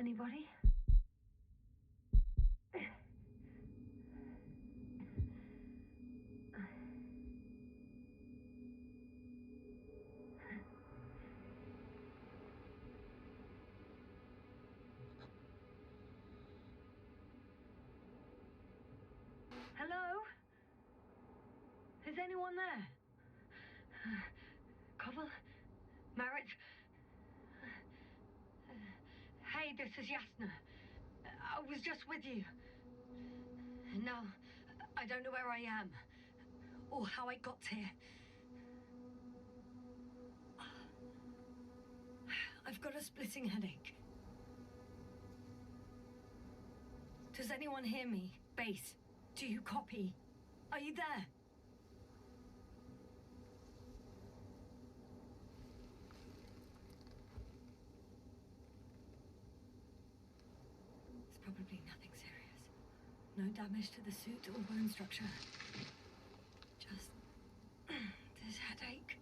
Anybody? Hello? Is anyone there? Koval? Merritt? Hey, this is Yasna. I was just with you. And now, I don't know where I am. Or how I got here. I've got a splitting headache. Does anyone hear me? Base, do you copy? Are you there? It's probably nothing serious. No damage to the suit or bone structure. Just this headache.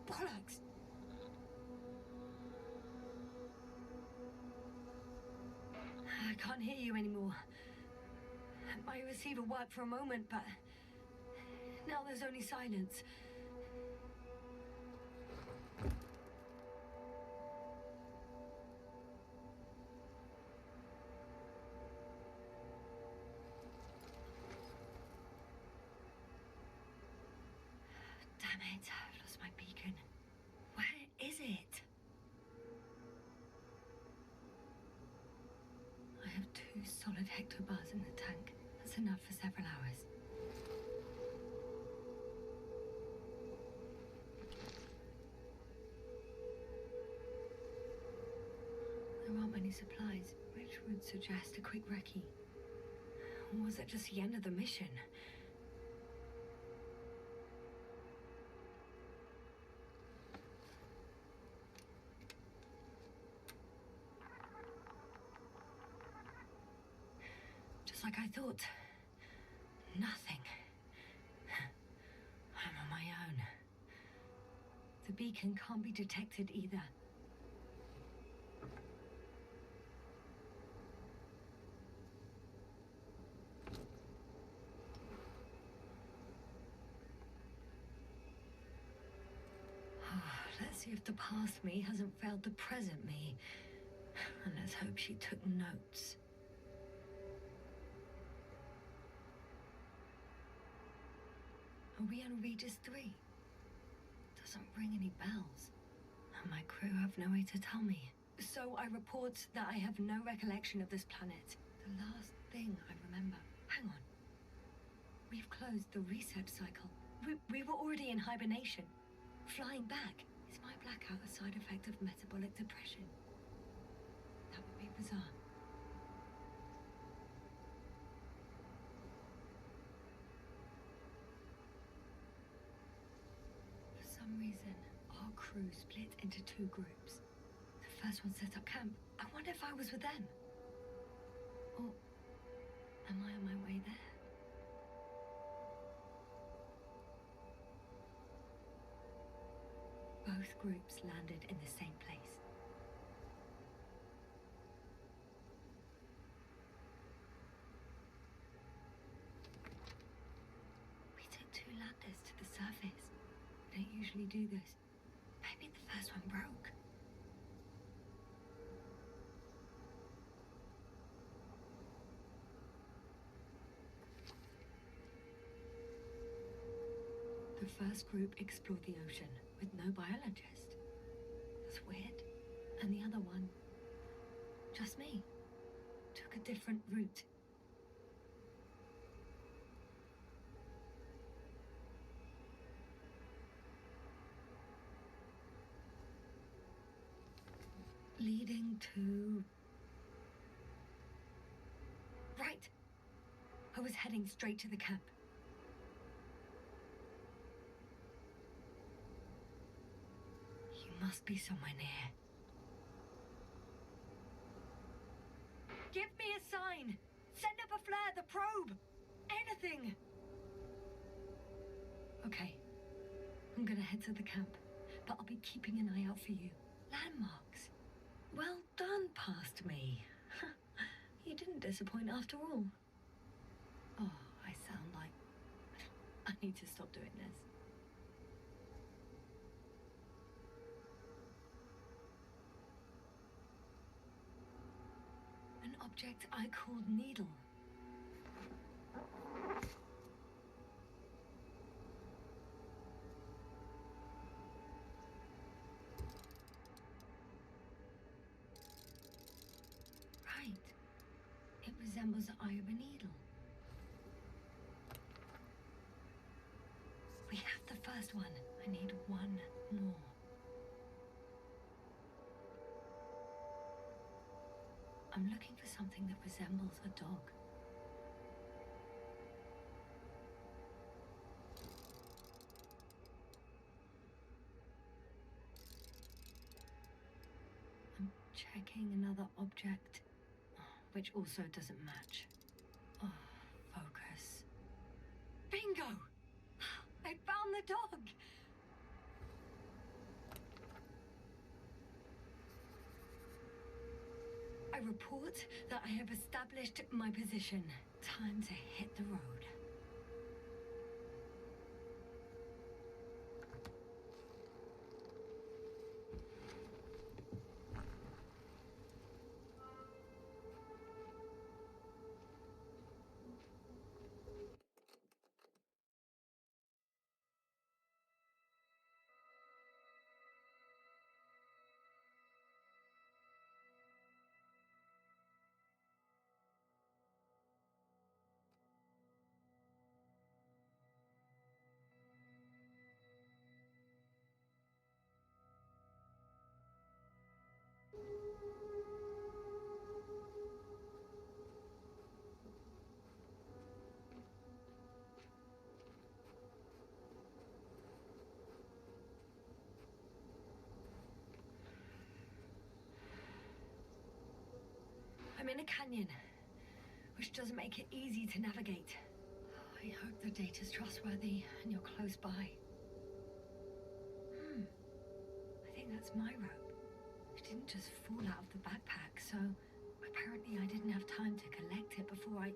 Bollocks! I can't hear you anymore. My receiver worked for a moment, but now there's only silence. Damn it, I've lost my beacon. Where is it? I have 2 solid hectobars in the tank. That's enough for several hours. There aren't many supplies, which would suggest a quick recce. Or was it just the end of the mission? Just like I thought. Nothing. I'm on my own. The beacon can't be detected either. Let's see if the past me hasn't failed the present me. And let's hope she took notes. Are we on Regis 3? Doesn't ring any bells. And my crew have no way to tell me. So I report that I have no recollection of this planet. The last thing I remember. Hang on. We've closed the reset cycle. We were already in hibernation. Flying back. Is my blackout a side effect of metabolic depression? That would be bizarre. For some reason, our crew split into 2 groups. The first one set up camp. I wonder if I was with them. Or am I on my way there? Both groups landed in the same place. We took 2 landers to the surface. We don't usually do this. Maybe the first one broke. The first group explored the ocean with no biologist. That's weird. And the other one, just me, took a different route. Leading to... Right. I was heading straight to the camp. must be somewhere near. Give me a sign! Send up a flare, the probe! Anything! Okay. I'm gonna head to the camp, but I'll be keeping an eye out for you. Landmarks. Well done, past me. You didn't disappoint after all. Oh, I sound like... I need to stop doing this. An object I called Needle. Right. It resembles the eye of a needle. We have the first one. I need one more. I'm looking for something that resembles a dog. I'm checking another object, which also doesn't match. Oh, focus. Bingo! I found the dog! I report that I have established my position. Time to hit the road. I'm in a canyon, which doesn't make it easy to navigate. I hope the data's trustworthy and you're close by. I think that's my rope. It didn't just fall out of the backpack, so apparently I didn't have time to collect it before I...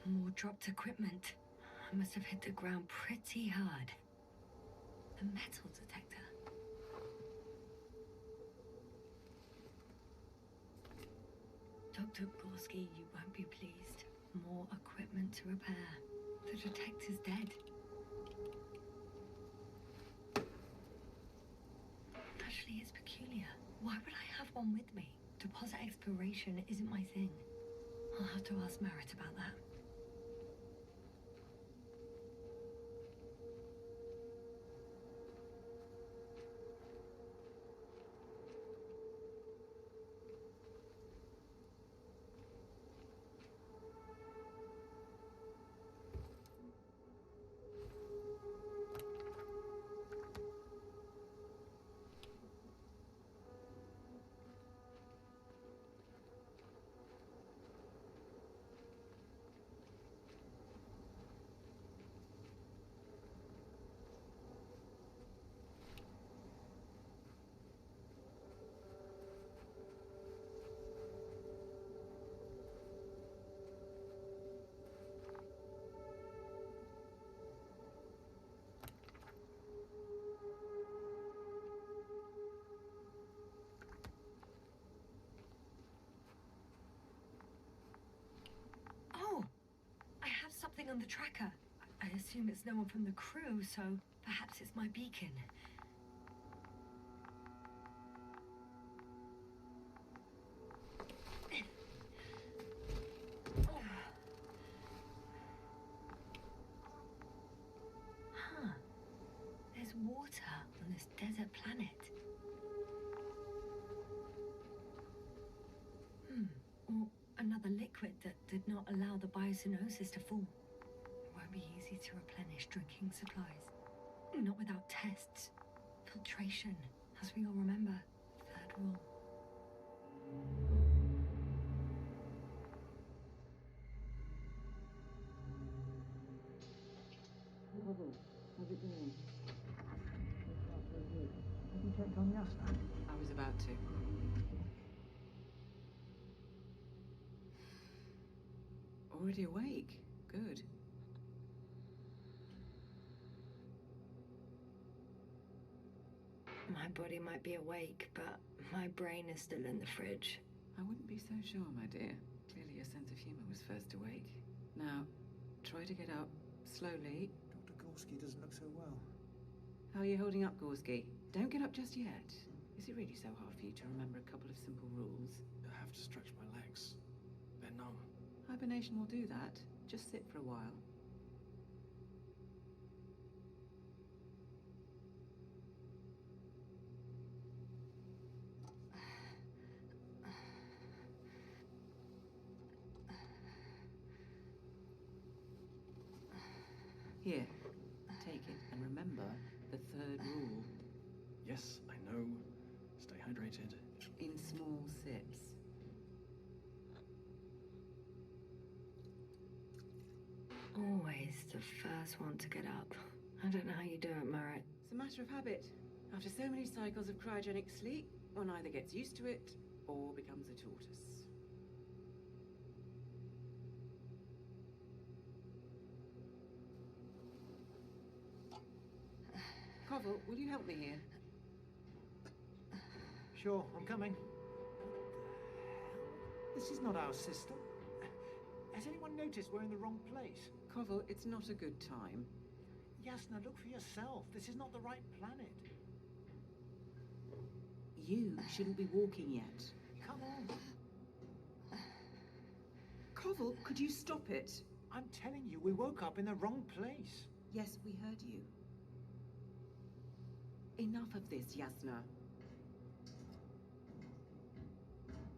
More dropped equipment. I must have hit the ground pretty hard. A metal detector. Dr. Gorski, you won't be pleased. More equipment to repair. The detector's dead. Actually, it's peculiar. Why would I have one with me? Deposit exploration isn't my thing. I'll have to ask Merritt about that. on the tracker. I assume it's no one from the crew, so perhaps it's my beacon. Huh. There's water on this desert planet. Or another liquid that did not allow the biocenosis to fall. It won't be easy to replenish drinking supplies. Not without tests. Filtration, as we all remember. Third rule. How's it going? Have you checked on Yasna? I was about to. Already awake. Good. My body might be awake, but my brain is still in the fridge. I wouldn't be so sure, my dear. Clearly your sense of humor was first awake. Now, try to get up, slowly. Dr. Gorski doesn't look so well. How are you holding up, Gorski? Don't get up just yet. Is it really so hard for you to remember a couple of simple rules? I have to stretch my legs. They're numb. Hibernation will do that. Just sit for a while. Here, take it and remember the third rule. Yes, I know. Stay hydrated. In small sips. Always the first one to get up. I don't know how you do it, Merritt. It's a matter of habit. After so many cycles of cryogenic sleep, one either gets used to it or becomes a tortoise. Koval, will you help me here? Sure, I'm coming. This is not our system. Has anyone noticed we're in the wrong place? Koval, it's not a good time. Yasna, look for yourself. This is not the right planet. You shouldn't be walking yet. Come on. Koval, could you stop it? I'm telling you, we woke up in the wrong place. Yes, we heard you. Enough of this, Yasna.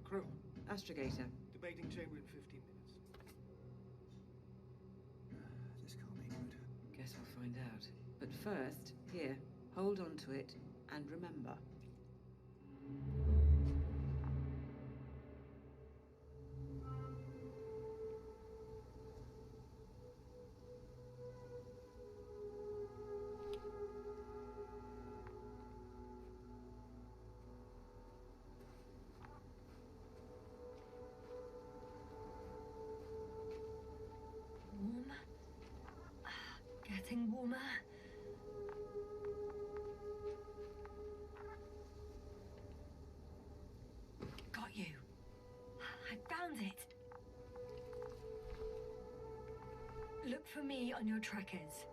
Crew, Astrogator. debating chamber in 15 minutes. This can't be good. Guess we'll find out. But first, here, hold on to it and remember. Warm. Getting warmer. Got you. I found it. Look for me on your trackers.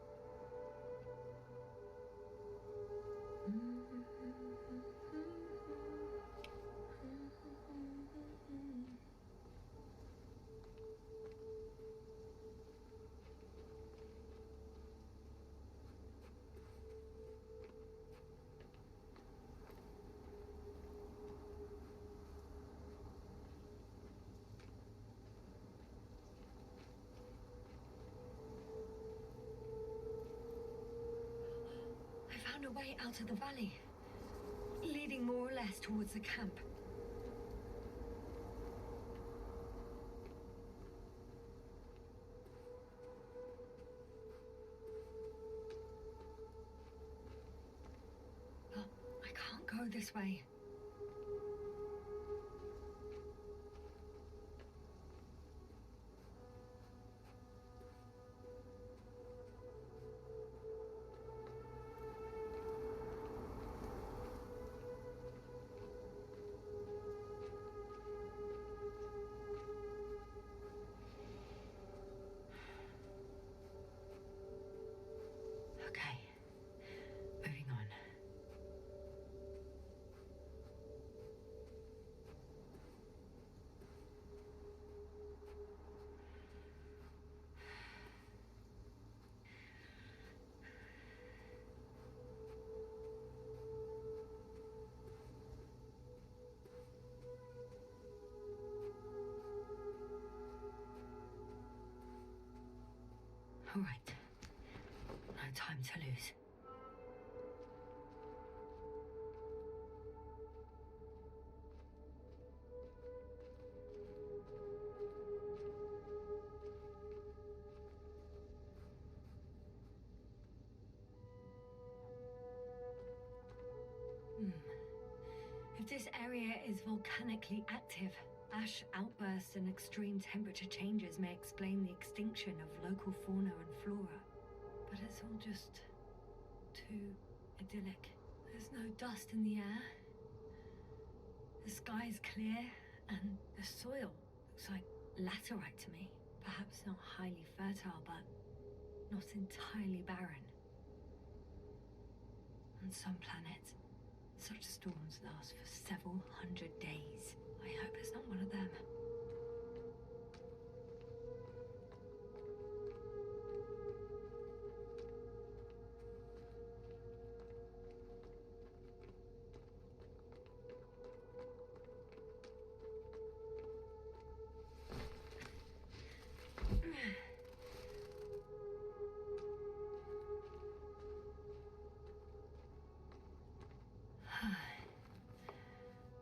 I found a way out of the valley, leading more or less towards the camp. But I can't go this way. time to lose. If this area is volcanically active, ash outbursts and extreme temperature changes may explain the extinction of local fauna and flora. But it's all just too idyllic. There's no dust in the air. The sky is clear, and the soil looks like laterite to me. Perhaps not highly fertile, but not entirely barren. On some planets, such storms last for several hundred days. I hope it's not one of them.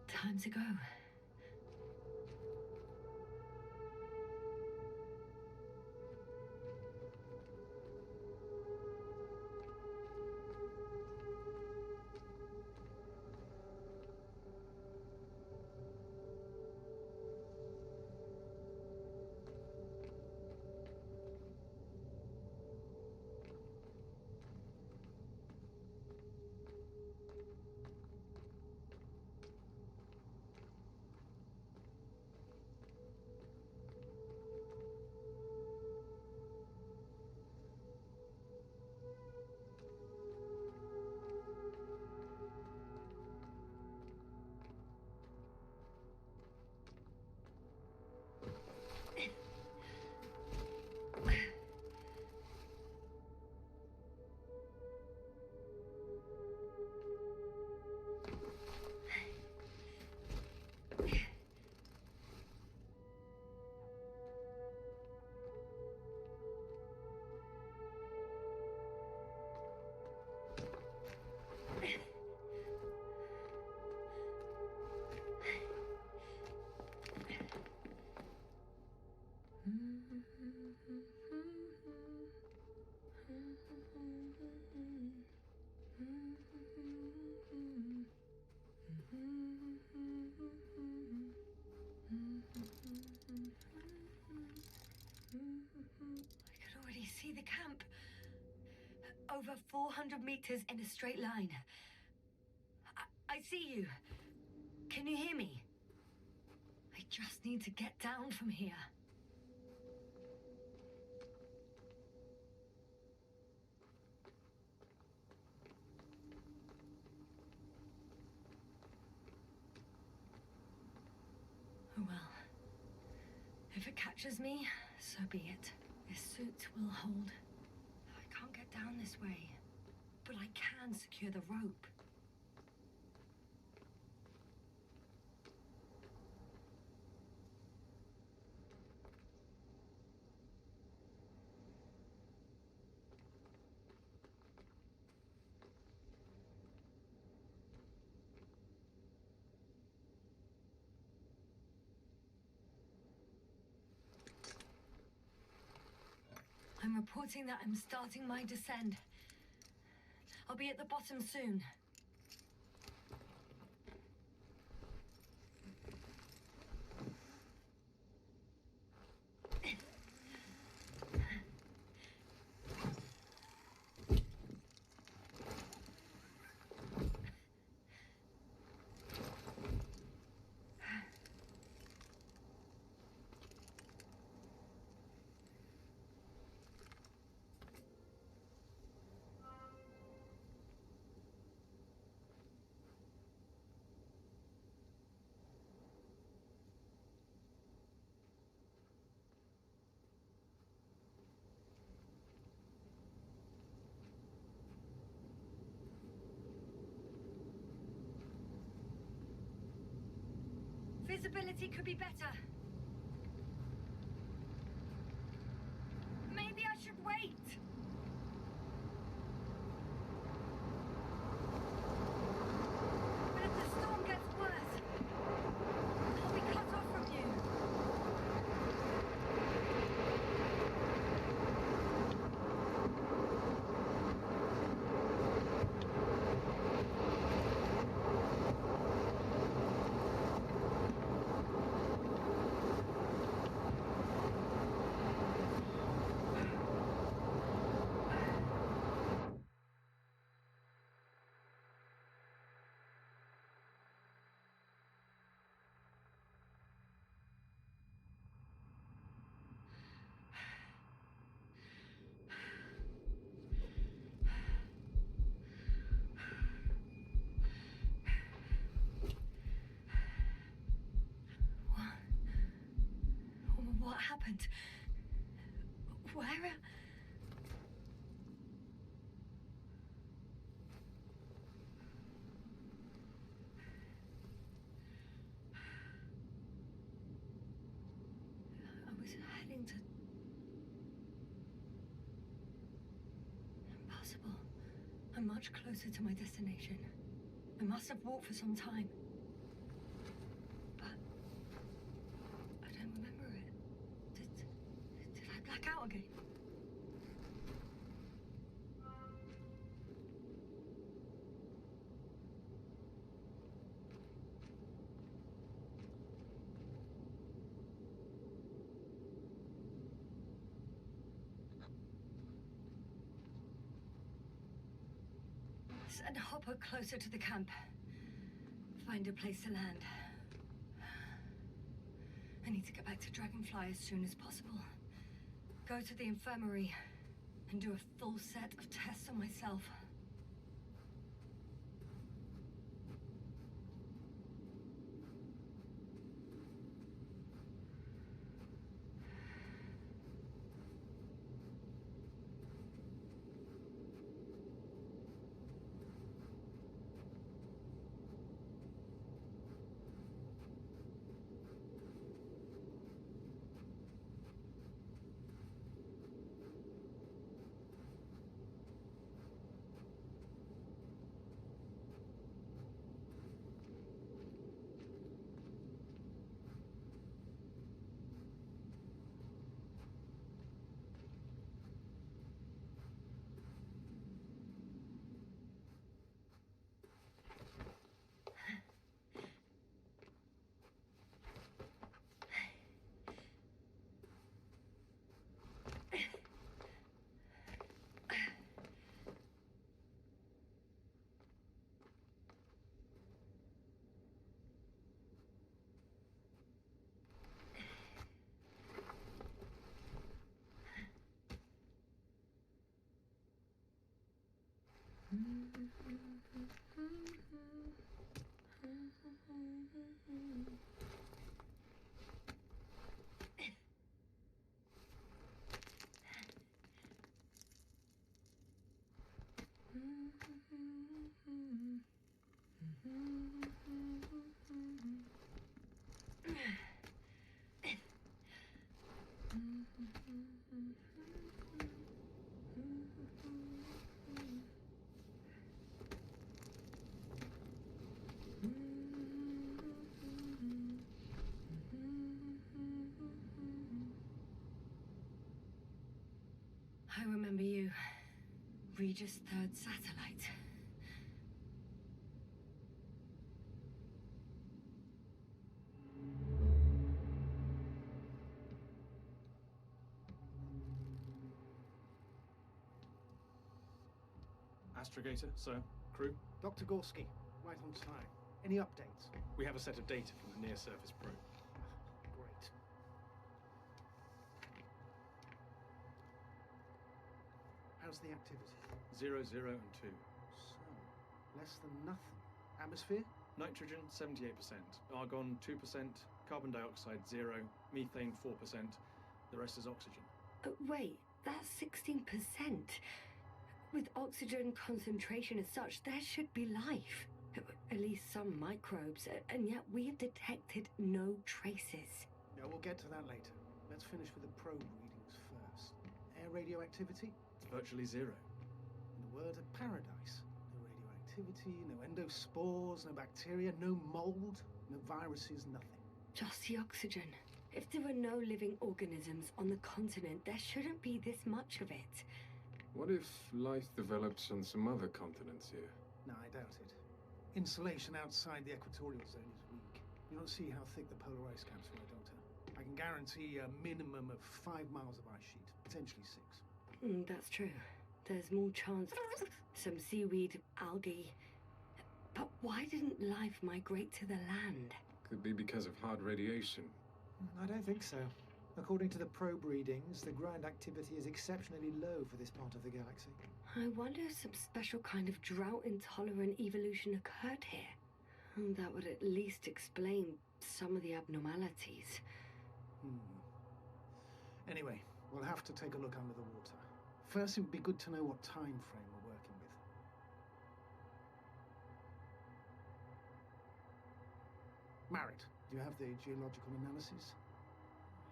Time to go. I could already see the camp. Over 400 meters in a straight line. I see you. Can you hear me? I just need to get down from here. Oh well. If it catches me, so be it. This suit will hold. I can't get down this way, but I can secure the rope. I'm reporting that I'm starting my descent. I'll be at the bottom soon. Visibility could be better. Maybe I should wait. happened? Where? I was heading to... Impossible. I'm much closer to my destination. I must have walked for some time. But I don't remember it. Did I black out again? Send Hopper closer to the camp. Find a place to land. I need to get back to Dragonfly as soon as possible. Go to the infirmary and do a full set of tests on myself. I remember you. Regis' third satellite. Astrogator, sir. Crew, Dr. Gorski, right on time. Any updates? we have a set of data from the near-surface probe. Great. How's the activity? 0, 0, and 2. So, less than nothing. Atmosphere? Nitrogen, 78%. Argon, 2%. Carbon dioxide, 0. Methane, 4%. The rest is oxygen. Wait, that's 16%. With oxygen concentration as such, there should be life. At least some microbes, and yet we have detected no traces. Yeah, we'll get to that later. Let's finish with the probe readings first. Air radioactivity? It's virtually 0. In a word, a paradise. No radioactivity, no endospores, no bacteria, no mold, no viruses, nothing. Just the oxygen. If there are no living organisms on the continent, there shouldn't be this much of it. What if life develops on some other continents here? No, I doubt it. Insulation outside the equatorial zone is weak. You don't see how thick the polar ice caps were, Doctor. I can guarantee a minimum of 5 miles of ice sheet, potentially 6. That's true. There's more chance some seaweed, algae. But why didn't life migrate to the land? Could be because of hard radiation. I don't think so. According to the probe readings, the ground activity is exceptionally low for this part of the galaxy. I wonder if some special kind of drought-intolerant evolution occurred here. That would at least explain some of the abnormalities. Anyway, we'll have to take a look under the water. First, it would be good to know what time frame we're working with. Marit, do you have the geological analysis?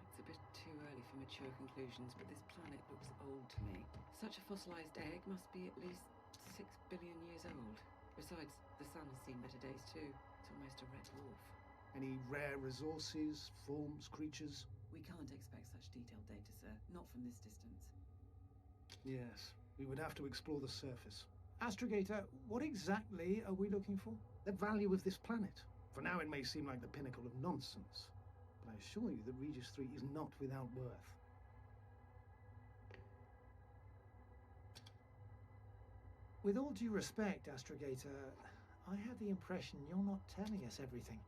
It's a bit too early for mature conclusions, but this planet looks old to me. Such a fossilized egg must be at least 6 billion years old. Besides, the sun has seen better days too. It's almost a red dwarf. Any rare resources, forms, creatures? We can't expect such detailed data, sir. Not from this distance. Yes, we would have to explore the surface. Astrogator, what exactly are we looking for? The value of this planet. For now, it may seem like the pinnacle of nonsense, but I assure you that Regis 3 is not without worth. With all due respect, Astrogator, I have the impression you're not telling us everything.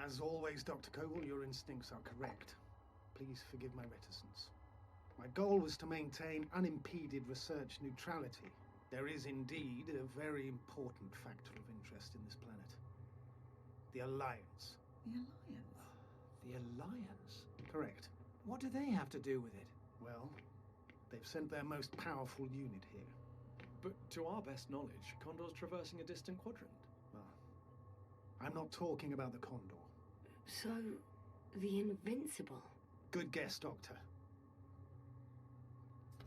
As always, Dr. Koval, your instincts are correct. Please forgive my reticence. My goal was to maintain unimpeded research neutrality. There is indeed a very important factor of interest in this planet. The Alliance. The Alliance? The Alliance? Correct. What do they have to do with it? Well, they've sent their most powerful unit here. But to our best knowledge, Condor's traversing a distant quadrant. Well, I'm not talking about the Condor. So, the Invincible. Good guess, Doctor.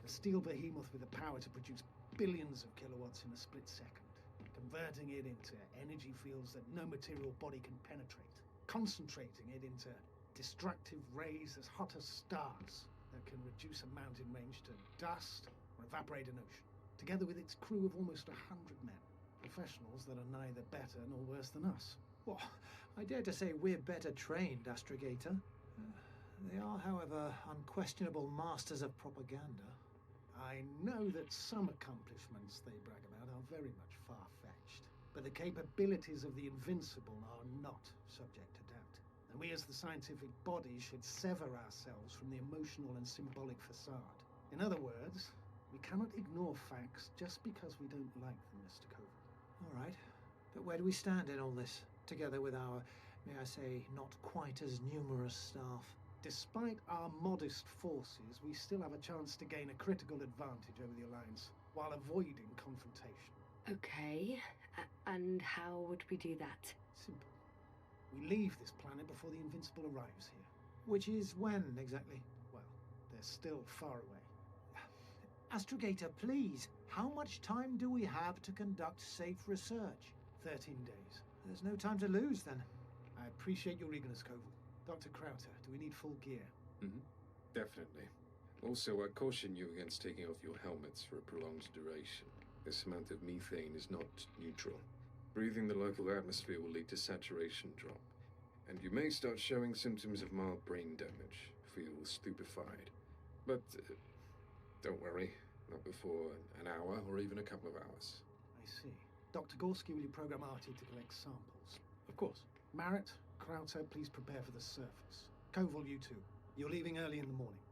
A steel behemoth with the power to produce billions of kilowatts in a split second, converting it into energy fields that no material body can penetrate, concentrating it into destructive rays as hot as stars that can reduce a mountain range to dust or evaporate an ocean, together with its crew of almost 100 men, professionals that are neither better nor worse than us. Well, I dare to say we're better trained, Astrogator. They are, however, unquestionable masters of propaganda. I know that some accomplishments they brag about are very much far-fetched, but the capabilities of the Invincible are not subject to doubt. And we as the scientific body should sever ourselves from the emotional and symbolic facade. In other words, we cannot ignore facts just because we don't like them, Mr. Koval. All right, but where do we stand in all this, together with our, may I say, not quite as numerous staff? Despite our modest forces, we still have a chance to gain a critical advantage over the Alliance, while avoiding confrontation. Okay, and how would we do that? Simple. We leave this planet before the Invincible arrives here. Which is when, exactly? Well, they're still far away. Astrogator, please, how much time do we have to conduct safe research? 13 days. There's no time to lose, then. I appreciate your eagerness, Koval. Dr. Krauter, do we need full gear? Definitely. Also, I caution you against taking off your helmets for a prolonged duration. This amount of methane is not neutral. Breathing the local atmosphere will lead to saturation drop, and you may start showing symptoms of mild brain damage, feel stupefied. But don't worry, not before an hour or even a couple of hours. I see. Dr. Gorski, will you program Artie to collect samples? Of course. Marit, Krauter, please prepare for the surface. Koval, you too. You're leaving early in the morning.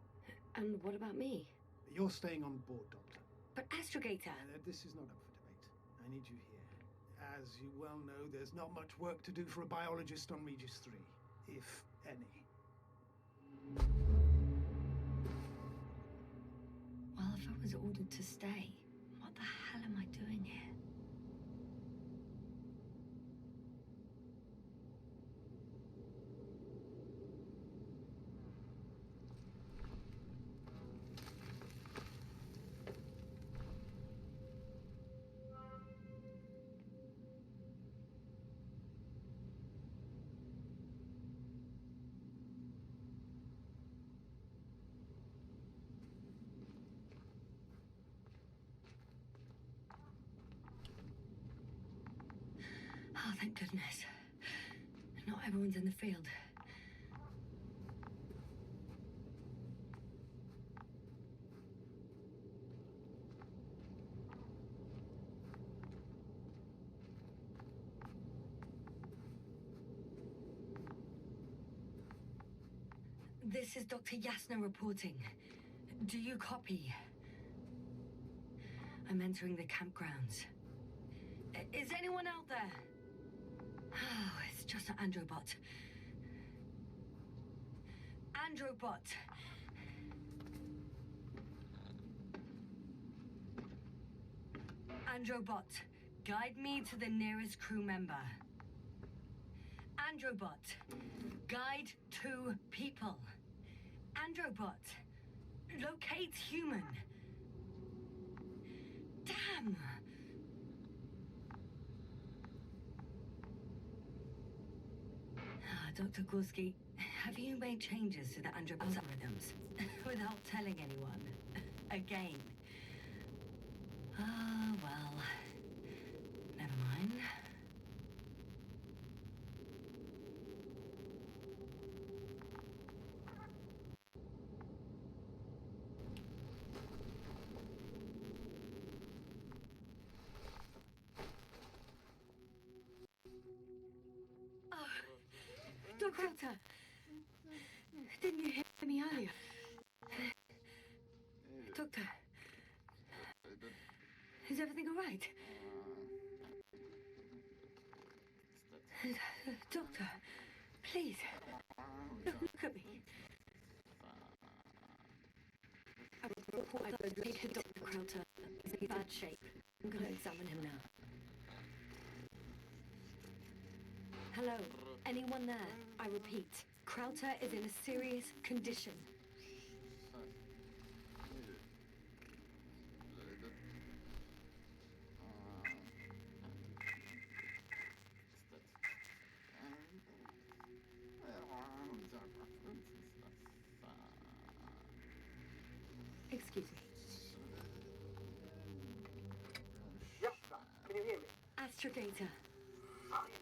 And what about me? You're staying on board, Doctor. But Astrogator... This is not up for debate. I need you here. As you well know, there's not much work to do for a biologist on Regis 3, if any. Well, if I was ordered to stay, what the hell am I doing here? Oh, thank goodness. Not everyone's in the field. This is Dr. Yasna reporting. Do you copy? I'm entering the campgrounds. Is anyone out there? Oh, it's just an Androbot. Androbot! Androbot, guide me to the nearest crew member. Androbot, guide to people. Androbot, locate human. Damn! Dr. Gorski, have you made changes to the Androbot algorithms without telling anyone? Again. Ah, well. Never mind. Doctor! Didn't you hear me earlier? Doctor? Is everything all right? Doctor, please, look at me. I think Dr. Crowther is in bad shape. I'm going to examine him now. Hello, anyone there? I repeat, Crowther is in a serious condition. Excuse me. Yes, sir. Can you hear me? Astrogator, Finally.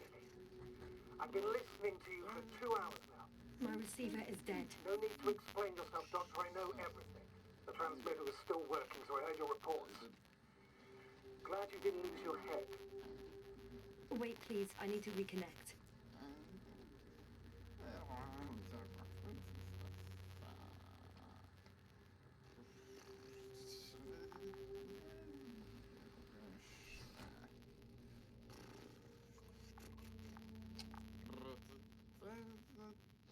I've been listening to you for 2 hours now. my receiver is dead. No need to explain yourself, Doctor. I know everything. The transmitter was still working, so I heard your reports. Glad you didn't lose your head. Wait, please, I need to reconnect.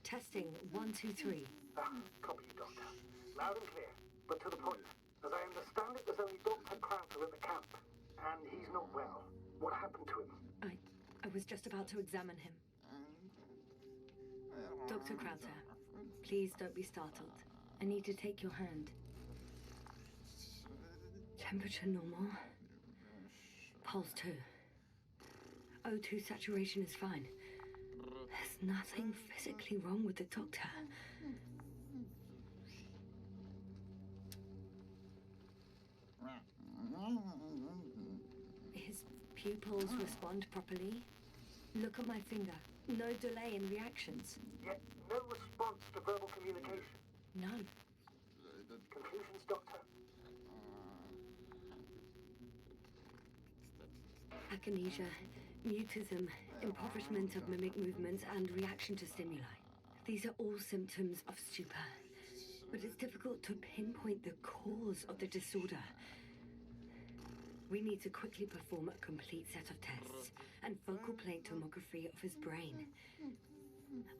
Testing 1, 2, 3. Copy you, Doctor. Loud and clear, but to the point. As I understand it, there's only Dr. Crowther at the camp, and he's not well. What happened to him? I was just about to examine him. Dr. Crowther, please don't be startled. I need to take your hand. Temperature normal. Pulse 2. O2 saturation is fine. There's nothing physically wrong with the doctor. His pupils respond properly. Look at my finger. No delay in reactions. Yet no response to verbal communication. None. Conclusions, Doctor? Akinesia, mutism, impoverishment of mimic movements, and reaction to stimuli. These are all symptoms of stupor. But it's difficult to pinpoint the cause of the disorder. We need to quickly perform a complete set of tests and focal plane tomography of his brain.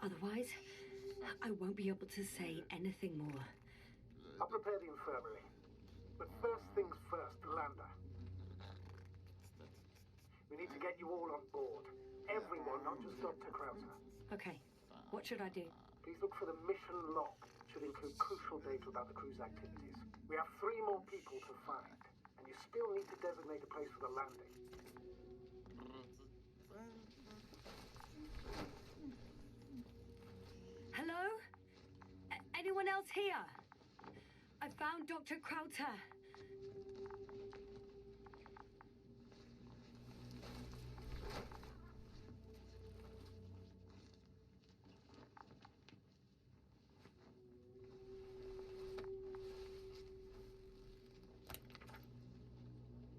Otherwise, I won't be able to say anything more. I'll prepare the infirmary. But first things first, Lander. We need to get you all on board. Everyone, not just Dr. Crowther. Okay, what should I do? Please look for the mission log. Should include crucial data about the crew's activities. We have 3 more people to find, and you still need to designate a place for the landing. Hello? Anyone else here? I found Dr. Crowther.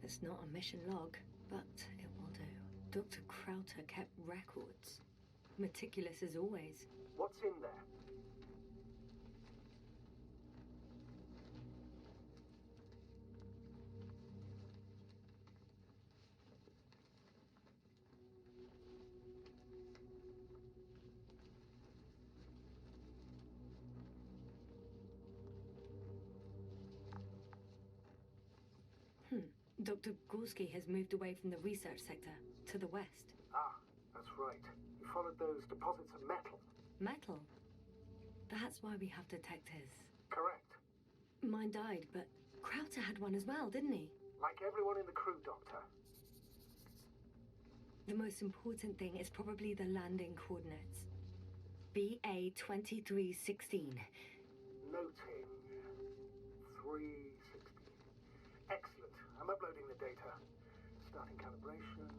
It's not a mission log, but it will do. Dr. Crowther kept records. Meticulous as always. What's in there? Dr. Gorski has moved away from the research sector to the west. Ah, that's right. He followed those deposits of metal. Metal? That's why we have detectors. Correct. Mine died, but Krauter had one as well, didn't he? Like everyone in the crew, Doctor. The most important thing is probably the landing coordinates. BA-2316. Noting. 316. Excellent. I'm uploading the data. Starting calibration.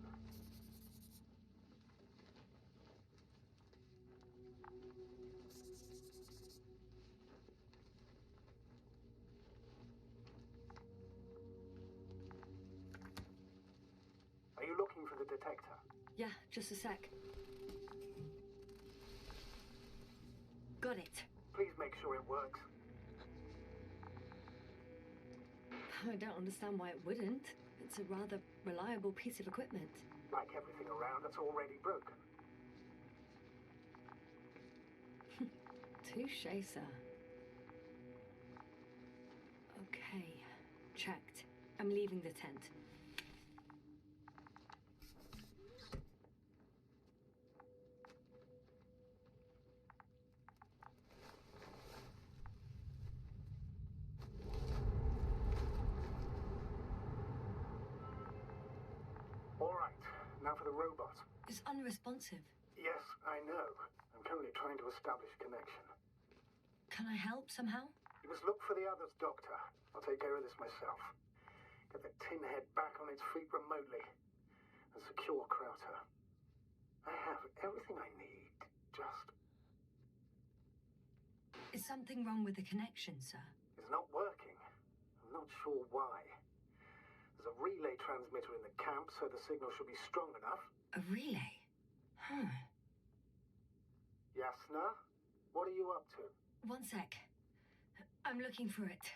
Are you looking for the detector? Yeah, just a sec. Got it. Please make sure it works. I don't understand why it wouldn't. It's a rather reliable piece of equipment. Like everything around that's already broken. Touché, sir. Okay, checked. I'm leaving the tent. All right, now for the robot. It's unresponsive. Yes, I know. I'm currently trying to establish a connection. Can I help somehow? You must look for the others, Doctor. I'll take care of this myself. Get the tin head back on its feet remotely. And secure Krauter. I have everything I need. Just... Is something wrong with the connection, sir? It's not working. I'm not sure why. There's a relay transmitter in the camp, so the signal should be strong enough. A relay? Huh. Yasna? What are you up to? One sec. I'm looking for it.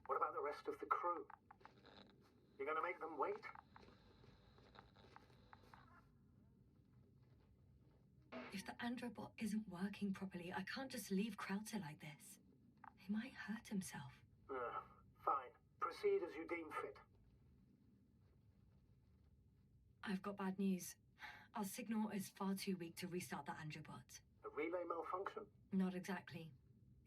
What about the rest of the crew? You gonna make them wait? If the androbot isn't working properly, I can't just leave Krauter like this. He might hurt himself. Fine. Proceed as you deem fit. I've got bad news. Our signal is far too weak to restart the androbot. A relay malfunction? Not exactly.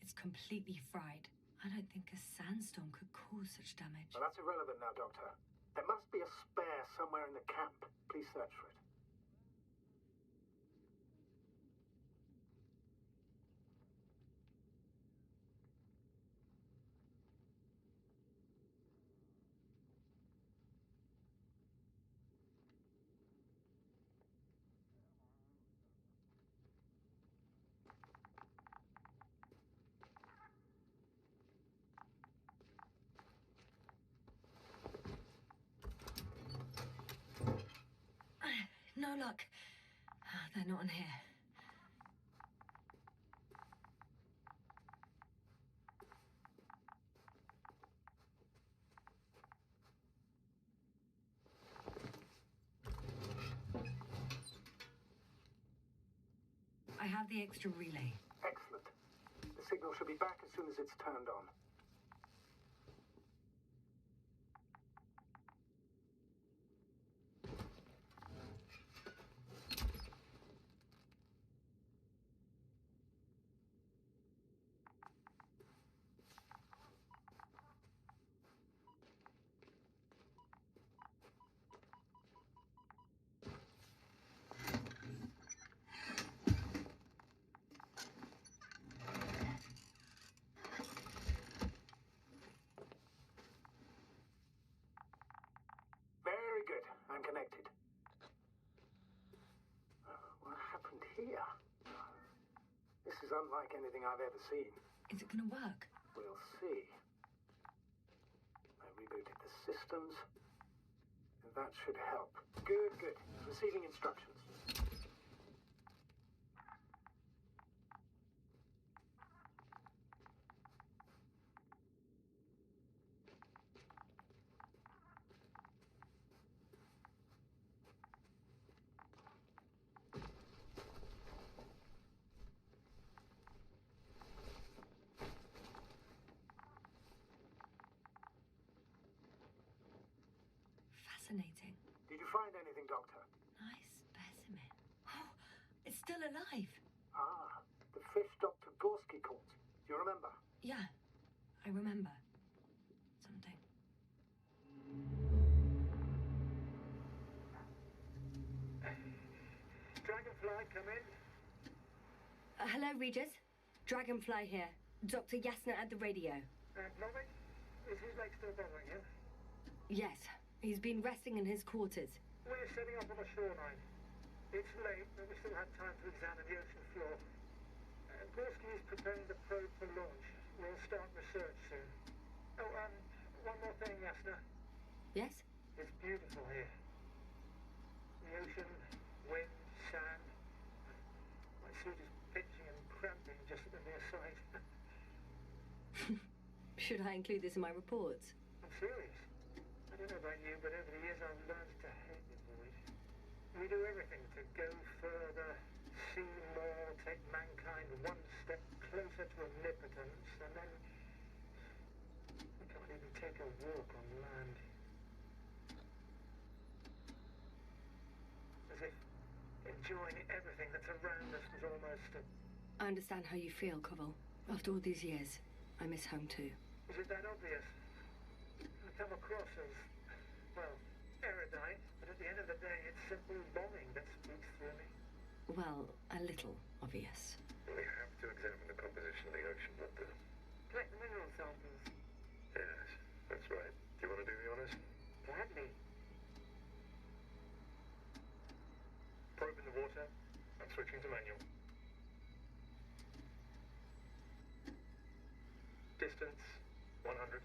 It's completely fried. I don't think a sandstorm could cause such damage. Well, that's irrelevant now, Doctor. There must be a spare somewhere in the camp. Please search for it. No luck. They're not in here. I have the extra relay. Excellent. The signal should be back as soon as it's turned on. Very good. I'm connected. What happened here? This is unlike anything I've ever seen. Is it gonna work? We'll see. I rebooted the systems. And that should help. Good, good. Receiving instructions. Doctor. Nice specimen. Oh, it's still alive. Ah, the fish Dr. Gorski caught. Do you remember? Yeah, I remember. Something. Dragonfly, come in. Hello, Regis. Dragonfly here. Dr. Yasna at the radio. Blobby, is his leg still bothering you? Yes, he's been resting in his quarters. We're setting up on the shoreline. It's late, but we still have time to examine the ocean floor. Gorski is preparing the probe for launch. We'll start research soon. Oh, one more thing, Yasna. Yes? It's beautiful here. The ocean, wind, sand. My suit is pitching and cramping just at the near side. Should I include this in my reports? I'm serious. I don't know about you, but over the years I've learned to hate this void. We do everything to go further, see more, take mankind one step closer to omnipotence, and then we can't even take a walk on land. As if enjoying everything that's around us was almost a... I understand how you feel, Koval. After all these years, I miss home too. Is it that obvious? I come across as, well, erudite, but at the end of the day, it's simple longing that speaks through me. Well, a little obvious. We have to examine the composition of the ocean, Doctor. Collect the mineral samples. Yes, that's right. Do you want to do the honors? Gladly. Probe in the water. I'm switching to manual. Distance 100.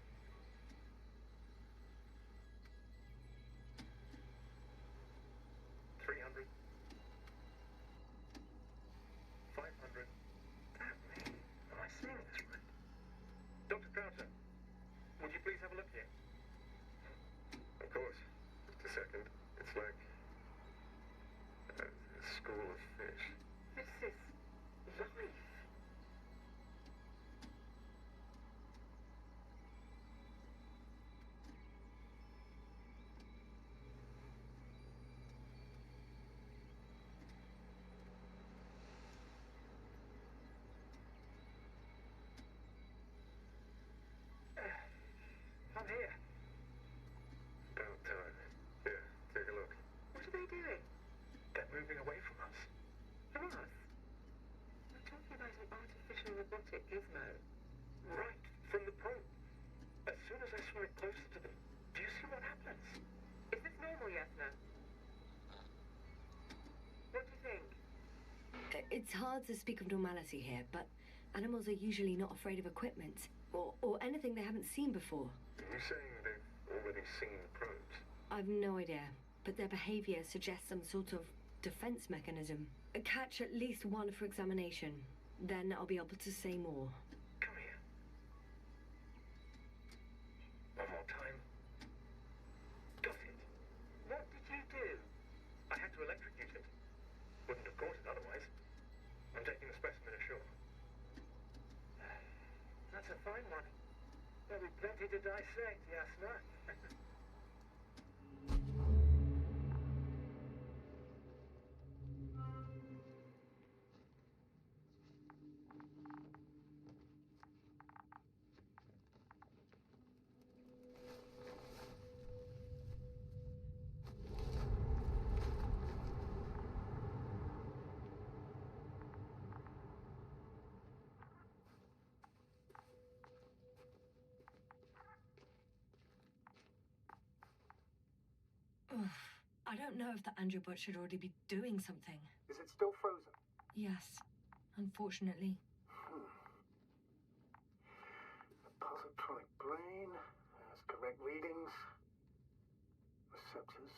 300. 500. Damn me. Am I seeing this right? Dr. Crowther, would you please have a look here? Of course. Just a second. It's like a school of fish. This is life. I'm here. About time. Here, take a look. What are they doing? They're moving away from us. From us? We're talking about an artificial robotic gizmo. Right, from the probe. As soon as I saw it closer to them, do you see what happens? Is this normal, Yasna? What do you think? It's hard to speak of normality here, but animals are usually not afraid of equipment or anything they haven't seen before. Are you saying they've already seen the probes? I've no idea, but their behavior suggests some sort of defense mechanism. Catch at least one for examination. Then I'll be able to say more. Come here. One more time. Got it. What did you do? I had to electrocute it. Wouldn't have caught it otherwise. I'm taking the specimen ashore. That's a fine one. There'll be plenty to dissect, Yasna. I don't know if the Androbot should already be doing something. Is it still frozen? Yes, unfortunately. The positronic brain has correct readings. Receptors.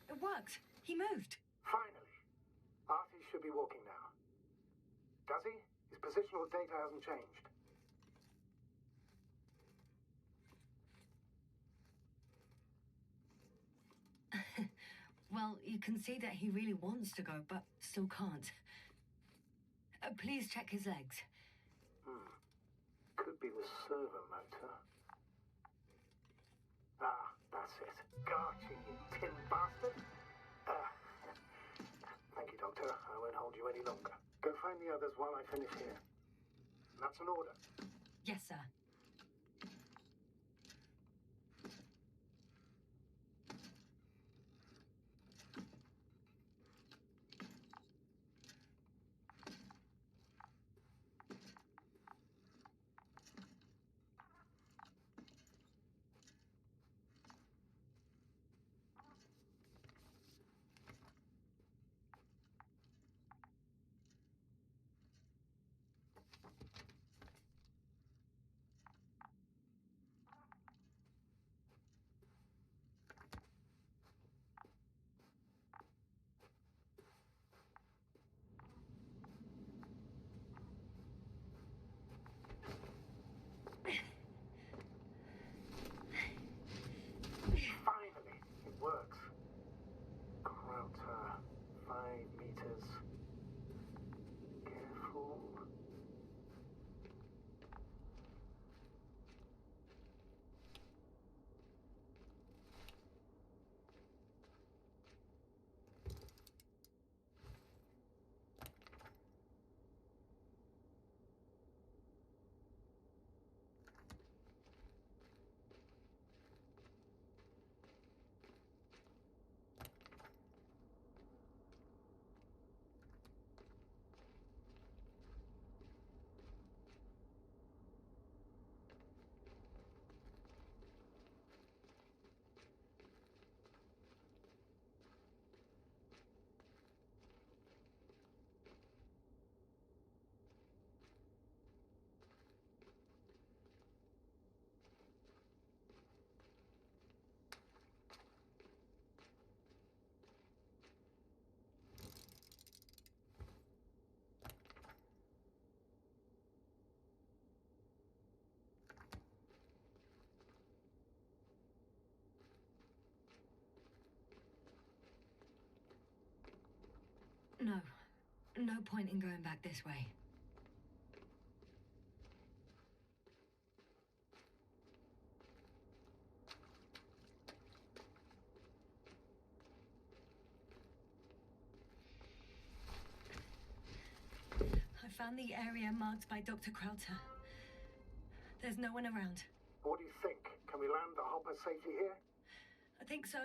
It worked. He moved. Finally. Artie should be walking now. Does he? His positional data hasn't changed. Well, you can see that he really wants to go, but still can't. Please check his legs. Could be the servo motor. Ah, that's it. Gotcha, you tin bastard. Thank you, Doctor. I won't hold you any longer. Go find the others while I finish here. That's an order. Yes, sir. Finally, it works. Krauter, 5 meters. Careful. No. No point in going back this way. I found the area marked by Dr. Krauter. There's no one around. What do you think? Can we land the hopper safely here? I think so.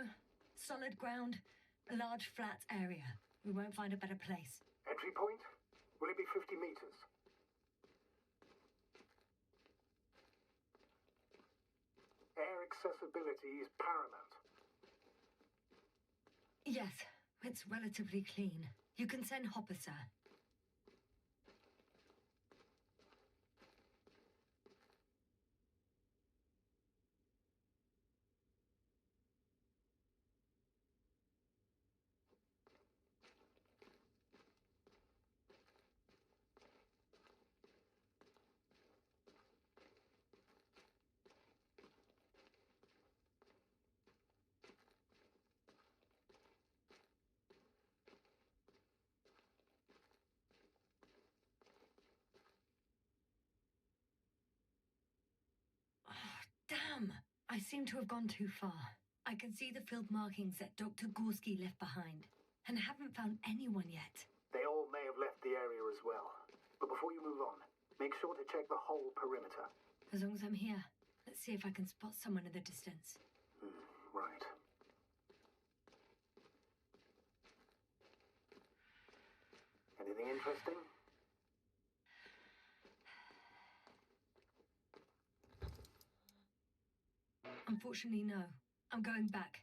Solid ground, a large flat area. We won't find a better place. Entry point? Will it be 50 meters? Air accessibility is paramount. Yes, it's relatively clean. You can send Hopper, sir. Oh, damn! I seem to have gone too far. I can see the field markings that Dr. Gorski left behind, and haven't found anyone yet. They all may have left the area as well. But before you move on, make sure to check the whole perimeter. As long as I'm here, let's see if I can spot someone in the distance. Right. Anything interesting? Unfortunately, no. I'm going back.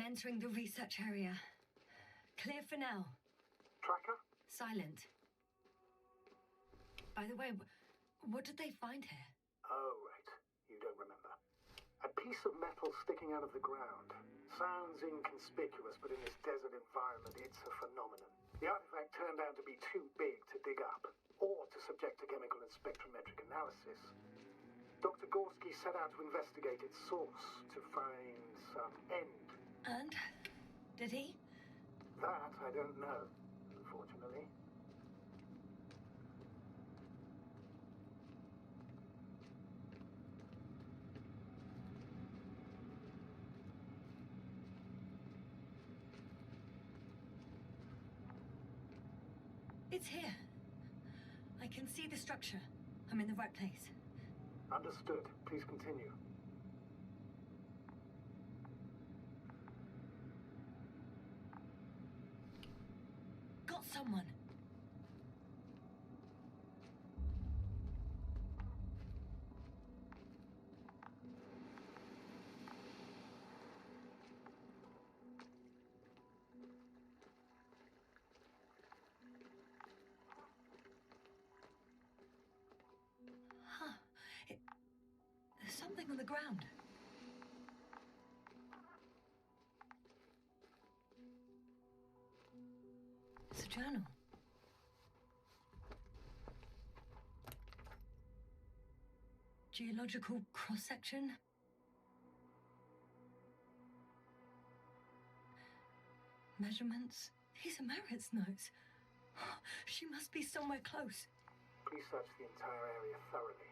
I'm entering the research area. Clear for now. Tracker? Silent. By the way, what did they find here? Oh, right. You don't remember. A piece of metal sticking out of the ground. Sounds inconspicuous, but in this desert environment, it's a phenomenon. The artifact turned out to be too big to dig up, or to subject to chemical and spectrometric analysis. Dr. Gorski set out to investigate its source, to find some end. And? Did he? That I don't know, unfortunately. It's here. I can see the structure. I'm in the right place. Understood. Please continue. Got someone. Huh. There's something on the ground. It's a journal. Geological cross-section. Measurements. These are Merritt's notes. She must be somewhere close. Please search the entire area thoroughly.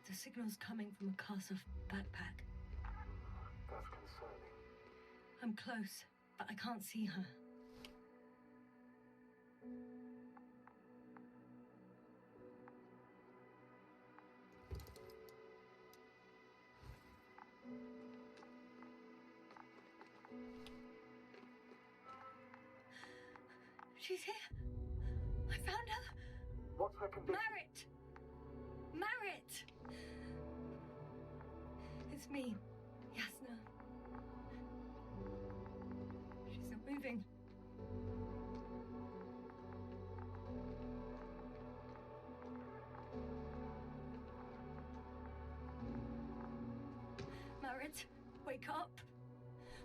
The signal's coming from a castle backpack. That's concerning. I'm close, but I can't see her. She's here. I found her. What's her condition? Merritt! Merritt! It's me, Yasna. She's not moving. Merritt, wake up.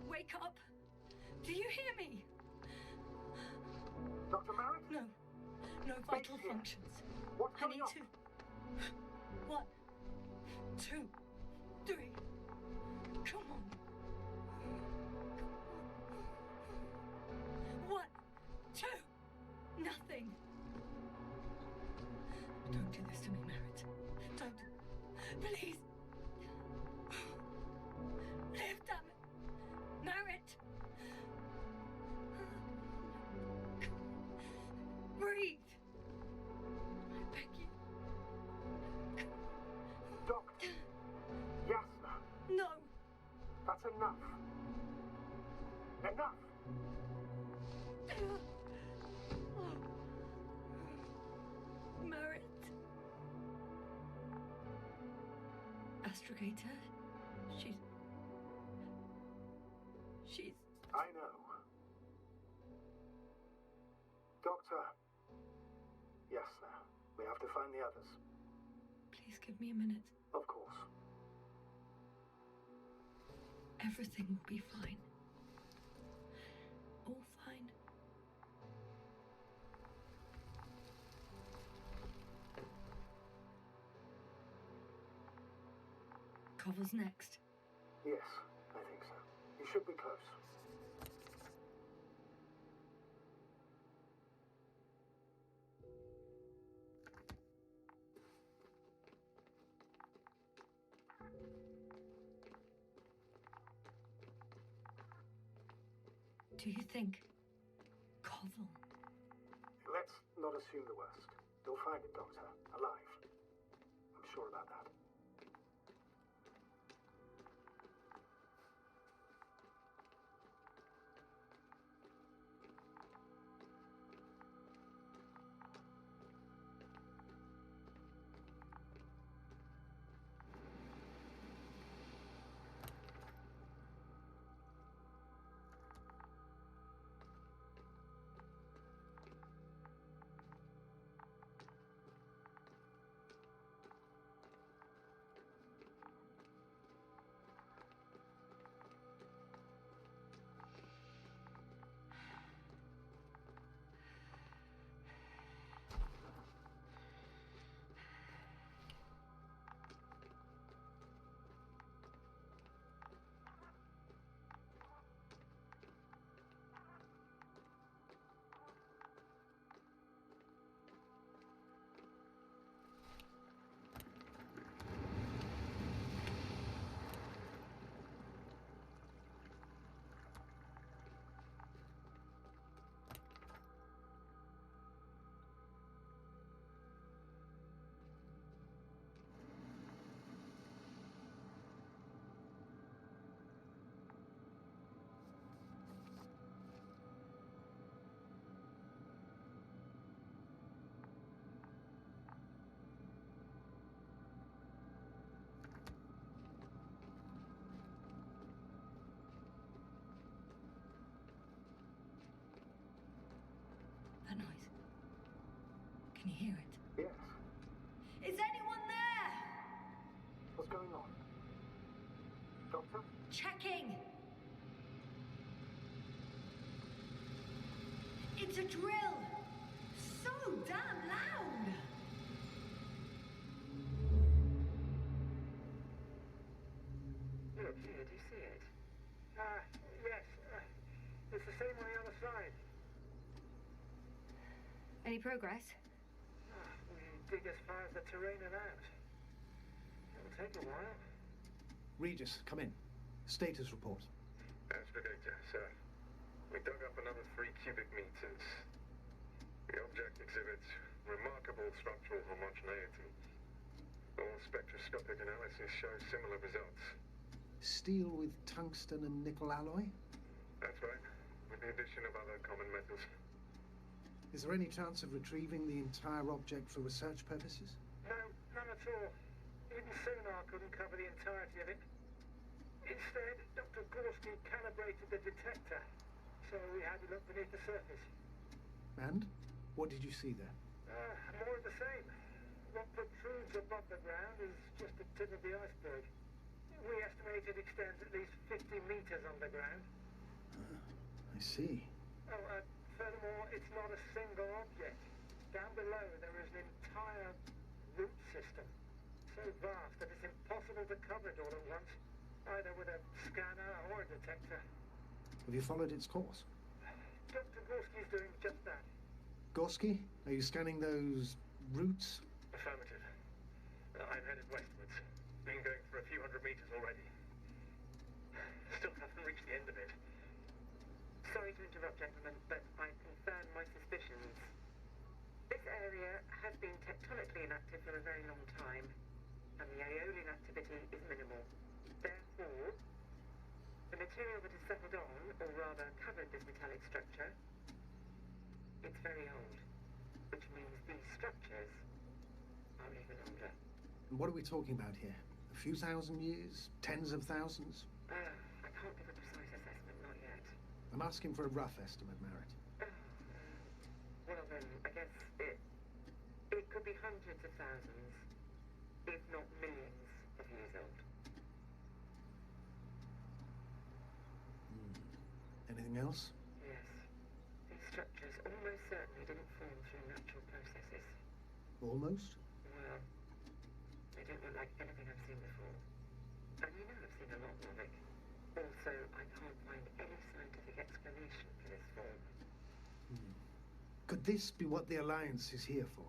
Wake up. Do you hear me? Dr. Merritt? No. No vital functions. What's I going need on? to. 1, 2, 3. Come on. 1, 2. Nothing. Don't do this to me, Merritt. Don't. Please. Live, damn it. Merritt. Breathe. I beg you. Doctor. Yasna. No. That's enough. Enough. Merritt. Astrogator. She's... I know. Doctor. Yes, sir. We have to find the others. Please give me a minute. Of course. Everything will be fine. All fine. Cover's next. Yes, I think so. You should be close. Do you think... Koval? Let's not assume the worst. You'll find it, Doctor. Alive. I'm sure about that. That noise. Can you hear it? Yes. Is anyone there? What's going on? Doctor? Checking. It's a drill. So damn loud. Look, here, do you see it? Yes. It's the same on the other side. Any progress? We dig as far as the terrain allows. It'll take a while. Regis, come in. Status report. Astrogator, sir. We dug up another 3 cubic meters. The object exhibits remarkable structural homogeneity. All spectroscopic analysis shows similar results. Steel with tungsten and nickel alloy? That's right, with the addition of other common metals. Is there any chance of retrieving the entire object for research purposes? No, none at all. Even sonar couldn't cover the entirety of it. Instead, Dr. Gorski calibrated the detector, so we had to look beneath the surface. And? What did you see there? More of the same. What protrudes above the ground is just the tip of the iceberg. We estimate it extends at least 50 meters underground. I see. Furthermore, it's not a single object. Down below, there is an entire root system, so vast that it's impossible to cover it all at once, either with a scanner or a detector. Have you followed its course? Dr. Gorski's doing just that. Gorski, are you scanning those roots? Affirmative. I'm headed westwards. Been going for a few hundred meters already. Still haven't reached the end of it. Sorry to interrupt, gentlemen, but I confirm my suspicions. This area has been tectonically inactive for a very long time, and the aeolian activity is minimal. Therefore, the material that has settled on, or rather covered this metallic structure, it's very old, which means these structures are even older. And what are we talking about here? A A few thousand years? Tens of thousands? I can't give a precise assessment, not yet. I'm asking for a rough estimate, Merritt. Well then, I guess it could be hundreds of thousands, if not millions of years old. Anything else? Yes. These structures almost certainly didn't form through natural processes. Almost? Well, they don't look like anything I've seen before. And you know I've seen a lot, Warwick. Also, I can't find any scientific explanation for this form. Could this be what the Alliance is here for?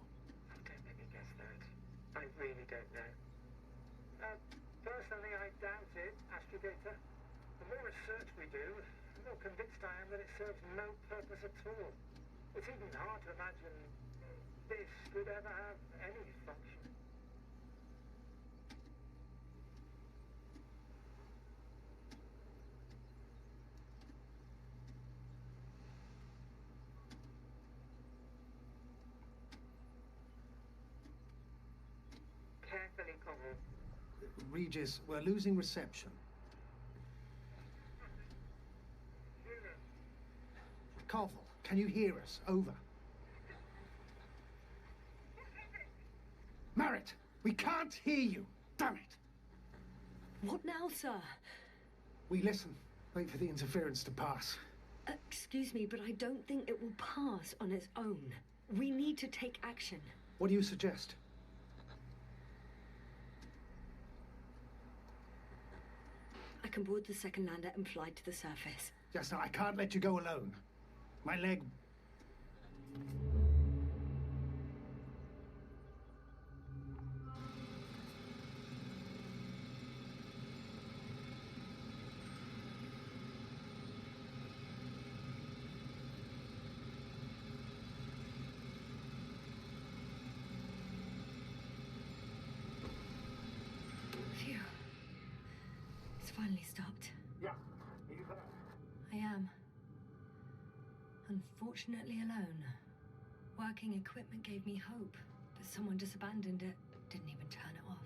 Don't make me guess that. I really don't know. Personally, I doubt it, Astrogator. The more research we do, the more convinced I am that it serves no purpose at all. It's even hard to imagine this could ever have any function. Carefully, Connell. Regis, we're losing reception. Carvel, can you hear us? Over. Merritt, we can't hear you. Damn it. What now, sir? We listen. Wait for the interference to pass. Excuse me, but I don't think it will pass on its own. We need to take action. What do you suggest? I can board the second lander and fly to the surface. Just now, I can't let you go alone. My leg... Phew. It's finally stopped. Yeah, are you there? I am. Unfortunately alone. Working equipment gave me hope, but someone just abandoned it. Didn't even turn it off.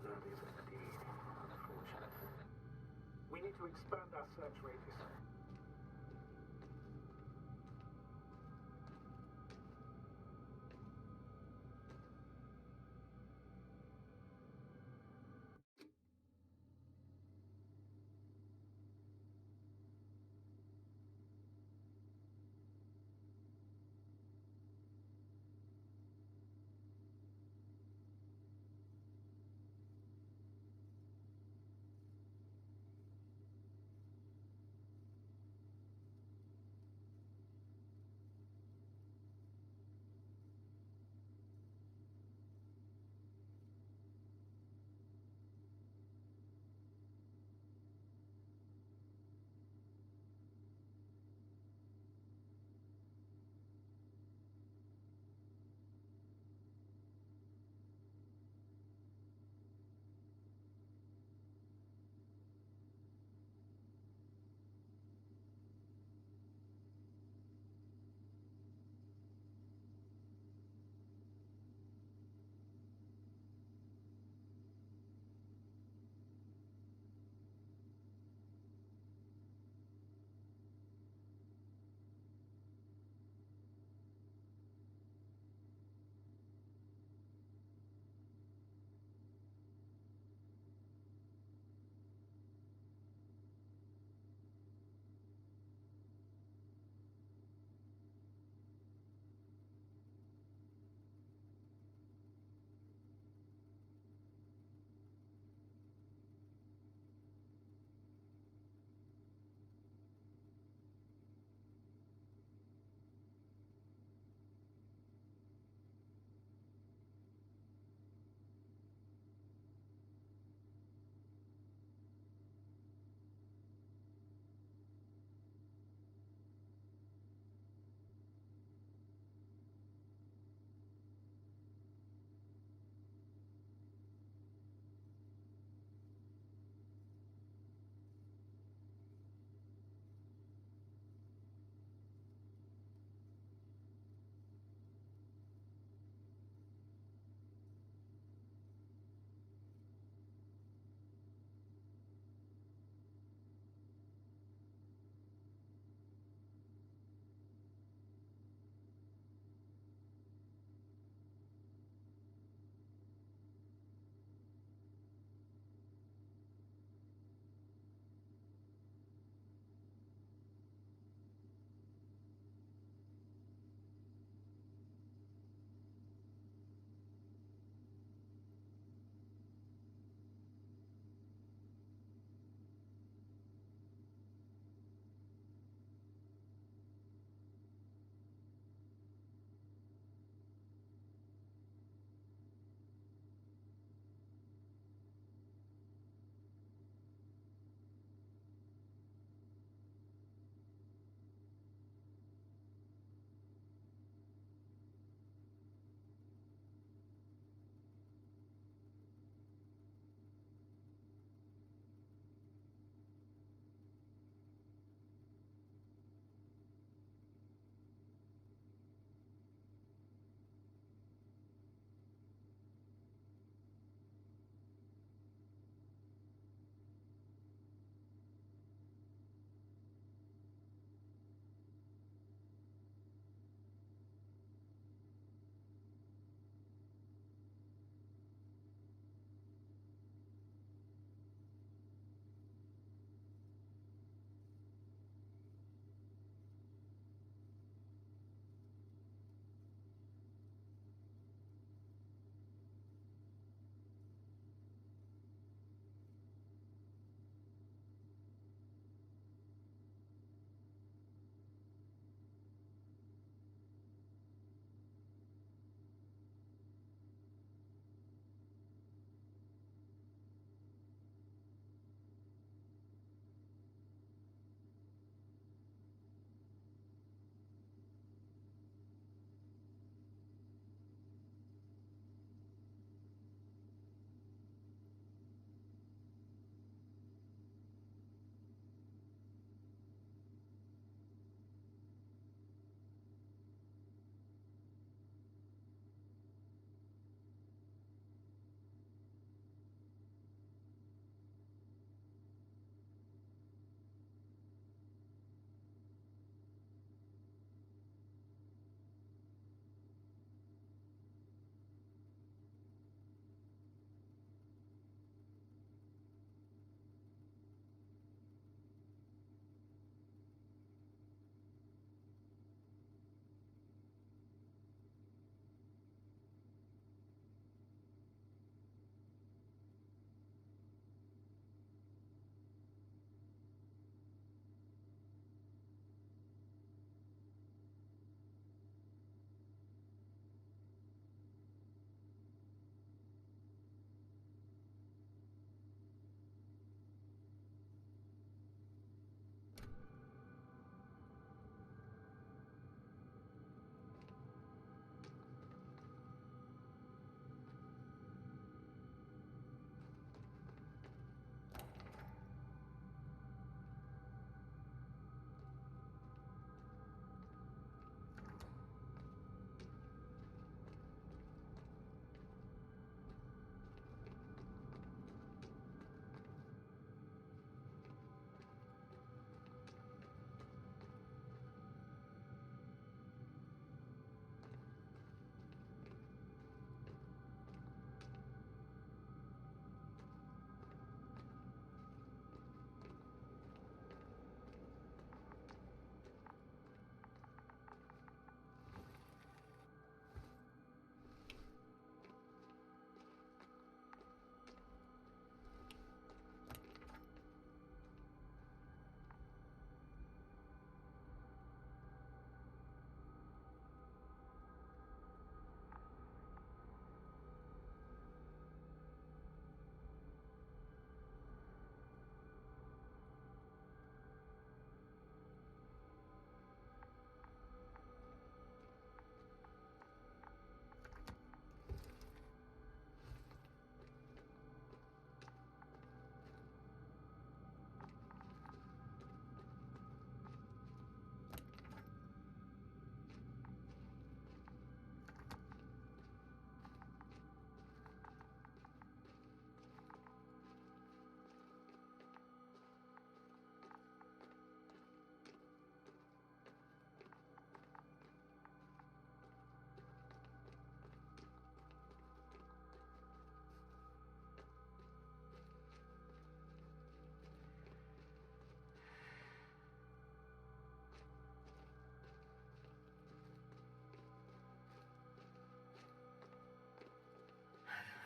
That is indeed unfortunate. We need to expand our search radius.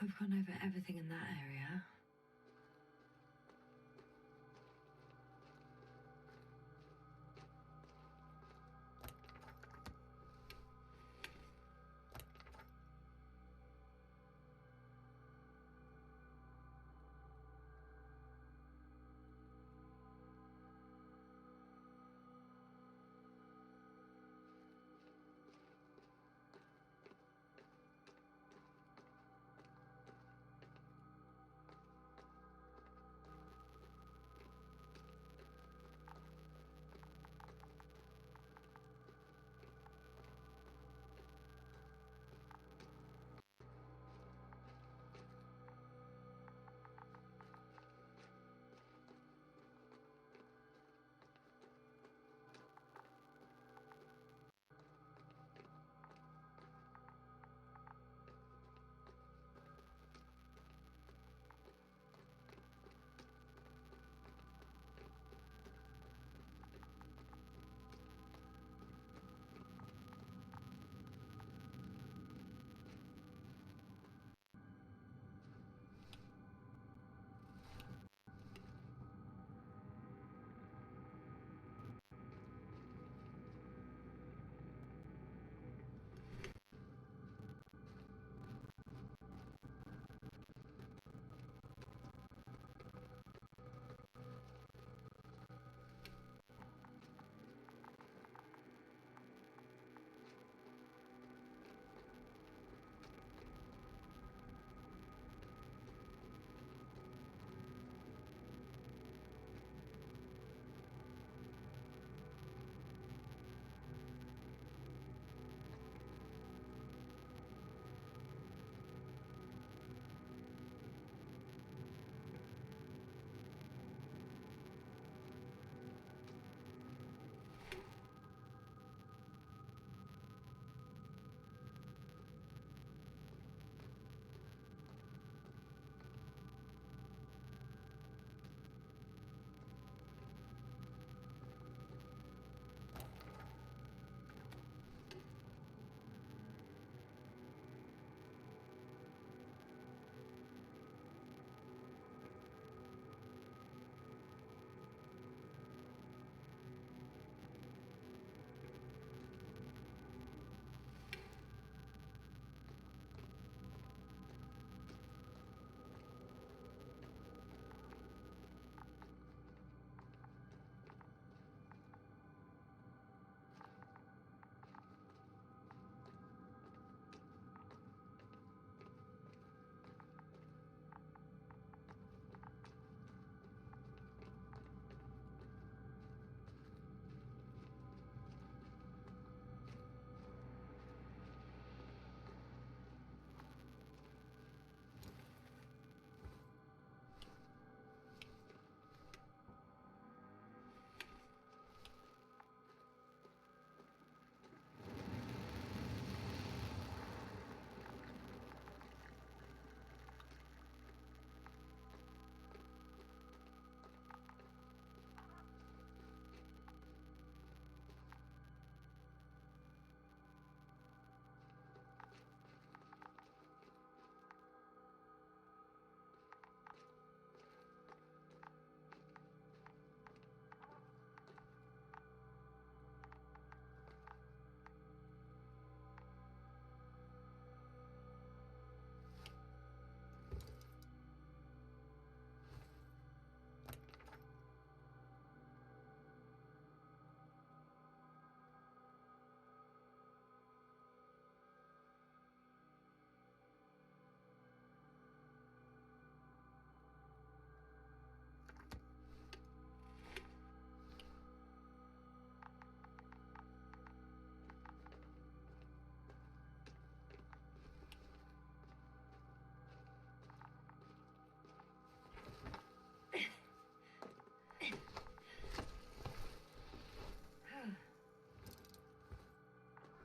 We've gone over everything in that area.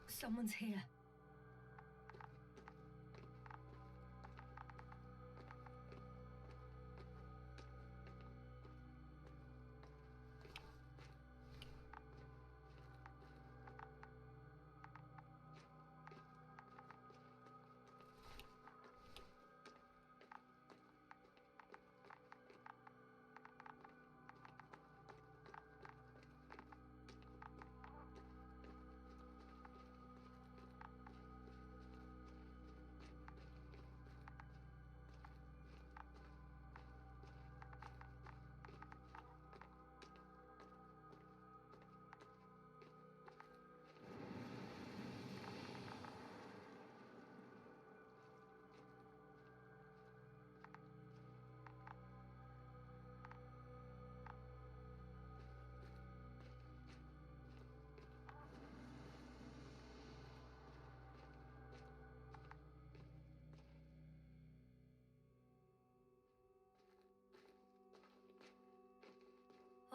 Someone's here.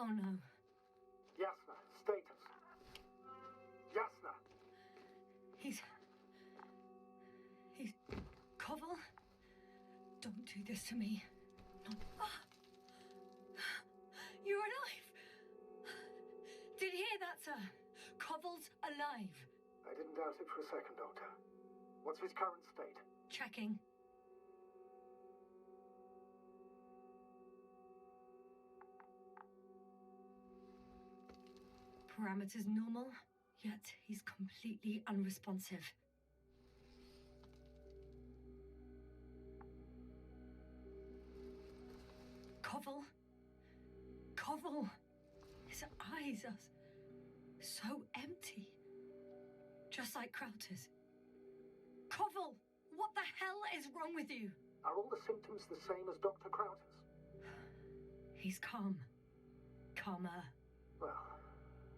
Oh no. Yasna, status. Yasna! He's... Koval? Don't do this to me. No. You're alive! Did you hear that, sir? Koval's alive. I didn't doubt it for a second, Doctor. What's his current state? Checking. Parameters normal, yet he's completely unresponsive. Koval? Koval! His eyes are so empty. Just like Krauter's. Koval! What the hell is wrong with you? Are all the symptoms the same as Dr. Krauter's? He's calm. Calmer. Well,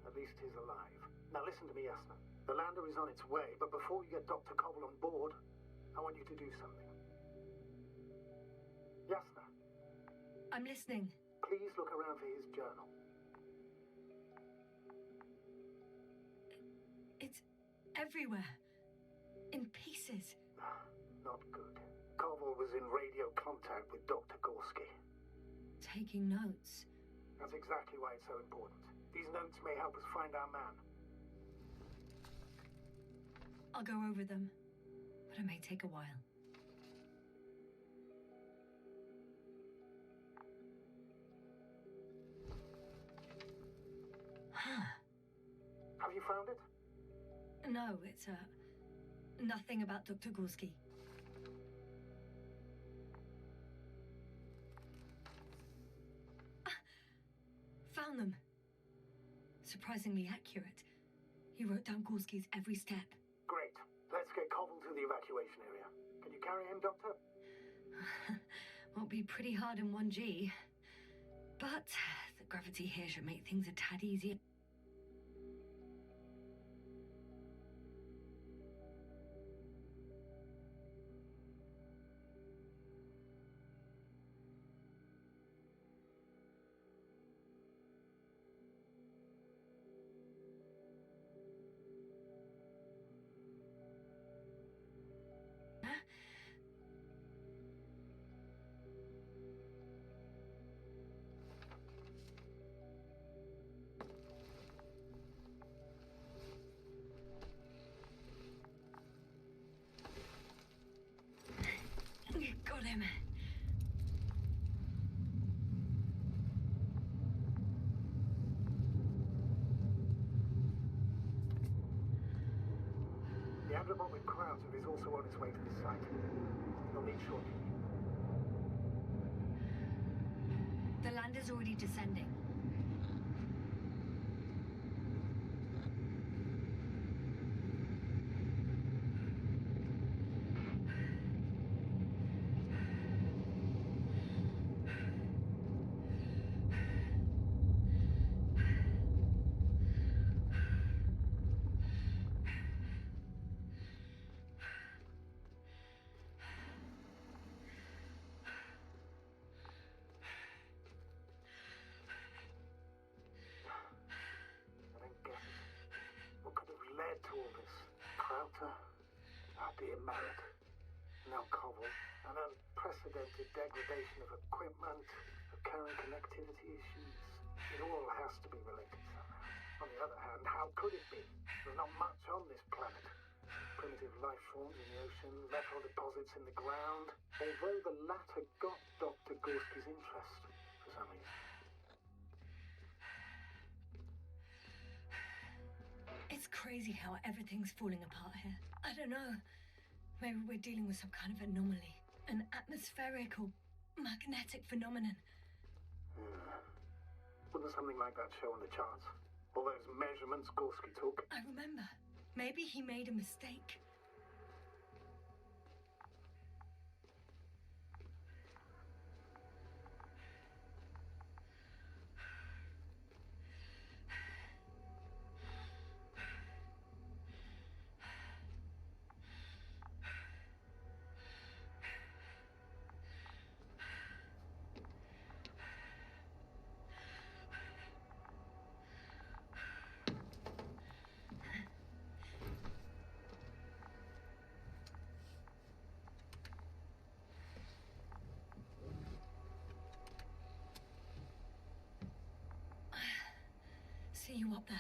at least he's alive. Now listen to me, Yasna. The lander is on its way, but before you get Dr. Koval on board, I want you to do something. Yasna, I'm listening. please look around for his journal. It's everywhere. In pieces. Not good. Koval was in radio contact with Dr. Gorski. Taking notes. That's exactly why it's so important. These notes may help us find our man. I'll go over them, but it may take a while. Have you found it? No, it's nothing about Dr. Gorski. Found them. Surprisingly accurate. He wrote down Gorski's every step. Great. Let's get Koval to the evacuation area. Can you carry him, Doctor? Won't be pretty hard in 1G. But the gravity here should make things a tad easier. Got him. The Amblebot with Krauter is also on its way to the site. He'll meet shortly. The lander's already descending. I don't get it. What could have led to all this? Krauter, being married, now Koval, an unprecedented degradation of equipment, recurrent connectivity issues. It all has to be related somehow. On the other hand, how could it be? There's not much on this planet. Primitive life forms in the ocean, metal deposits in the ground. Although the latter got Dr. Gorski's interest for some reason. It's crazy how everything's falling apart here. I don't know. Maybe we're dealing with some kind of anomaly. An atmospheric or magnetic phenomenon. Wouldn't something like that show on the charts? All those measurements Gorski took? I remember. Maybe he made a mistake. see you up there.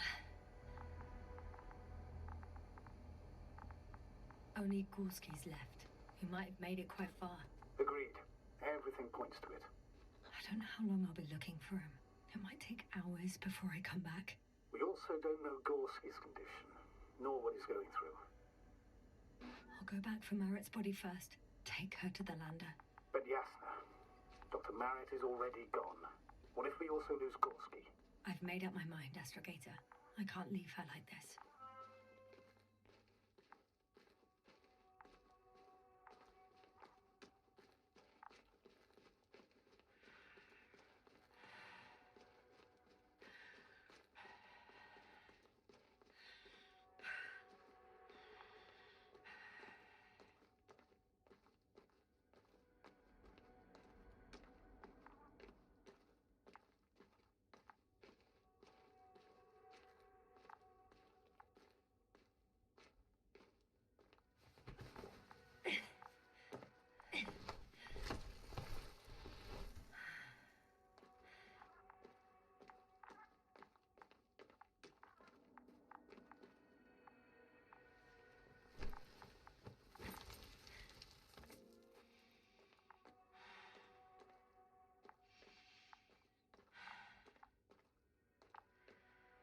Only Gorski's left. He might have made it quite far. Agreed. Everything points to it. I don't know how long I'll be looking for him. It might take hours before I come back. We also don't know Gorski's condition, nor what he's going through. I'll go back for Marrett's body first. Take her to the lander. But Yasna, Dr. Marrett is already gone. What if we also lose Gorski? I've made up my mind, Astrogator. I can't leave her like this.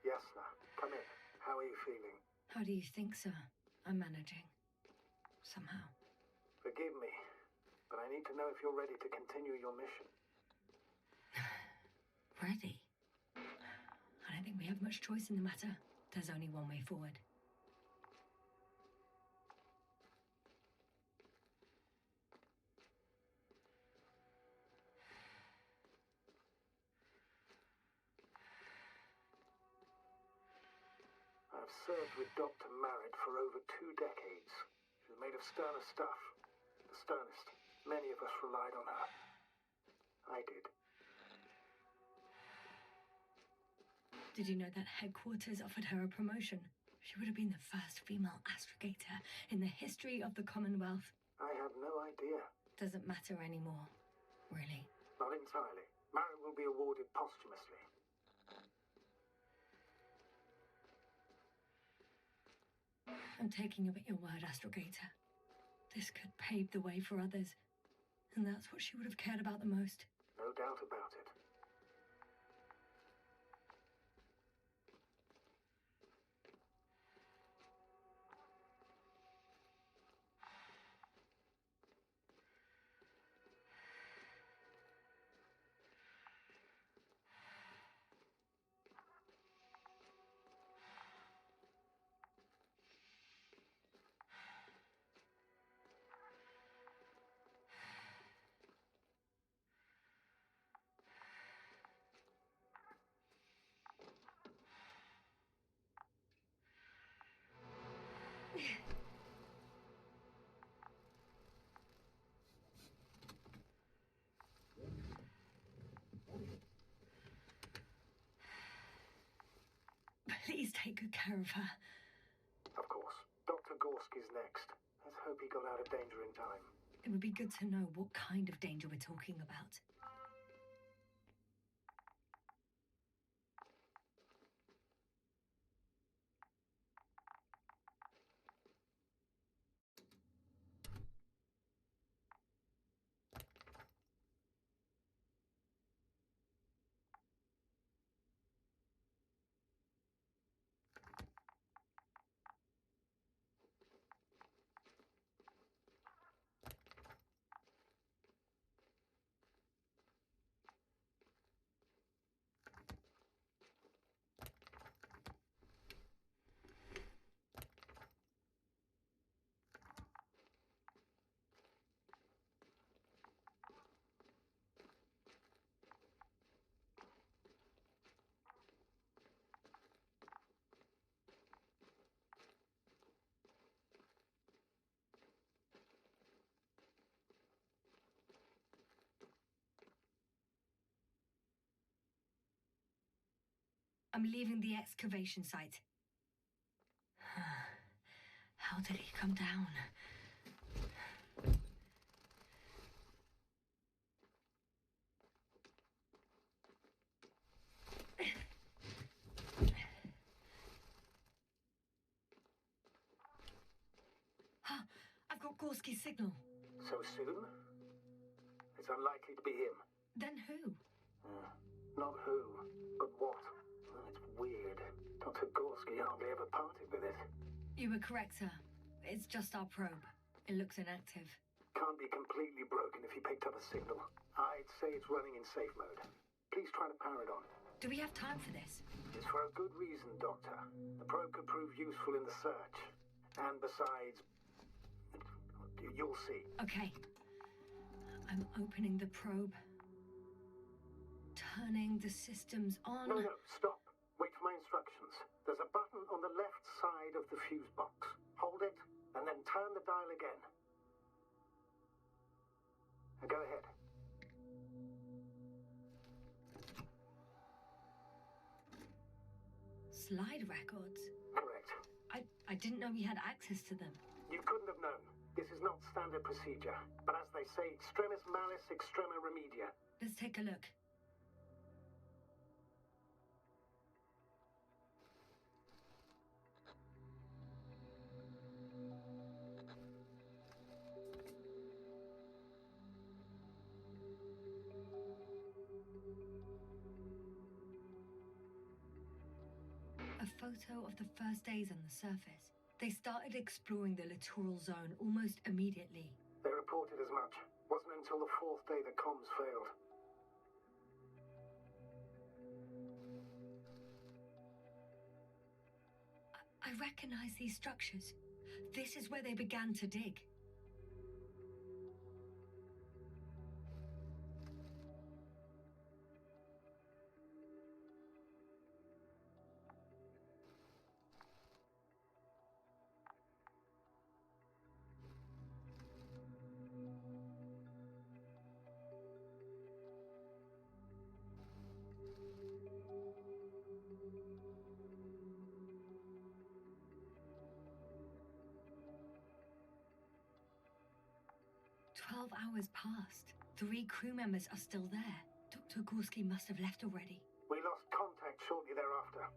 Yasna, come in. How are you feeling? How do you think, sir? I'm managing. Somehow. Forgive me, but I need to know if you're ready to continue your mission. Ready? I don't think we have much choice in the matter. There's only one way forward. I've served with Dr. Marrett for over 2 decades. She's made of sterner stuff. The sternest. Many of us relied on her. I did. Did you know that headquarters offered her a promotion? She would have been the first female astrogator in the history of the Commonwealth. I have no idea. Doesn't matter anymore, really. Not entirely. Marrett will be awarded posthumously. I'm taking you at your word, Astrogator. This could pave the way for others. And that's what she would have cared about the most. No doubt about it. Please take good care of her. Of course. Dr. Gorski's next. Let's hope he got out of danger in time. It would be good to know what kind of danger we're talking about. I'm leaving the excavation site. How did he come down? Gorski's signal. So soon? It's unlikely to be him. Then who? Not who, but what. It's weird. Dr. Gorski hardly ever parted with it. You were correct, sir. It's just our probe. It looks inactive. Can't be completely broken if he picked up a signal. I'd say it's running in safe mode. Please try to power it on. Do we have time for this? It's for a good reason, Doctor. The probe could prove useful in the search. And besides, you'll see. Okay. I'm opening the probe. Turning the systems on. No, stop. Wait for my instructions. There's a button on the left side of the fuse box. Hold it, and then turn the dial again. Now go ahead. Slide records? Correct. I didn't know we had access to them. You couldn't have known. This is not standard procedure. But as they say, extremis malis, extrema remedia. Let's take a look. A photo of the first days on the surface. They started exploring the littoral zone almost immediately. They reported as much. Wasn't until the fourth day the comms failed. I recognize these structures. This is where they began to dig. Hours passed. 3 crew members are still there. Dr. Gorski must have left already. We lost contact shortly thereafter.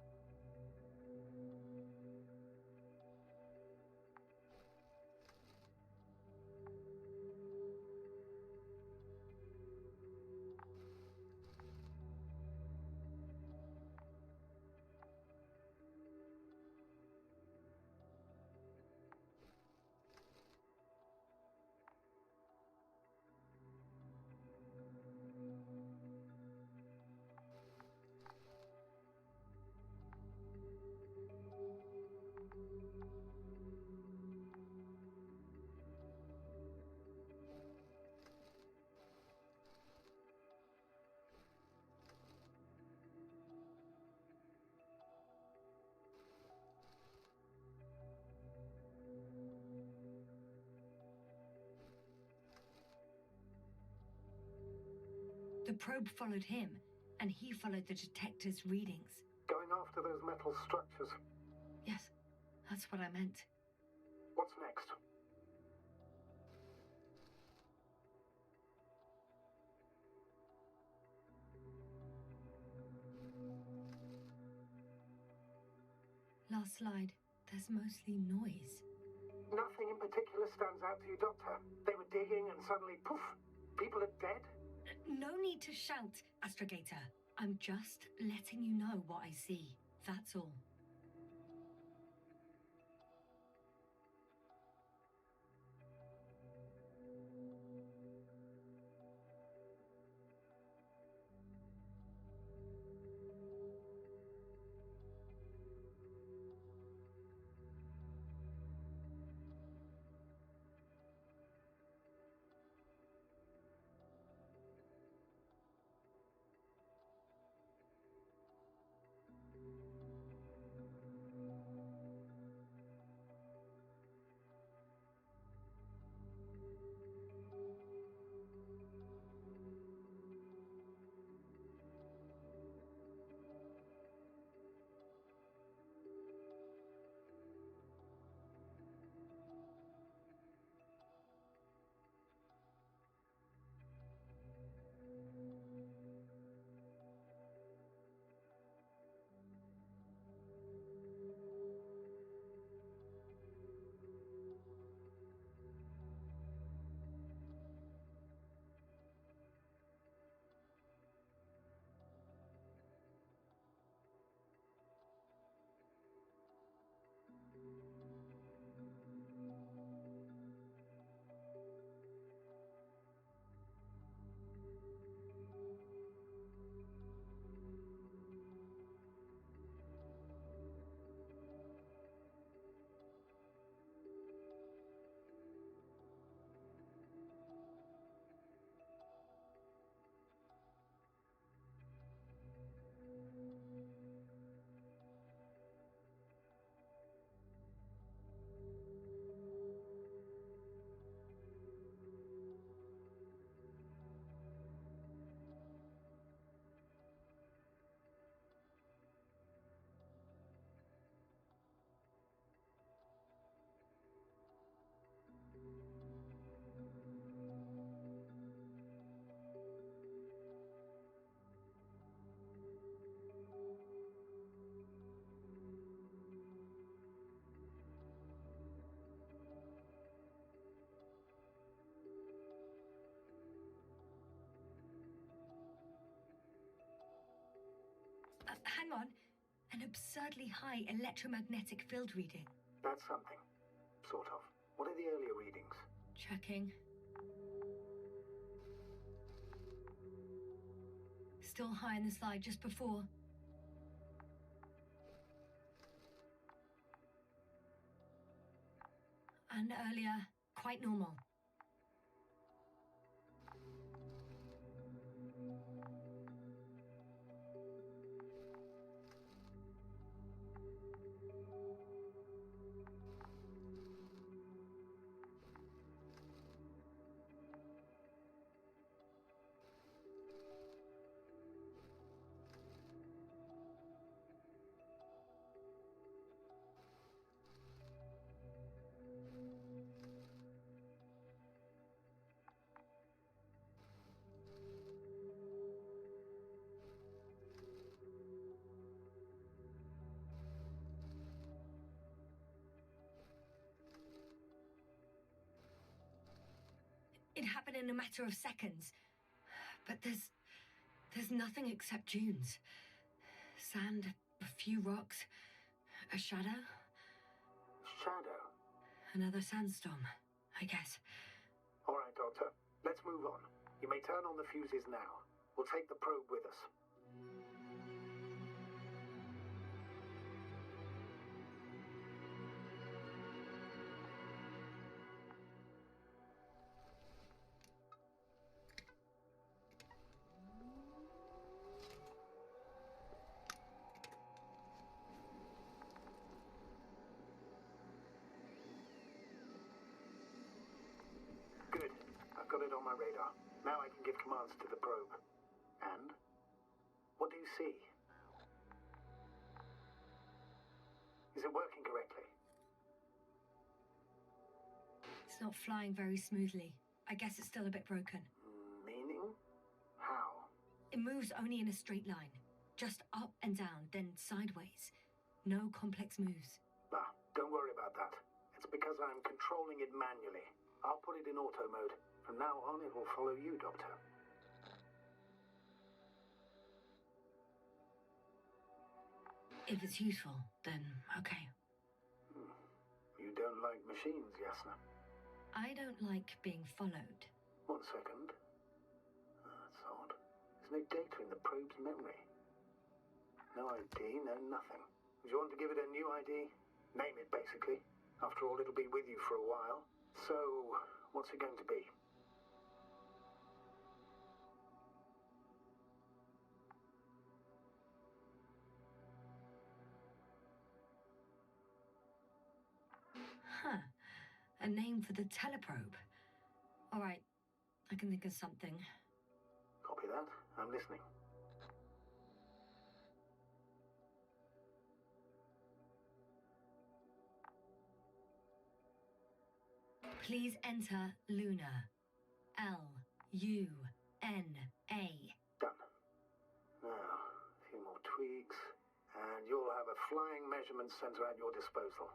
The probe followed him, and he followed the detector's readings. Going after those metal structures. Yes, that's what I meant. What's next? Last slide. There's mostly noise. Nothing in particular stands out to you, Doctor. They were digging and suddenly, poof, people are dead? No need to shout, Astrogator. I'm just letting you know what I see. That's all. hang on. An absurdly high electromagnetic field reading. That's something. Sort of. What are the earlier readings? Checking. Still high in the slide just before. And earlier, quite normal. It happened in a matter of seconds. But there's nothing except dunes. Sand, a few rocks, a shadow. Shadow? Another sandstorm, I guess. All right, Doctor. Let's move on. You may turn on the fuses now. We'll take the probe with us. Good. I've got it on my radar. Now I can give commands to the probe. And? What do you see? Is it working correctly? It's not flying very smoothly. I guess it's still a bit broken. Meaning? How? It moves only in a straight line. Just up and down, then sideways. No complex moves. Ah, don't worry about that. It's because I'm controlling it manually. I'll put it in auto mode. From now on, it will follow you, Doctor. If it's useful, then okay. You don't like machines, Yasna? I don't like being followed. 1 second. That's odd. There's no data in the probe's memory. No ID, no nothing. Do you want to give it a new ID? Name it, basically. After all, it'll be with you for a while. So, what's it going to be? Huh. A name for the teleprobe. All right, I can think of something. Copy that. I'm listening. Please enter Luna. L-U-N-A. Done. Now, a few more tweaks, and you'll have a flying measurement center at your disposal.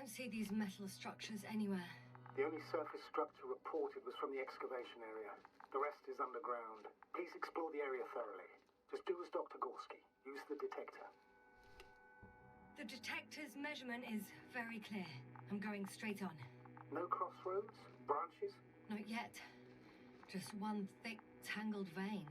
don't see these metal structures anywhere. The only surface structure reported was from the excavation area. The rest is underground. Please explore the area thoroughly. Just do as Dr. Gorski. Use the detector. The detector's measurement is very clear. I'm going straight on. No crossroads? Branches? Not yet. Just one thick, tangled vein.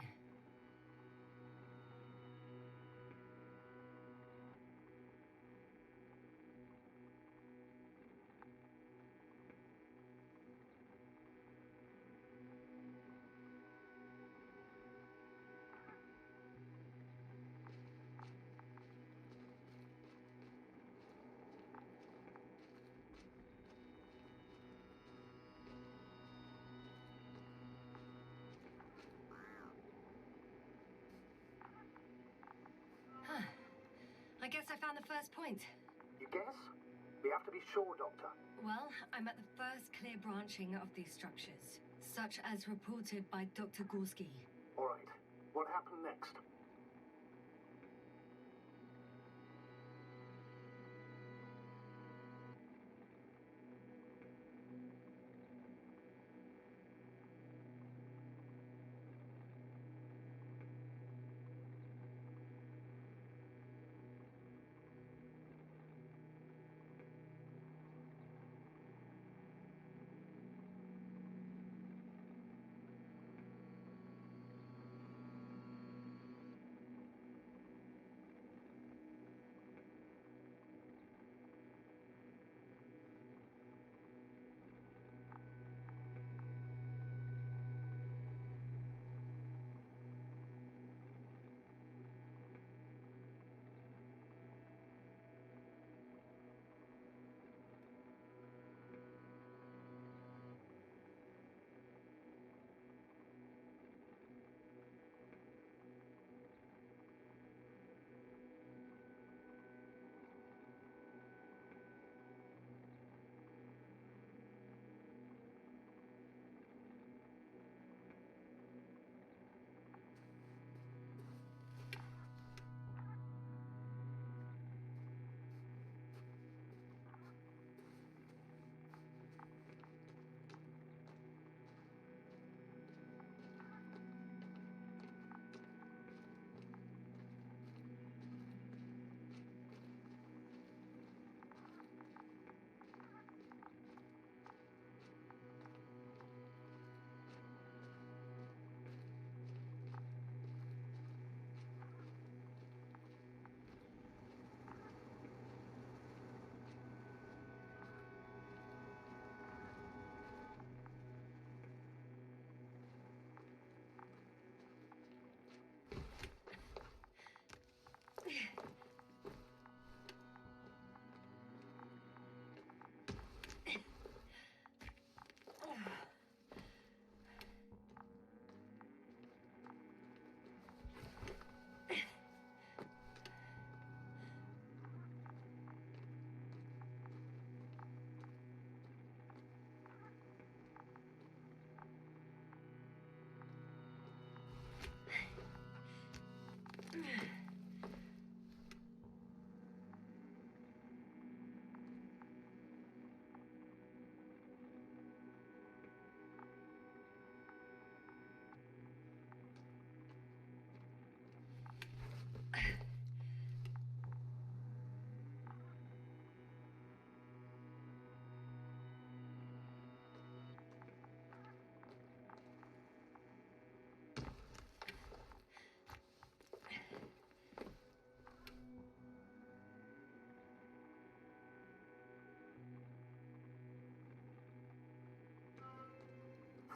I guess I found the first point. You guess? We have to be sure, Doctor. Well, I'm at the first clear branching of these structures, such as reported by Dr. Gorski. All right. What happened next?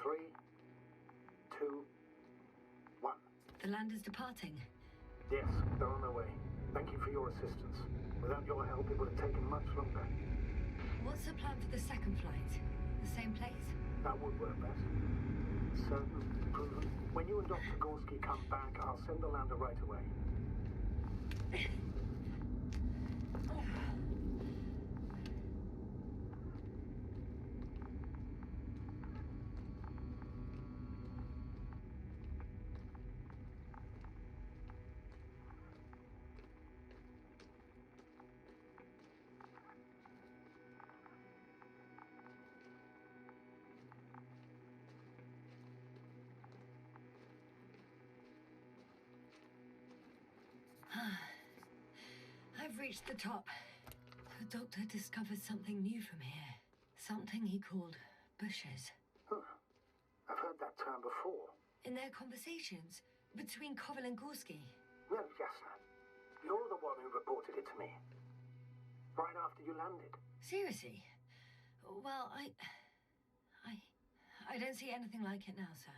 Three, two, one. The lander's departing. Yes, they're on their way. Thank you for your assistance. Without your help, it would have taken much longer. What's the plan for the second flight? The same place? That would work best. Certain, proven. When you and Dr. Gorski come back, I'll send the lander right away. We've reached the top. The doctor discovered something new from here. Something he called bushes. Huh. I've heard that term before. In their conversations between Koval and Gorski. No, Jasna. You're the one who reported it to me. Right after you landed. Seriously? Well, I don't see anything like it now, sir.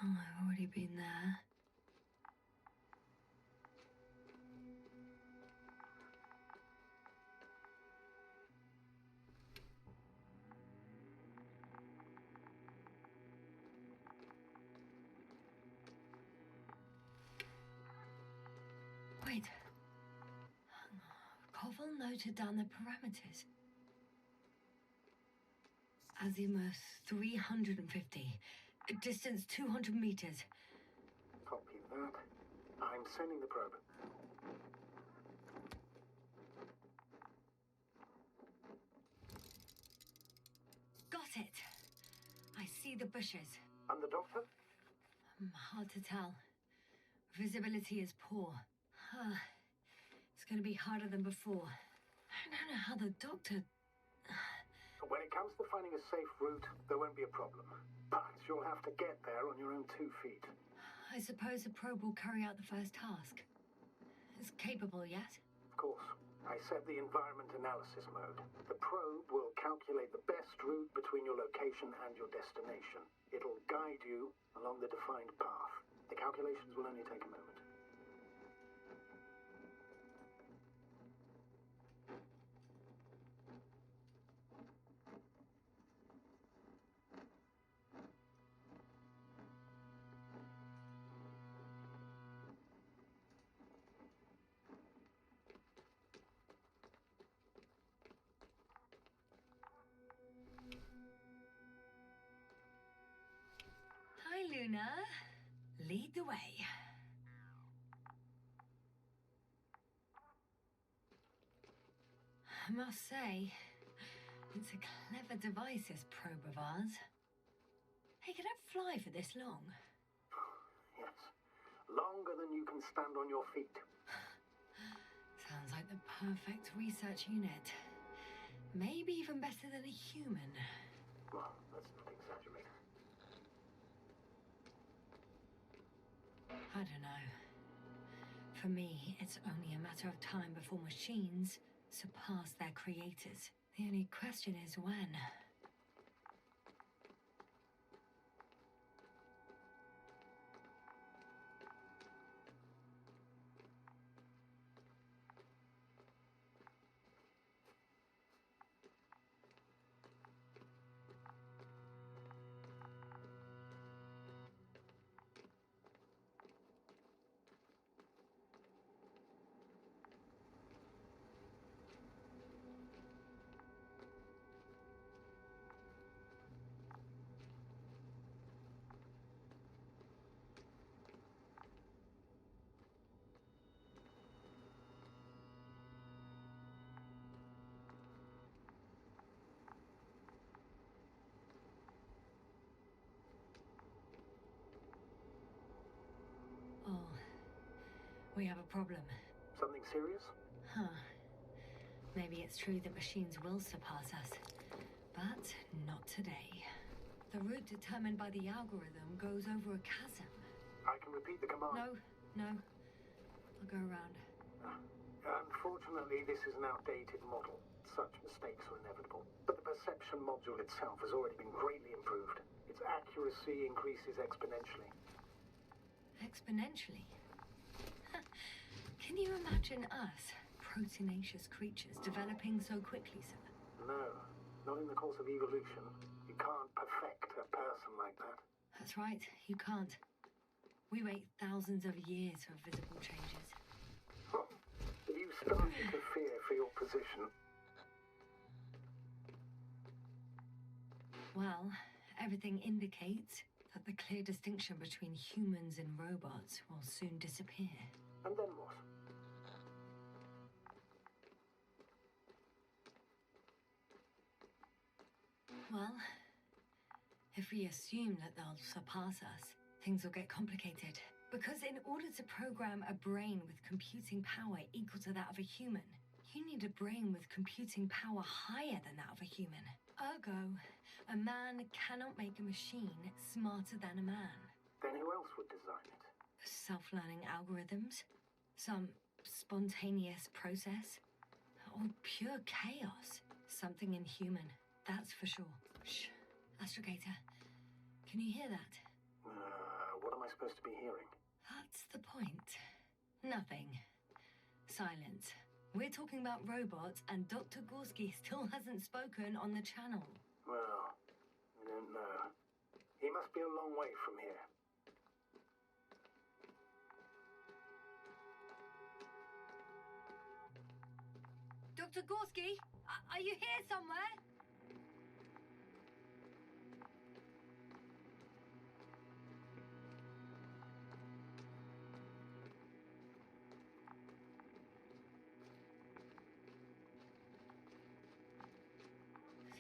Oh, I've already been there. Wait. Koval noted down the parameters. Azimuth 350. Distance 200 meters. Copy that. I'm sending the probe. Got it. I see the bushes. And the doctor? Hard to tell. Visibility is poor. It's gonna be harder than before. I don't know how the doctor... When it comes to finding a safe route, there won't be a problem. But you'll have to get there on your own 2 feet. I suppose the probe will carry out the first task. It's capable yet? Of course. I set the environment analysis mode. The probe will calculate the best route between your location and your destination. It'll guide you along the defined path. The calculations will only take a moment. Hi, Luna. Lead the way. I must say, it's a clever device, this probe of ours. Hey, could it fly for this long? Yes. Longer than you can stand on your feet. Sounds like the perfect research unit. Maybe even better than a human. Well, let's not exaggerate. I don't know. For me, it's only a matter of time before machines surpass their creators. The only question is when. We have a problem. Something serious? Huh. Maybe it's true that machines will surpass us. But not today. The route determined by the algorithm goes over a chasm. I can repeat the command. No. I'll go around. Unfortunately, this is an outdated model. Such mistakes are inevitable. But the perception module itself has already been greatly improved. Its accuracy increases exponentially. Exponentially? Can you imagine us, proteinaceous creatures, developing so quickly, sir? No, not in the course of evolution. You can't perfect a person like that. That's right, you can't. We wait thousands of years for visible changes. Huh. Have you started to fear for your position? Well, everything indicates that the clear distinction between humans and robots will soon disappear. And then what? Well, if we assume that they'll surpass us, things will get complicated. Because in order to program a brain with computing power equal to that of a human, you need a brain with computing power higher than that of a human. Ergo, a man cannot make a machine smarter than a man. Then who else would design it? Self-learning algorithms? Some spontaneous process? Or pure chaos? Something inhuman, that's for sure. Shh. Astrogator, can you hear that? What am I supposed to be hearing? That's the point. Nothing. Silence. We're talking about robots, and Dr. Gorski still hasn't spoken on the channel. Well, I don't know. He must be a long way from here. Dr. Gorski, are you here somewhere?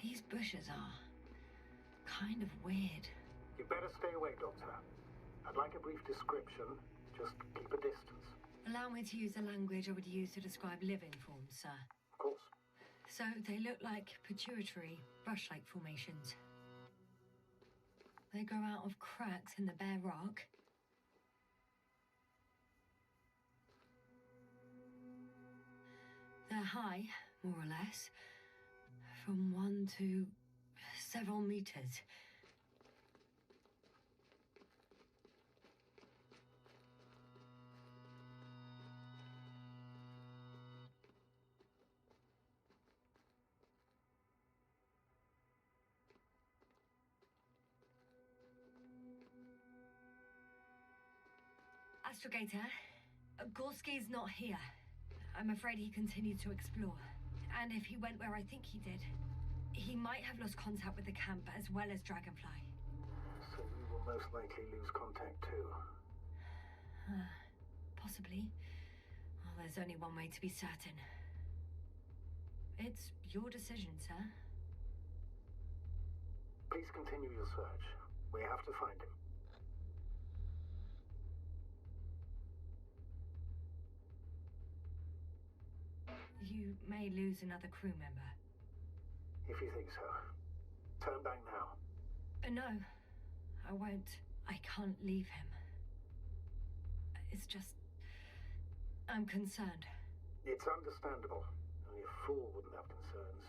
These bushes are kind of weird. You better stay away, Doctor. I'd like a brief description. Just keep a distance. Allow me to use the language I would use to describe living forms, sir. Of course. So they look like pituitary, brush-like formations. They grow out of cracks in the bare rock. They're high, more or less, from 1 to several meters. Astrogator, Gorski's not here. I'm afraid he continued to explore. And if he went where I think he did, he might have lost contact with the camp as well as Dragonfly. So we will most likely lose contact too. Possibly. Well, there's only one way to be certain. It's your decision, sir. Please continue your search. We have to find him. You may lose another crew member. If you think so. Turn back now. No, I won't. I can't leave him. It's just... I'm concerned. It's understandable. Only a fool wouldn't have concerns.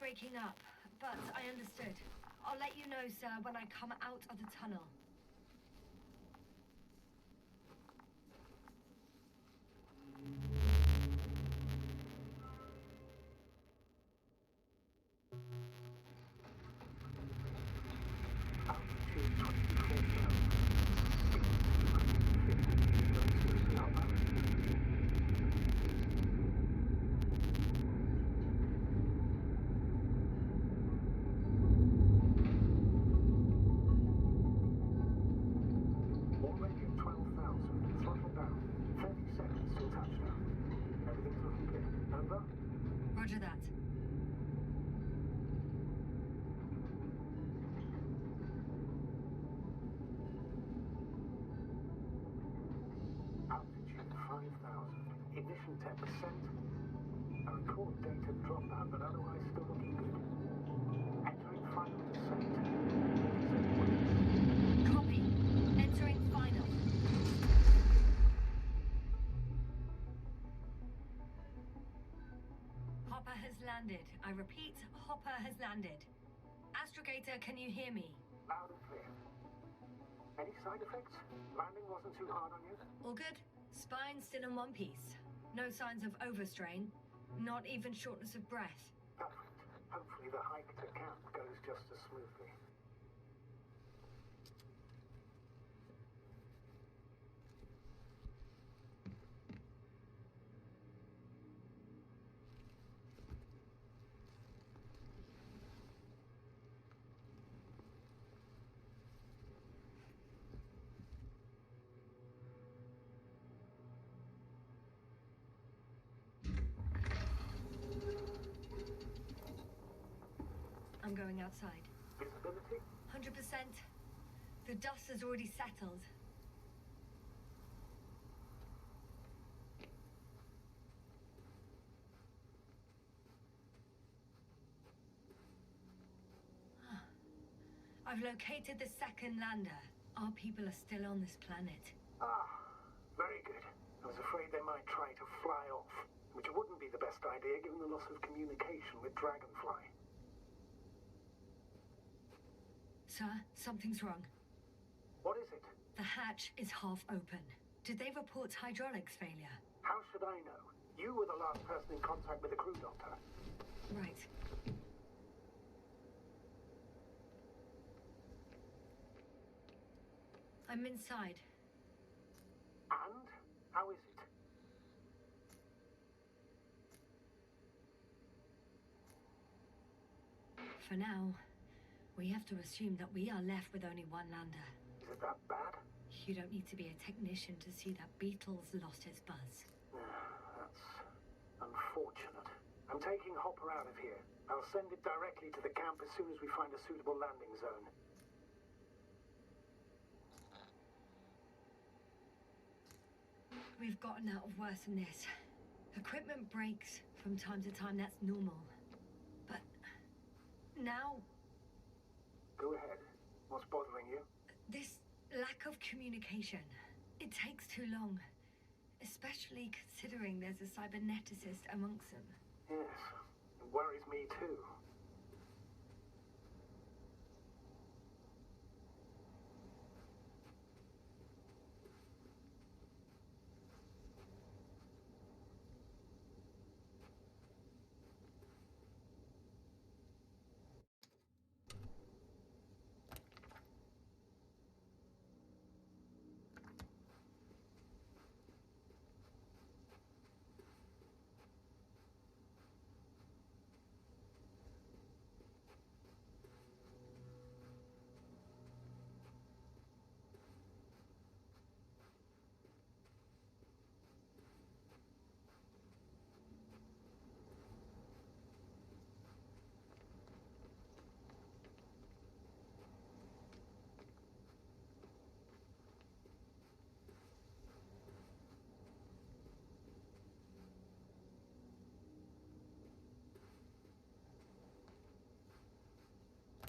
breaking up, but I understood. I'll let you know, sir, when I come out of the tunnel. Altitude 24,000. Speed 250. Hopper. Already at 12,000. Throttle down. 30 seconds till touchdown. Everything's looking good. Over? Roger that. Altitude 5,000. Ignition 10%. A record data dropout, but otherwise still looking good. Entering final descent. Copy. Entering final. Hopper has landed. I repeat, Hopper has landed. Astrogator, can you hear me? Loud and clear. Any side effects? Landing wasn't too hard on you? All good? Spine still in one piece. No signs of overstrain. Not even shortness of breath. Perfect. Hopefully the hike to camp goes just as smoothly. I'm going outside. Visibility? 100%. The dust has already settled. I've located the second lander. Our people are still on this planet. Ah, very good. I was afraid they might try to fly off, which wouldn't be the best idea given the loss of communication with Dragonfly. Sir, something's wrong. What is it? The hatch is half open. Did they report hydraulics failure? How should I know? You were the last person in contact with the crew doctor. Right. I'm inside. And? How is it? For now, we have to assume that we are left with only one lander. Is it that bad? You don't need to be a technician to see that Beetle's lost its buzz. That's unfortunate. I'm taking Hopper out of here. I'll send it directly to the camp as soon as we find a suitable landing zone. We've gotten out of worse than this. Equipment breaks from time to time, that's normal. But now, Go ahead. What's bothering you? this lack of communication, it takes too long. Especially considering there's a cyberneticist amongst them. Yes, it worries me too.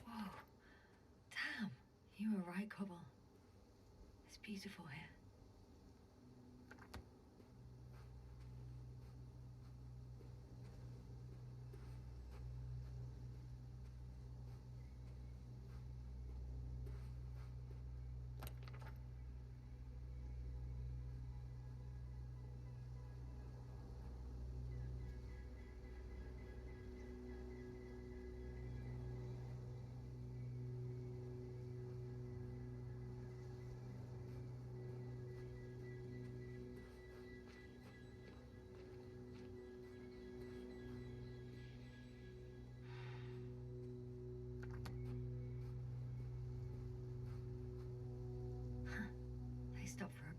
Whoa. Damn. You were right, Cobble. It's beautiful here.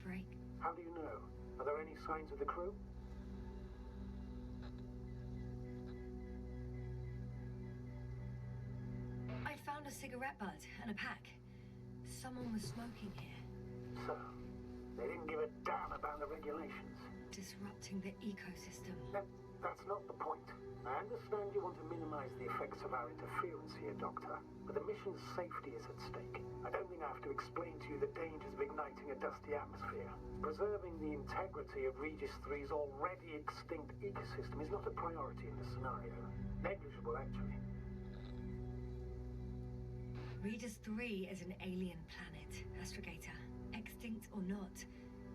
break. How do you know? Are there any signs of the crew? I found a cigarette butt and a pack. Someone was smoking here, So, they didn't give a damn about the regulations. disrupting the ecosystem. That's not the point. I understand you want to minimize the effects of our interference here, Doctor, but the mission's safety is at stake. I don't think I have to explain to you the dangers of igniting a dusty atmosphere. Preserving the integrity of Regis 3's already extinct ecosystem is not a priority in this scenario. Negligible, actually. Regis 3 is an alien planet, Astrogator. Extinct or not,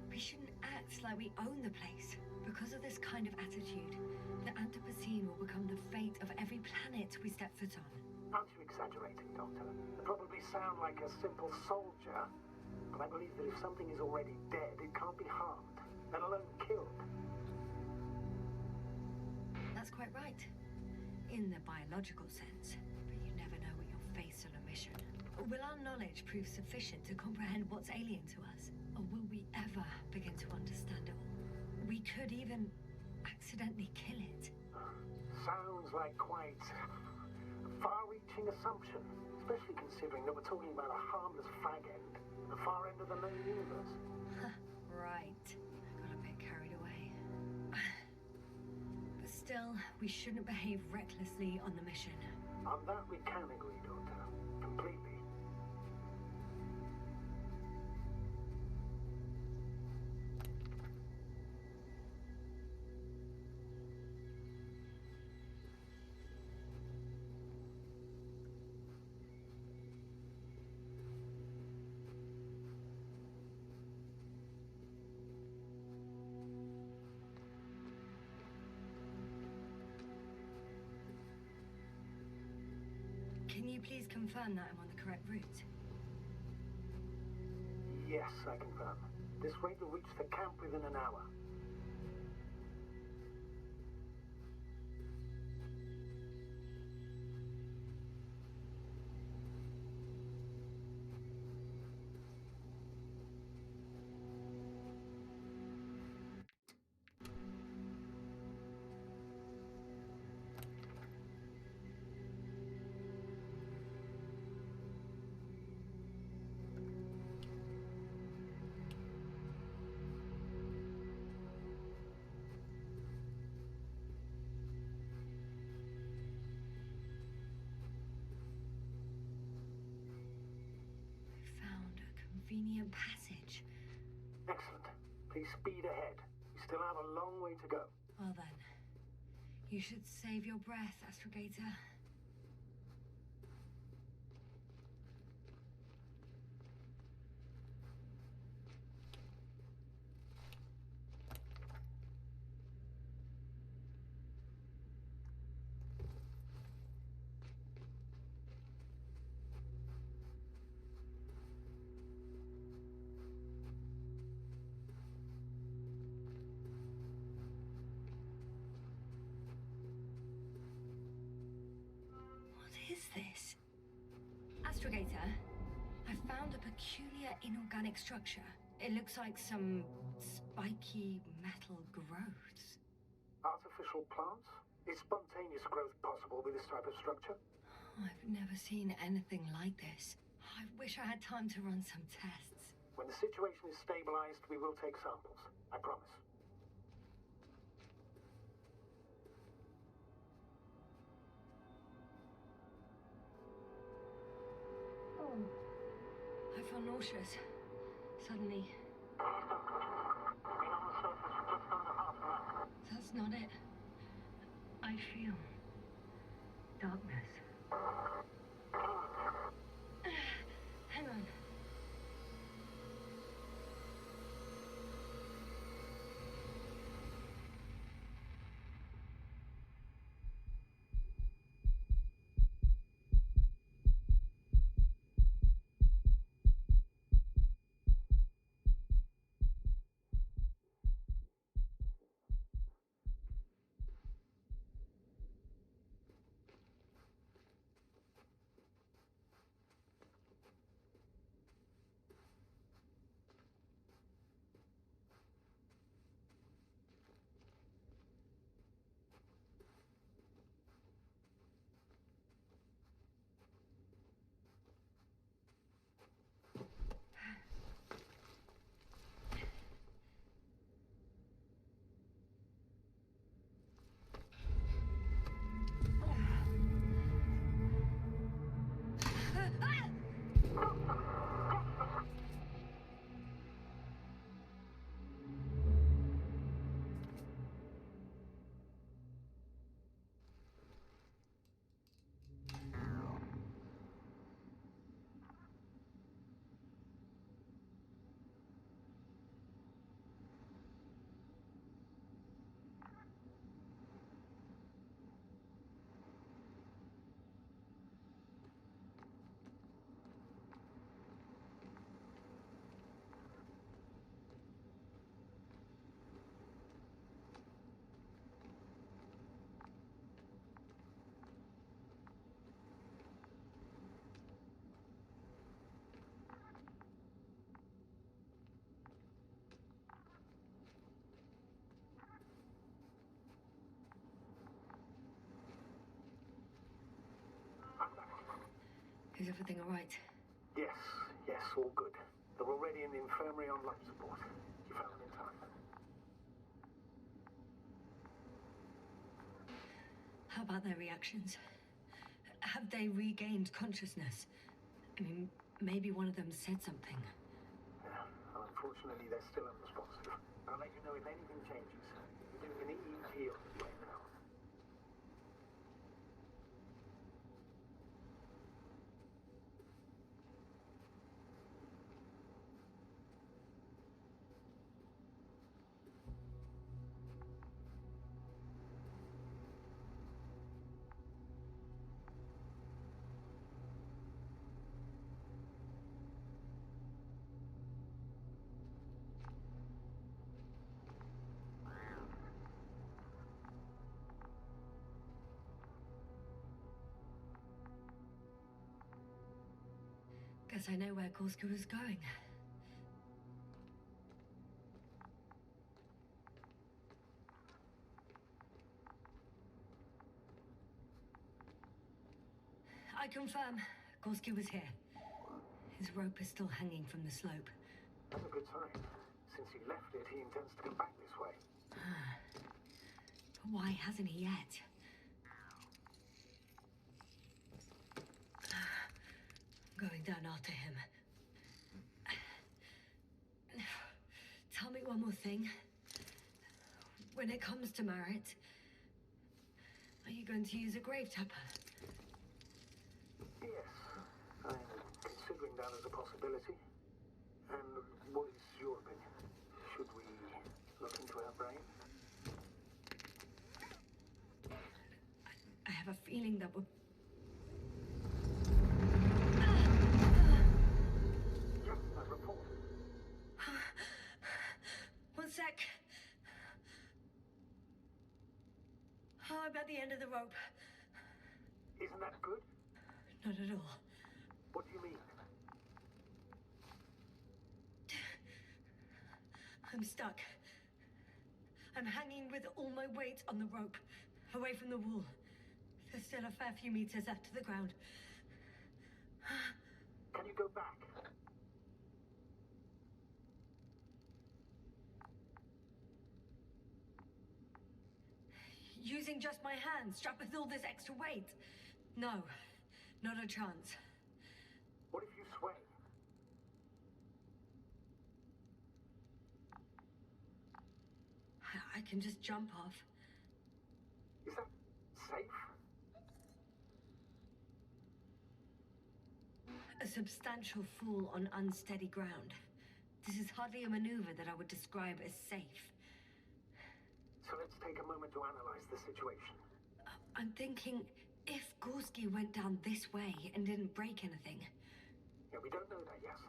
we shouldn't act like we own the place. Because of this kind of attitude, the Anthropocene will become the fate of every planet we step foot on. Aren't you exaggerating, Doctor? You probably sound like a simple soldier, but I believe that if something is already dead, it can't be harmed, let alone killed. That's quite right. In the biological sense. But you never know what you'll face on a mission. Will our knowledge prove sufficient to comprehend what's alien to us? Or will we ever begin to understand it all? We could even accidentally kill it. Sounds like quite a far-reaching assumption, especially considering that we're talking about a harmless fag end at the far end of the known universe. Right. I got a bit carried away. But still, we shouldn't behave recklessly on the mission. On that we can agree, Doctor. Completely. Can you please confirm that I'm on the correct route? Yes, I confirm. This rate will reach the camp within an hour. Found a convenient passage. Excellent. Please speed ahead. We still have a long way to go. Well then, you should save your breath, Astrogator. What is this? Astrogator, I found a peculiar inorganic structure. It looks like some spiky metal growths. Artificial plants? Is spontaneous growth possible with this type of structure? I've never seen anything like this. I wish I had time to run some tests. When the situation is stabilized, we will take samples. I promise. I feel nauseous. Suddenly. Been on the surface for just under half an hour. That's not it. I feel darkness. Hang on. everything all right? Yes, all good. They're already in the infirmary on life support. You found them in time. How about their reactions? Have they regained consciousness? I mean, maybe one of them said something. Yeah, unfortunately, they're still unresponsive. I'll let you know if anything changes. We're doing an EEG on them right now. Guess I know where Gorski was going. I confirm, Gorski was here. His rope is still hanging from the slope. That's a good sign. Since he left it, he intends to come back this way. But why hasn't he yet? I'm going down after him. Tell me one more thing. When it comes to Marit, are you going to use a grave tapper? Yes, I'm considering that as a possibility. And what is your opinion? Should we look into her brain? I have a feeling that would... Just a report. One sec. Oh, I'm at the end of the rope. Isn't that good? Not at all. What do you mean? I'm stuck. I'm hanging with all my weight on the rope, away from the wall. There's still a fair few meters left to the ground. Can you go back? Using just my hands, strapped with all this extra weight? No, not a chance. What if you sway? I can just jump off. Is that safe? A substantial fall on unsteady ground. This is hardly a maneuver that I would describe as safe. So let's take a moment to analyze the situation. I'm thinking, if Gorski went down this way and didn't break anything... Yeah, we don't know that yet.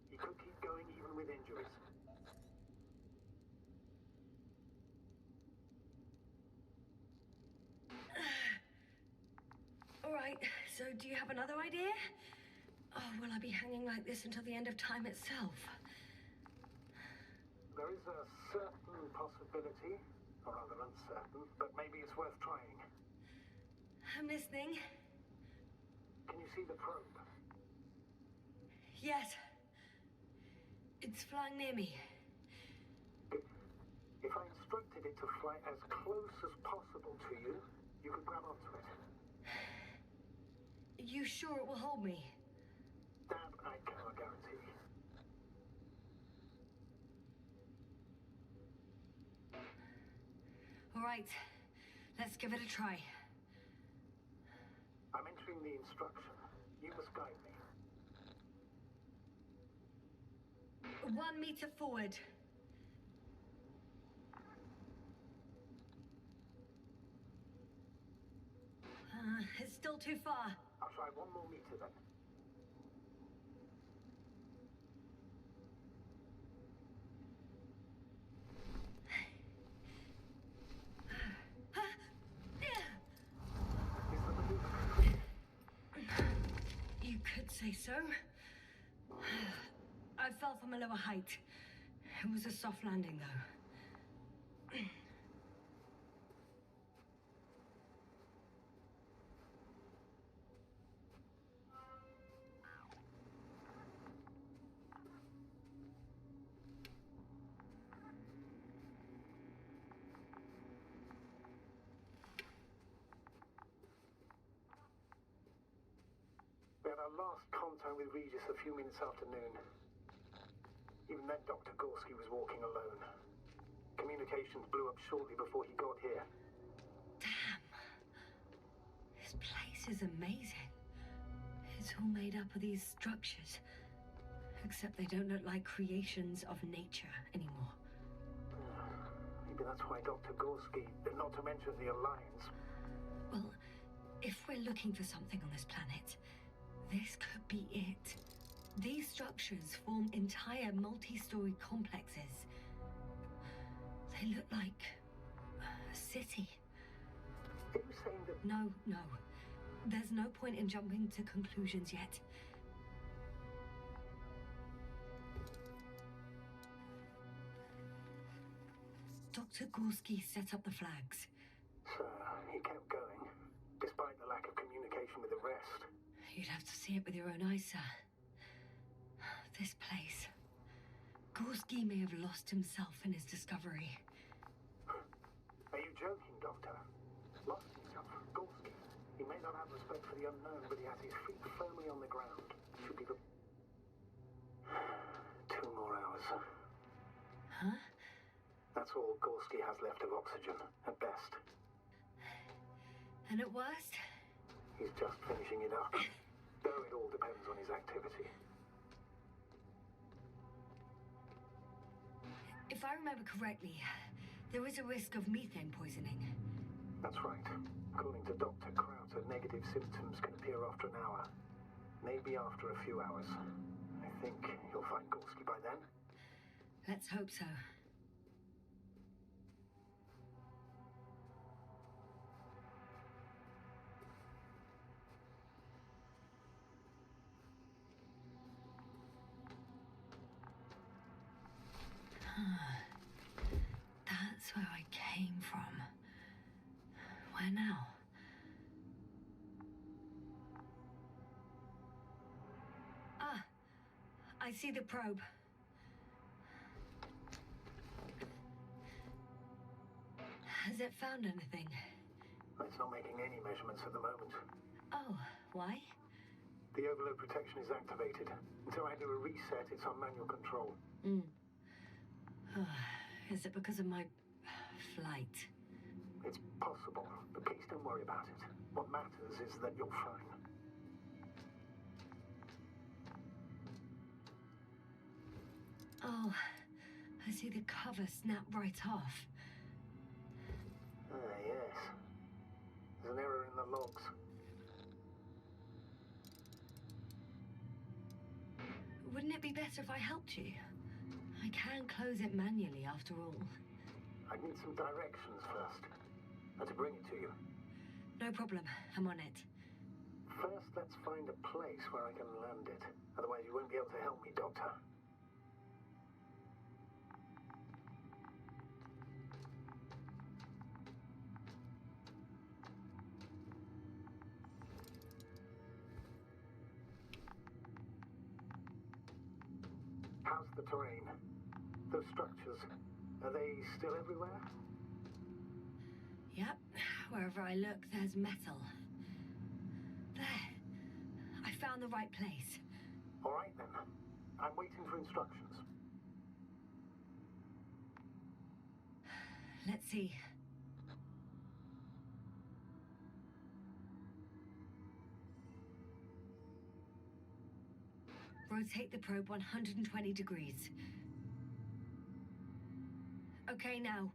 He could keep going even with injuries. All right, so do you have another idea? Oh, will I be hanging like this until the end of time itself? There is a certain possibility, or rather uncertain, but maybe it's worth trying. I'm listening. Can you see the probe? Yes. It's flying near me. Good. If I instructed it to fly as close as possible to you, you could grab onto it. You sure it will hold me? That I cannot guarantee. All right, let's give it a try. I'm entering the instruction. You must guide me. 1 meter forward. It's still too far. I'll try 1 more meter then. Is the maneuver complete? You could say so. I fell from a lower height. It was a soft landing, though. last contact with Regis a few minutes after noon. Even then, Dr. Gorski was walking alone. Communications blew up shortly before he got here. Damn. This place is amazing. It's all made up of these structures. Except they don't look like creations of nature anymore. Maybe that's why Dr. Gorski, not to mention the Alliance. Well, if we're looking for something on this planet, this could be it. These structures form entire multi-story complexes. They look like a city. Are you saying that... No. There's no point in jumping to conclusions yet. Dr. Gorski set up the flags. So, he kept going, despite the lack of communication with the rest. You'd have to see it with your own eyes, sir. This place. Gorski may have lost himself in his discovery. Are you joking, Doctor? Lost himself, Gorski. He may not have respect for the unknown, but he has his feet firmly on the ground. Should be the... 2 more hours. Huh? That's all Gorski has left of oxygen, at best. And at worst? He's just finishing it up. Though it all depends on his activity. If I remember correctly, there is a risk of methane poisoning. That's right. According to Dr. Krauter, negative symptoms can appear after an hour. Maybe after a few hours. I think you'll find Gorski by then. Let's hope so. That's where I came from. Where now? Ah, I see the probe. Has it found anything? It's not making any measurements at the moment. Oh, why? The overload protection is activated. Until I do a reset, it's on manual control. Is it because of my flight? It's possible, but please don't worry about it. What matters is that you're fine. Oh, I see the cover snap right off. Ah, yes. There's an error in the logs. Wouldn't it be better if I helped you? I can close it manually, after all. I need some directions first. To bring it to you. No problem. I'm on it. First, let's find a place where I can land it. Otherwise, you won't be able to help me, Doctor. How's the terrain? Those structures, are they still everywhere? Yep. Wherever I look, there's metal. There. I found the right place. All right, then. I'm waiting for instructions. Let's see. Rotate the probe 120 degrees. Okay, now.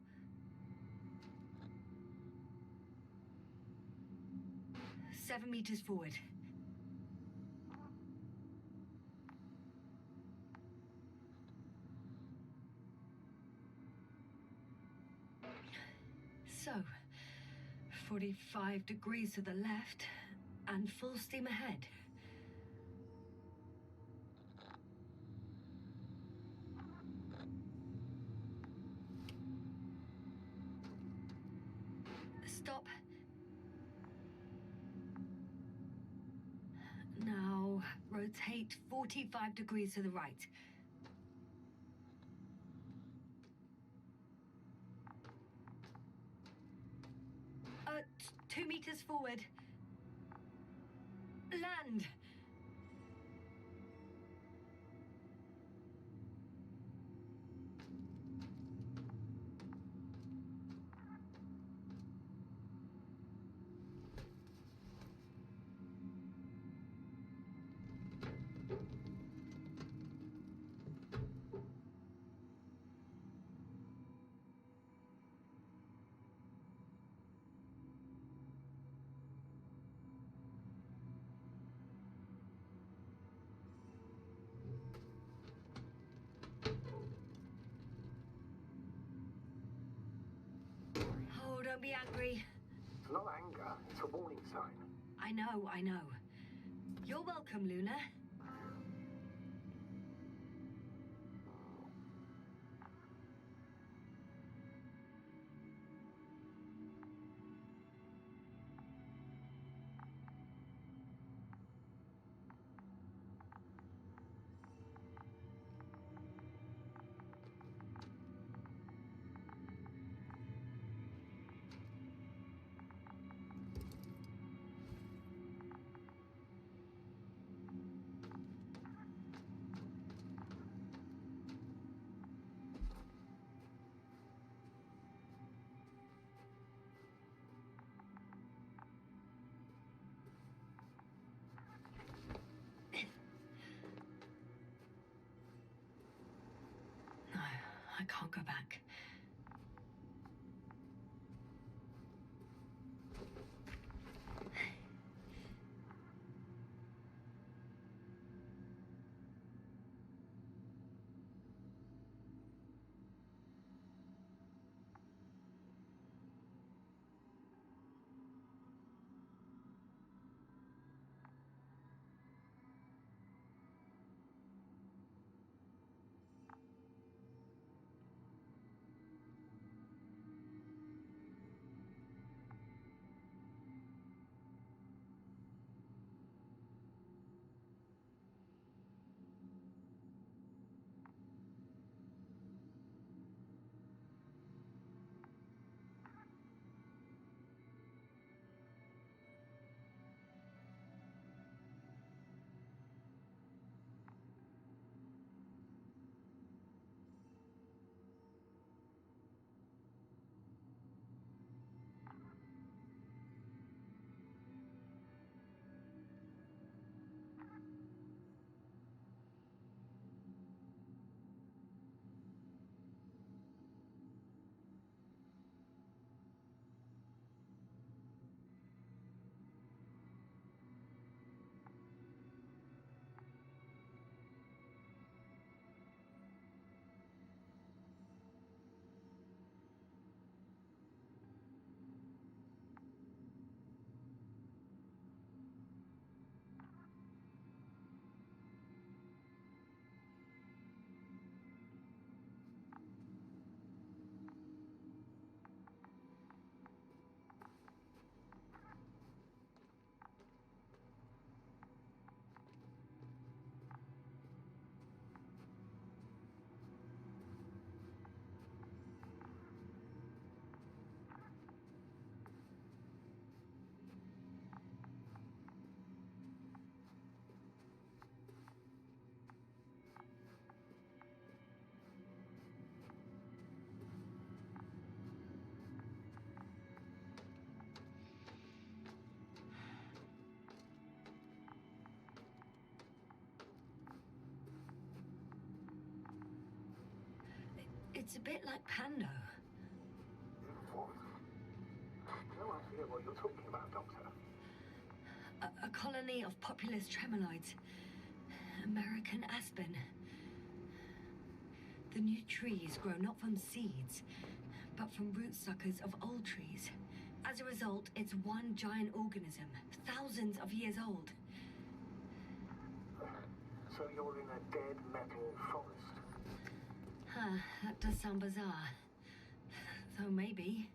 Seven meters forward. So, 45 degrees to the left and full steam ahead. Stop. Now, rotate 45 degrees to the right. 2 meters forward. Land. be angry. It's not anger, it's a warning sign. I know, I know. You're welcome, Luna. No, I can't go back. It's a bit like Pando. What? No idea what you're talking about, Doctor. A colony of populous tremoloids. American aspen. The new trees grow not from seeds, but from root suckers of old trees. As a result, it's one giant organism, thousands of years old. So you're in a dead metal forest? Huh, that does sound bizarre. Though maybe.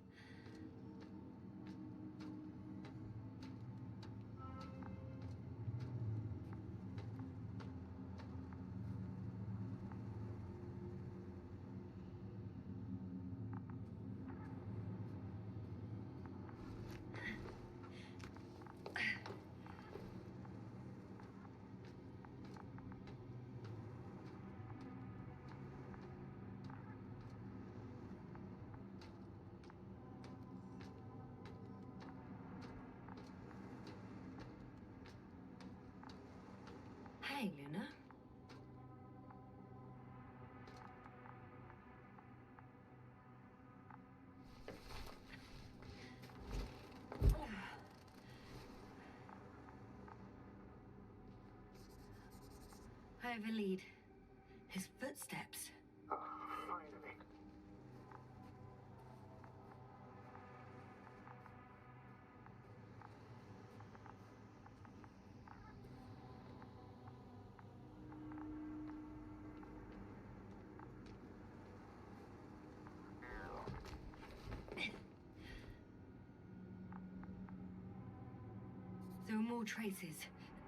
Hey, Luna. I have a lead. His footsteps. Ah, finally. More traces.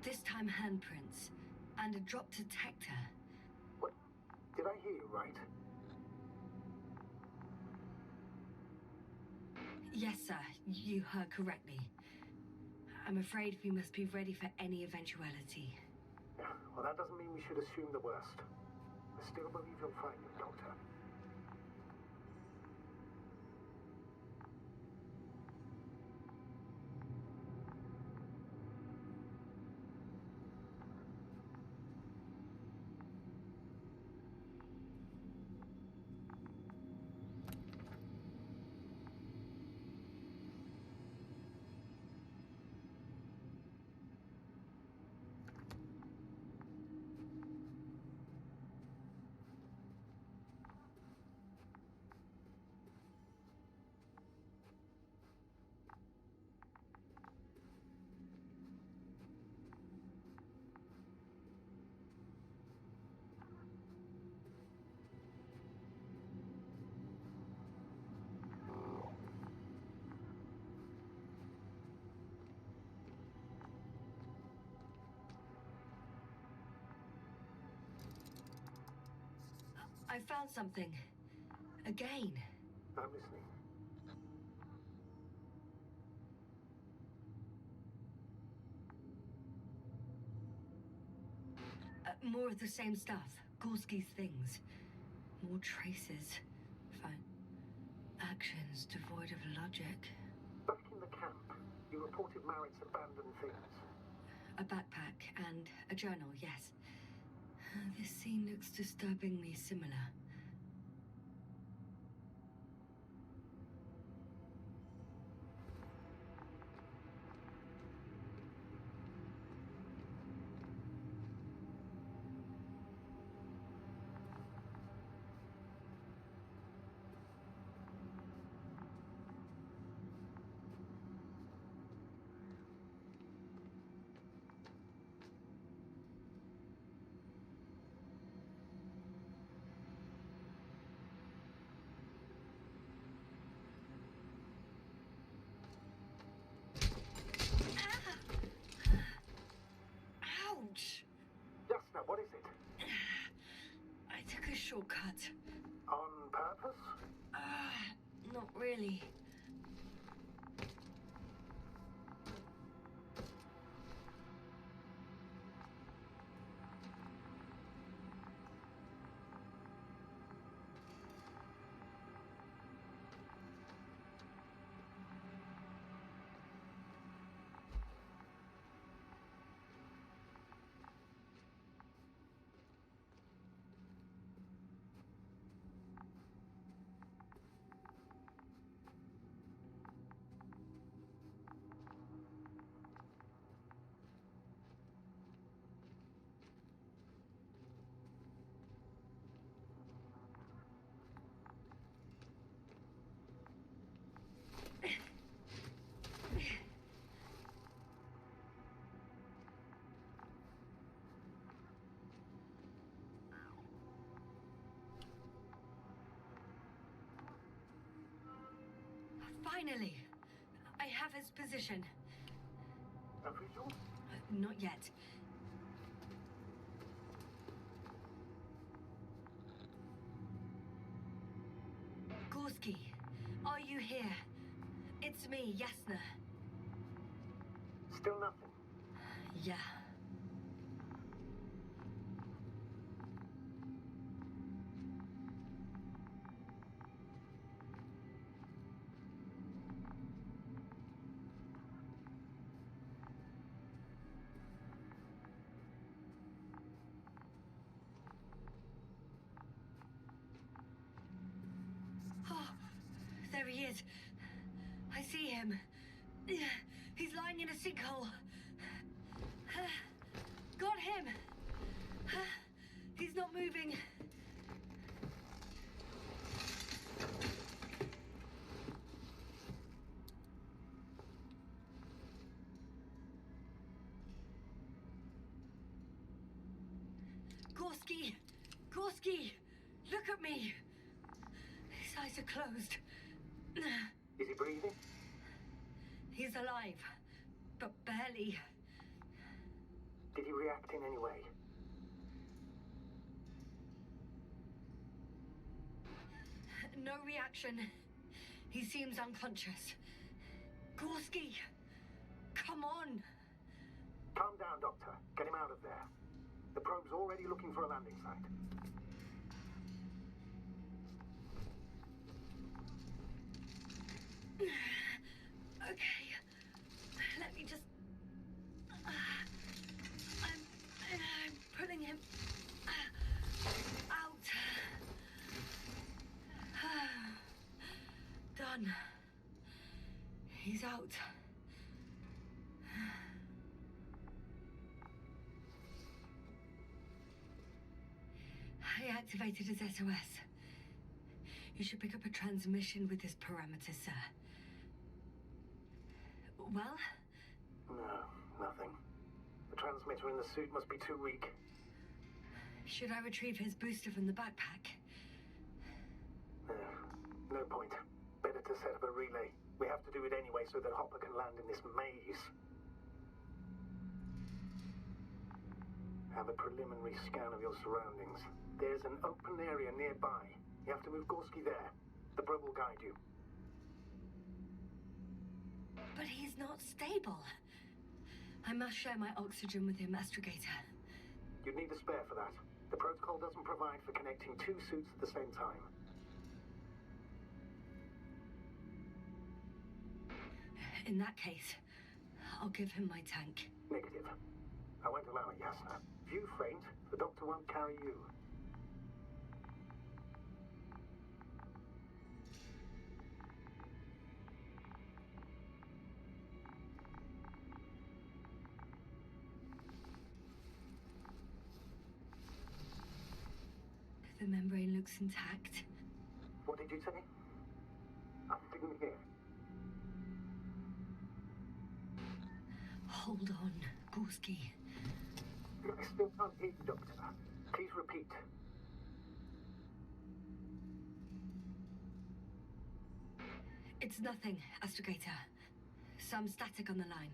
This time handprints. And a drop detector. What? Did I hear you right? Yes, sir. You heard correctly. I'm afraid we must be ready for any eventuality. Yeah, well, that doesn't mean we should assume the worst. I still believe you'll find him, Doctor. I found something. Again. I'm listening. More of the same stuff. Gorski's things. More traces. Fine. Actions devoid of logic. Back in the camp, you reported Marrett's abandoned things. A backpack and a journal, yes. This scene looks disturbingly similar. Ouch! Jasna, what is it? I took a shortcut. On purpose? Not really. Finally! I have his position. A visual? Not yet. Gorski, are you here? It's me, Jasna. Still nothing. Yeah. Oh, there he is. I see him. He's lying in a sinkhole. Got him. He's not moving. Gorski! Gorski! Look at me! His eyes are closed. Is he breathing? He's alive, but barely. Did he react in any way? No reaction. He seems unconscious. Gorski! Come on! Calm down, Doctor. Get him out of there. The probe's already looking for a landing site. Okay. Let me just... I'm pulling him out. Done. He's out. I activated his SOS. You should pick up a transmission with his parameters, sir. Well? No, nothing. The transmitter in the suit must be too weak. Should I retrieve his booster from the backpack? No point. Better to set up a relay. We have to do it anyway so that Hopper can land in this maze. Have a preliminary scan of your surroundings. There's an open area nearby. You have to move Gorski there. The probe will guide you. But he's not stable. I must share my oxygen with him, Astrogator. You'd need a spare for that. The protocol doesn't provide for connecting two suits at the same time. In that case, I'll give him my tank. Negative. I won't allow it, Yasna. If you faint, the doctor won't carry you. The membrane looks intact. What did you say? I didn't hear. Hold on, Gorski. I still can't hear you, Doctor. Please repeat. It's nothing, Astrogator. Some static on the line.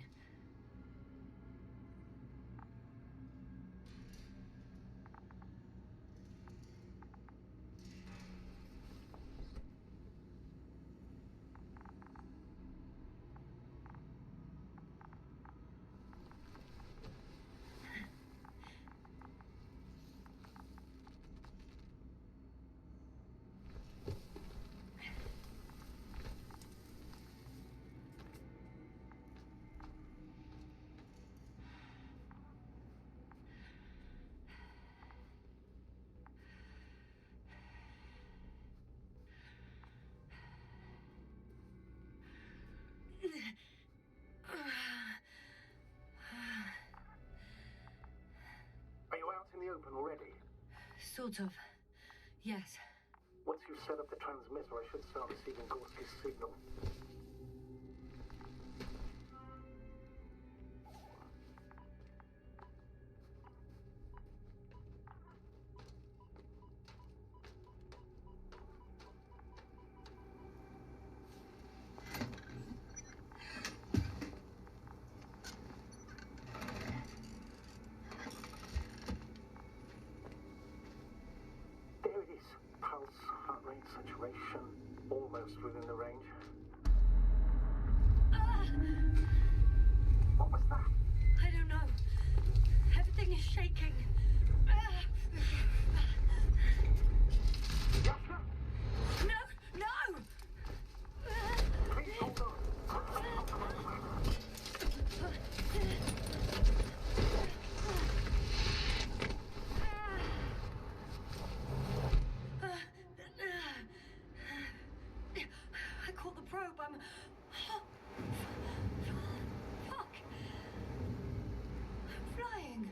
Are you out in the open already? Sort of. Yes. Once you've set up the transmitter, I should start receiving Gorski's signal. There it is. Pulse, heart rate, saturation, almost within the range. What was that? I don't know. Everything is shaking. Yasna! No! No! Please hold on. I caught the probe. I'm... Fuck! I'm flying.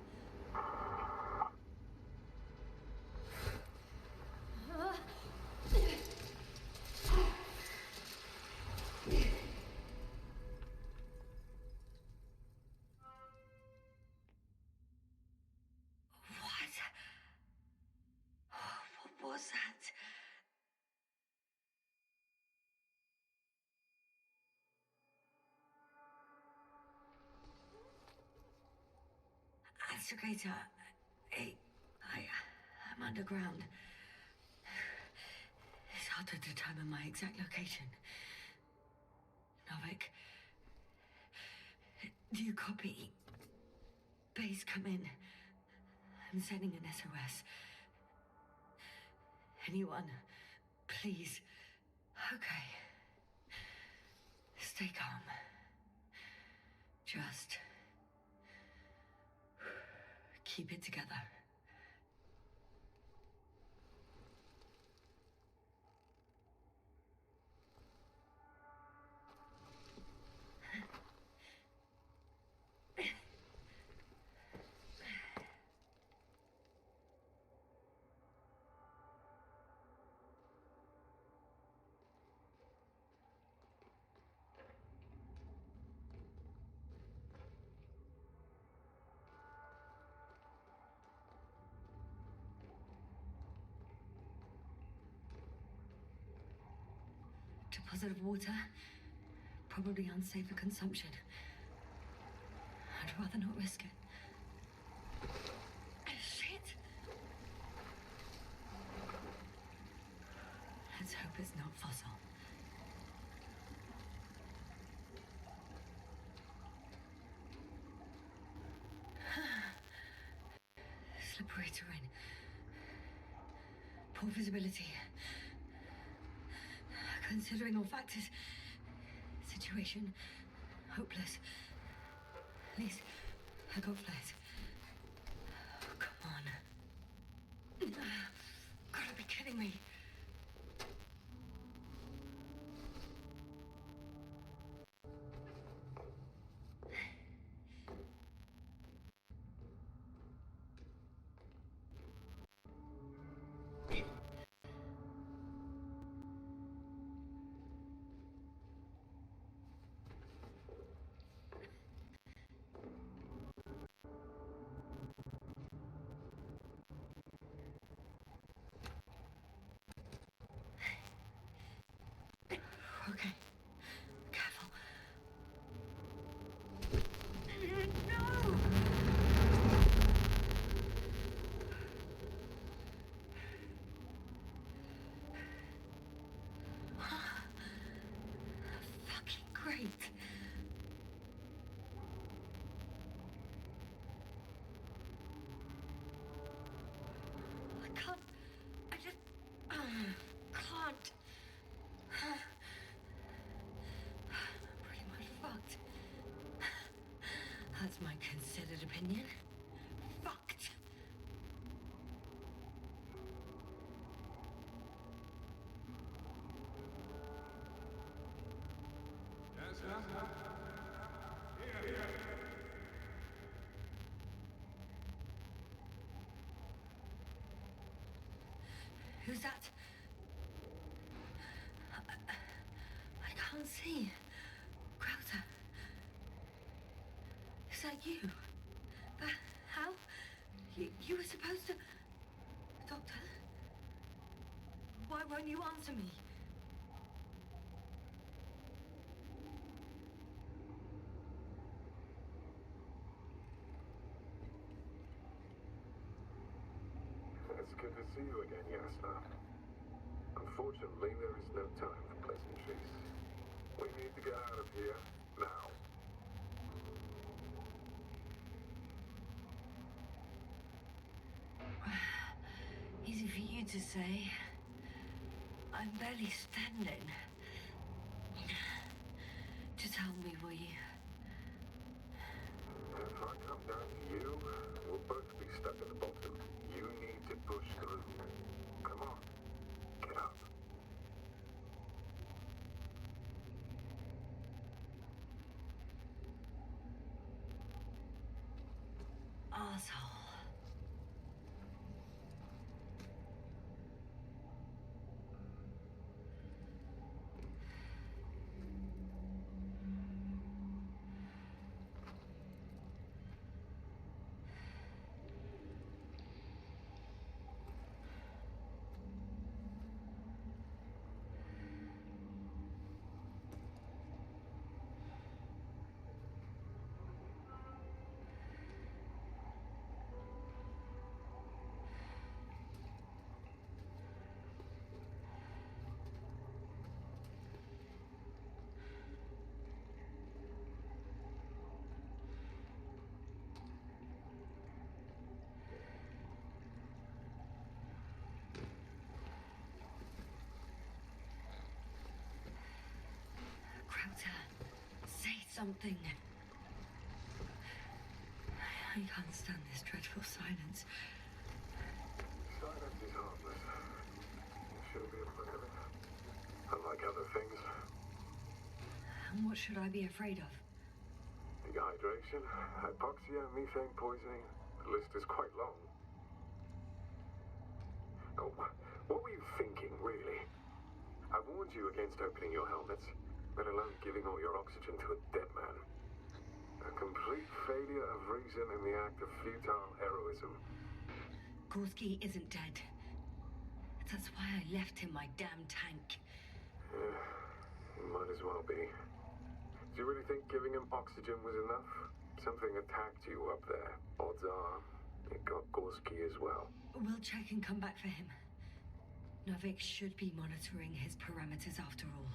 Astragator, I'm underground. It's hard to determine my exact location. Novik, do you copy? Base, come in. I'm sending an SOS. Anyone, please. Okay. Stay calm. Just keep it together. Deposit of water. Probably unsafe for consumption. I'd rather not risk it. Shit! Let's hope it's not fossil. Slippery terrain. Poor visibility. Considering all factors, situation hopeless. At least I got flares. Oh, come on. Gotta be kidding me. Okay. Careful. No! Fucking great. I can't. I just can't. Pretty much fucked. That's my considered opinion. Fucked. Who's that? I can't see. Crowther. Is that you? How? You were supposed to... Doctor? Why won't you answer me? It's good to see you again, Yasna. Unfortunately, there is no time for pleasantries. We need to get out of here now. Easy for you to say. I'm barely standing. Just help me, will you? If I come down to you, we'll both be stuck at the bottom. You need to push through. Come on, get up. Arsehole. something. I can't stand this dreadful silence. Silence is harmless. You shouldn't be afraid of it. Unlike other things. And what should I be afraid of? Dehydration, hypoxia, methane poisoning. The list is quite long. Oh, what were you thinking, really? I warned you against opening your helmets, let alone giving all your oxygen to a dead man. A complete failure of reason in the act of futile heroism. Gorski isn't dead. That's why I left him my damn tank. Yeah, he might as well be. Do you really think giving him oxygen was enough? Something attacked you up there. Odds are, it got Gorski as well. We'll check and come back for him. Novik should be monitoring his parameters after all.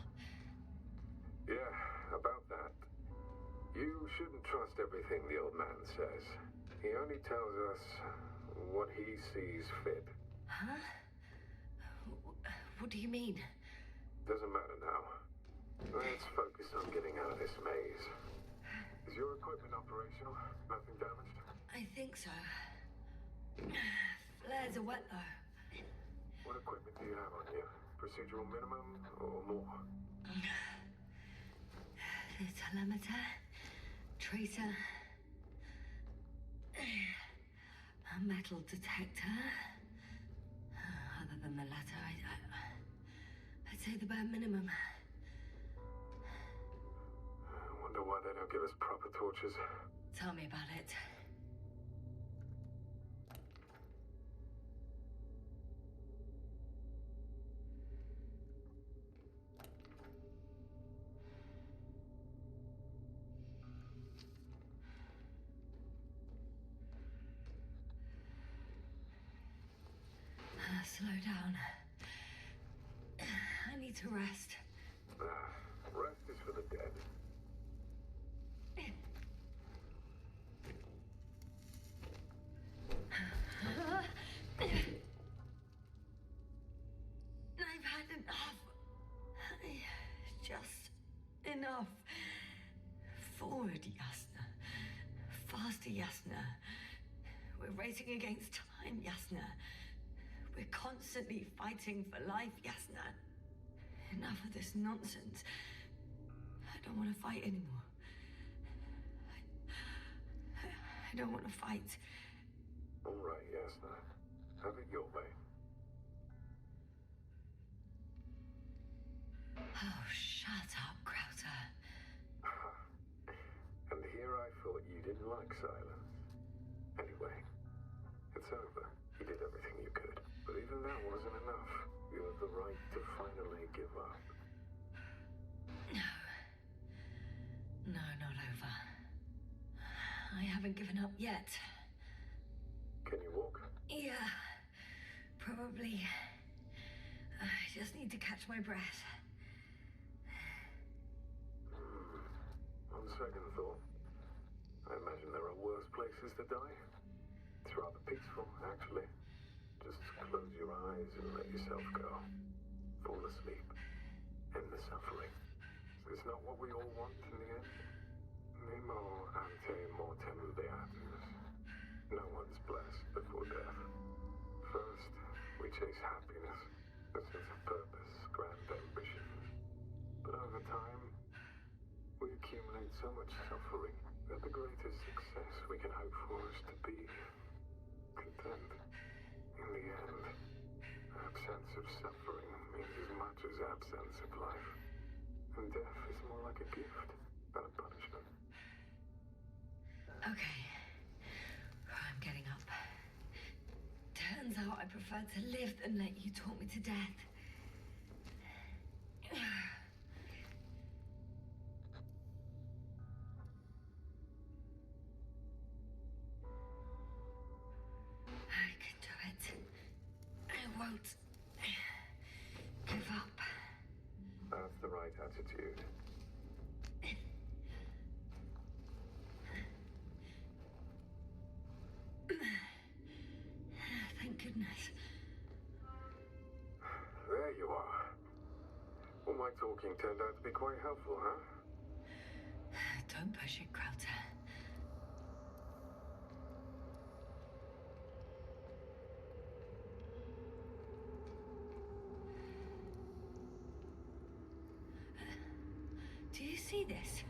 Yeah, about that. You shouldn't trust everything the old man says. He only tells us what he sees fit. Huh? What do you mean? Doesn't matter now. Let's focus on getting out of this maze. Is your equipment operational? Nothing damaged? I think so. Flares are wet though. What equipment do you have on you? Procedural minimum or more? The telemeter, tracer, a metal detector. Other than the latter, I'd say the bare minimum. I wonder why they don't give us proper torches. Tell me about it. Slow down. I need to rest. Rest is for the dead. I've had enough. Just enough. Forward, Yasna. Faster, Yasna. We're racing against time, Yasna. We're constantly fighting for life, Yasna. Enough of this nonsense. I don't want to fight anymore. I don't want to fight. All right, Yasna. Have it your way. Oh, shut up, Krauter. And here I thought you didn't like silence. Anyway, it's over. You did everything you could. But even that wasn't enough. You have the right to finally give up. No. No, not over. I haven't given up yet. Can you walk? Yeah, probably. I just need to catch my breath. On second thought, I imagine there are worse places to die. It's rather peaceful, actually. Just close your eyes and let yourself go. Fall asleep. End the suffering. It's not what we all want in the end. Nemo ante mortem beatus. No one's blessed before death. First, we chase happiness, a sense of purpose, grand ambition. But over time, we accumulate so much suffering that the greatest success we can hope for is to be content. In the end, absence of suffering means as much as absence of life. And death is more like a gift than a punishment. Okay. I'm getting up. Turns out I prefer to live than let you talk me to death. I can do it. I won't give up. That's the right attitude. Thank goodness. There you are. All my talking turned out to be quite helpful, huh? Don't push it, Krauter. Do you see this?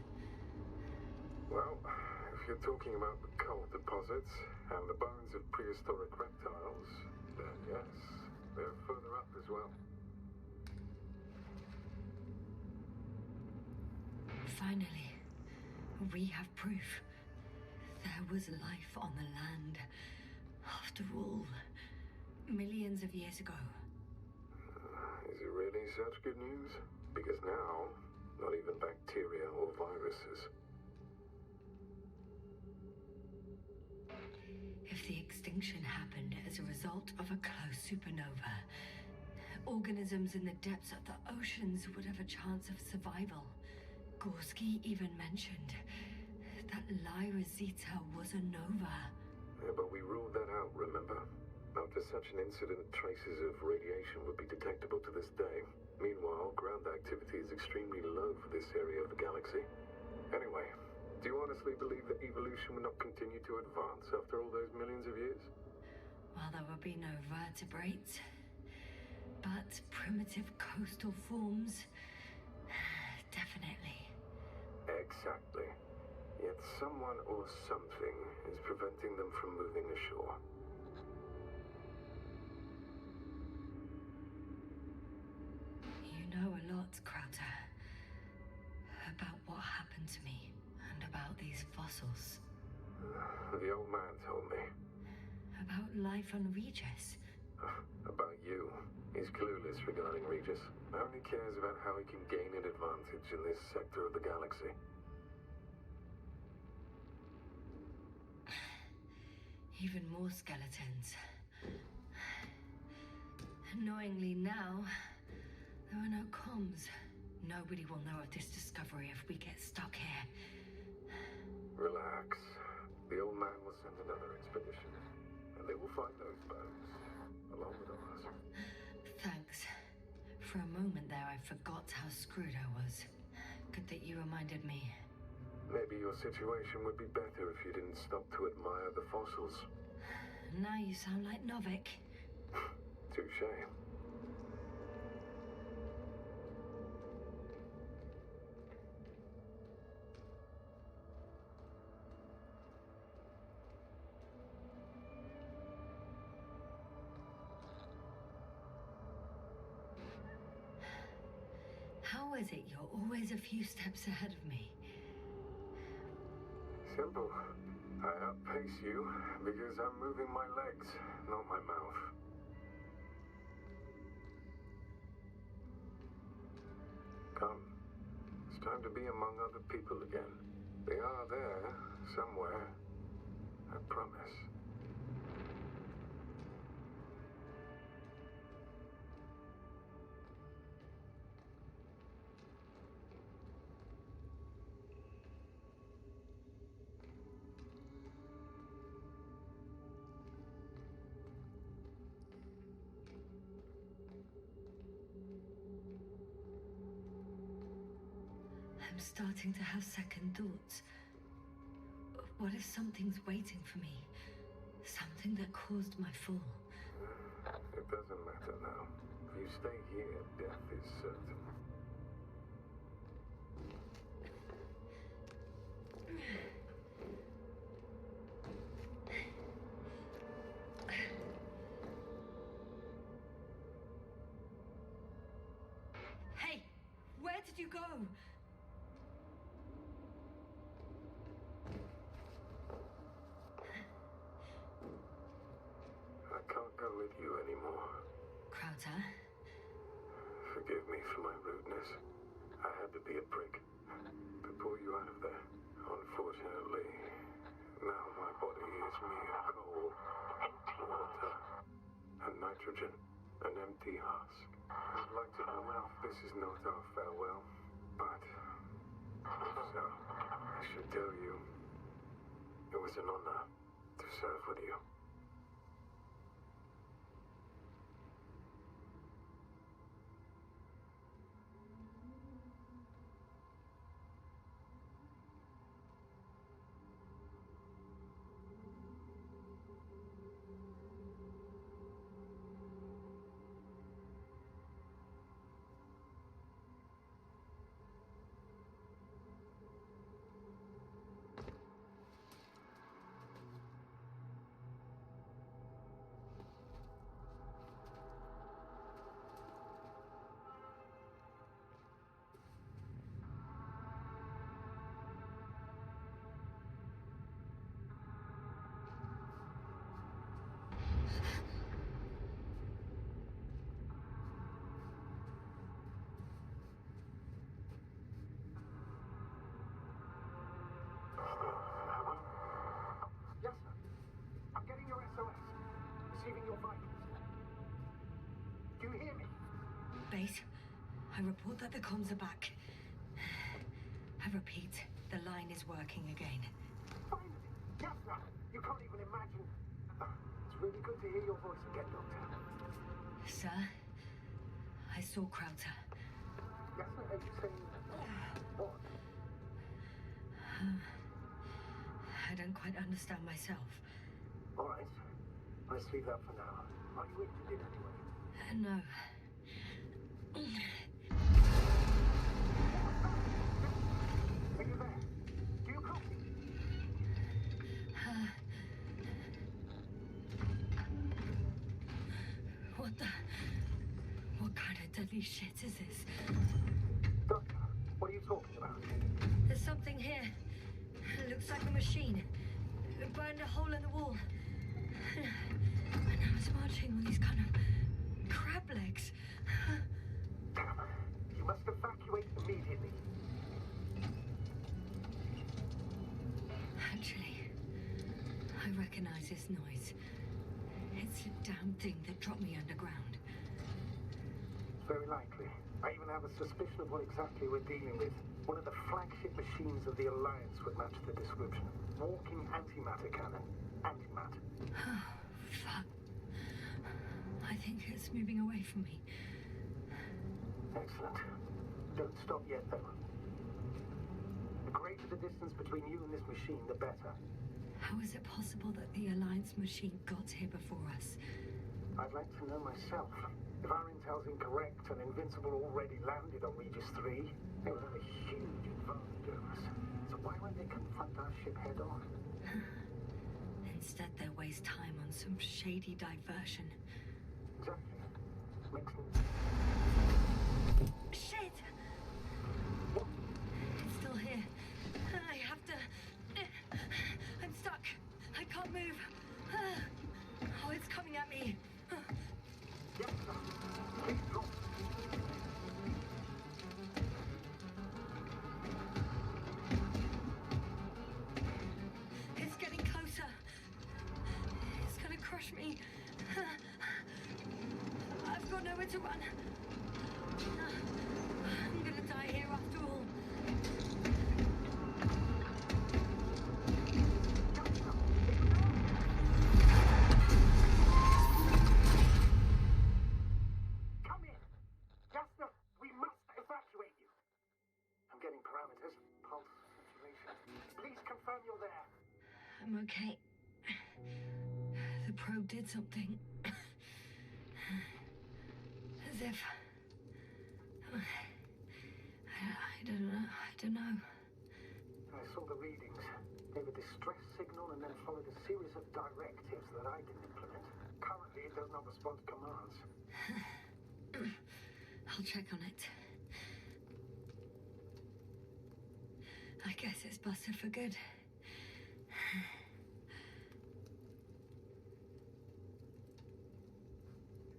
Well, if you're talking about the coal deposits and the bones of prehistoric reptiles, then yes, they're further up as well. Finally, we have proof. There was life on the land. After all, millions of years ago. Is it really such good news? Because now, not even bacteria or viruses. If the extinction happened as a result of a close supernova, organisms in the depths of the oceans would have a chance of survival. Gorski even mentioned that Lyra Zeta was a nova. Yeah, but we ruled that out, remember? After such an incident, traces of radiation would be detectable to this day. Meanwhile, ground activity is extremely low for this area of the galaxy. Anyway, do you honestly believe that evolution will not continue to advance after all those millions of years? Well, there would be no vertebrates, but primitive coastal forms, definitely. Exactly. Yet someone or something is preventing them from moving ashore. You know a lot, Krauter, about what happened to me and about these fossils. The old man told me. About life on Regis. About you. He's clueless regarding Regis. Only cares about how he can gain an advantage in this sector of the galaxy. Even more skeletons. Annoyingly now, there are no comms. Nobody will know of this discovery if we get stuck here. Relax. The old man will send another expedition, and they will find those bones, along with ours. Thanks. For a moment there, I forgot how screwed I was. Good that you reminded me. Maybe your situation would be better if you didn't stop to admire the fossils. Now you sound like Novik. Touché. How is it you're always a few steps ahead of me? Simple. I outpace you because I'm moving my legs, not my mouth. Come. It's time to be among other people again. They are there, somewhere. I promise. I'm starting to have second thoughts. What if something's waiting for me? Something that caused my fall? It doesn't matter now. If you stay here, death is certain. Hey! Where did you go? I can't go with you anymore. Krauter? Forgive me for my rudeness. I had to be a prick. To pull you out of there. Unfortunately, now my body is mere coal, water, and nitrogen. An empty husk. I'd like to know if this is not our farewell, but if so, I should tell you, it was an honor to serve with you. I report that the comms are back. I repeat, the line is working again. Finally! Yes, sir! You can't even imagine. It's really good to hear your voice again, Doctor. Sir, I saw Krauter. Yes, sir, are you saying... What? I don't quite understand myself. All right. Let's leave that for now. Are you injured in any way? No. Are you there? Do you copy? What kind of deadly shit is this? Doctor, what are you talking about? There's something here. It looks like a machine. It burned a hole in the wall. And now it's marching with these kind of crab legs. Damn. You must evacuate immediately. Actually, I recognize this noise. It's the damn thing that dropped me underground. Very likely. I even have a suspicion of what exactly we're dealing with. One of the flagship machines of the Alliance would match the description. Walking antimatter cannon. Antimatter. Fuck. I think it's moving away from me. Excellent. Don't stop yet, though. The greater the distance between you and this machine, the better. How is it possible that the Alliance machine got here before us? I'd like to know myself. If our intel's incorrect and Invincible already landed on Regis 3, they would have a huge advantage over us. So why won't they confront our ship head on? Instead, they waste time on some shady diversion. Exactly. Makes Shit! What? It's still here. I have to... I'm stuck. I can't move. Oh, it's coming at me. Yes, sir. Please drop. It's getting closer. It's gonna crush me. I've got nowhere to run. I'm gonna die here after all. Come in. Jasper, we must evacuate you. I'm getting parameters. Pulse, saturation. Please confirm you're there. I'm okay. The probe did something. As if... I don't know. I saw the readings. Gave a distress signal and then followed a series of directives that I didn't implement. Currently, it does not respond to commands. I'll check on it. I guess it's busted for good.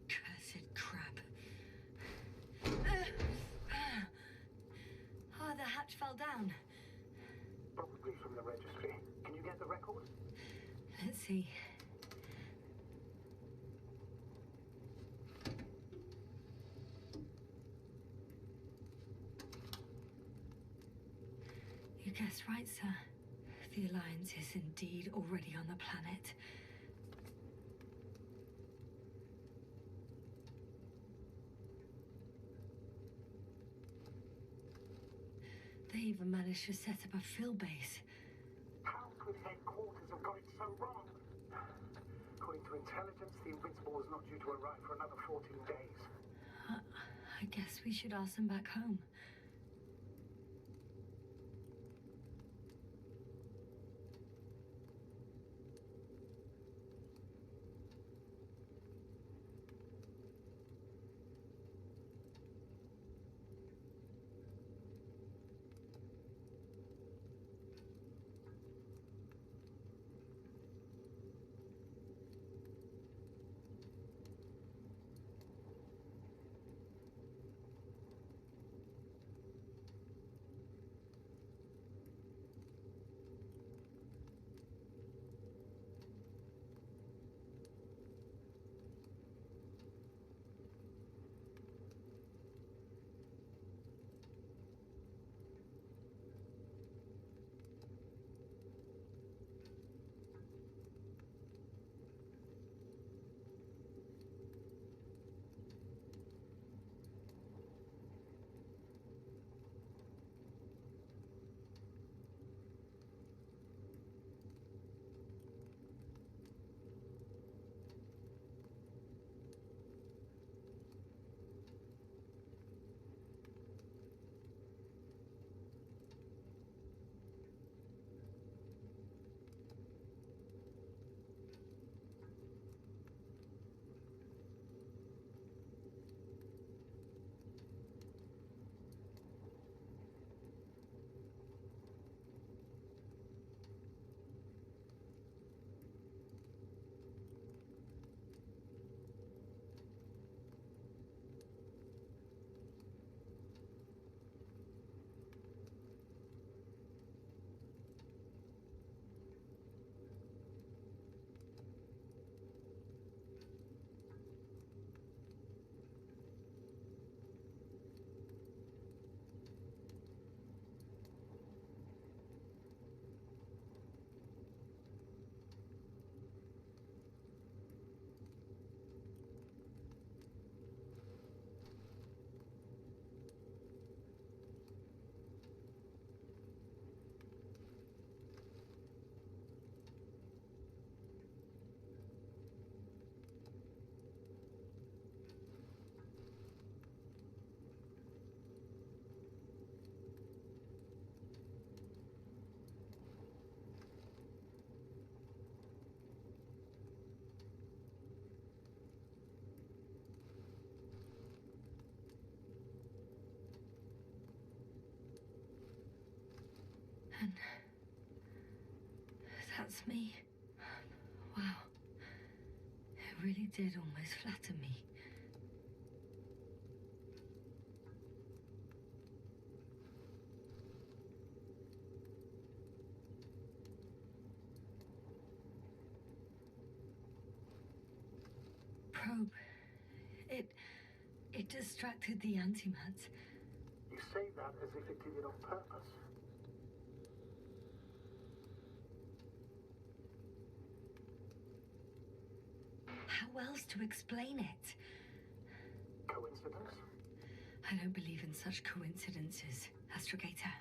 Cursed crap. Oh, the hatch fell down. Probably from the registry. Can you get the record? Let's see. You guessed right, sir. The Alliance is indeed already on the planet. They even managed to set up a field base. How could headquarters have got it so wrong? According to intelligence, the Invincible was not due to arrive for another 14 days. I guess we should ask them back home. And that's me. Wow. It really did almost flatter me. Probe. It distracted the antimats. You say that as if it did it on purpose. How else to explain it? Coincidence? I don't believe in such coincidences, Astrogator.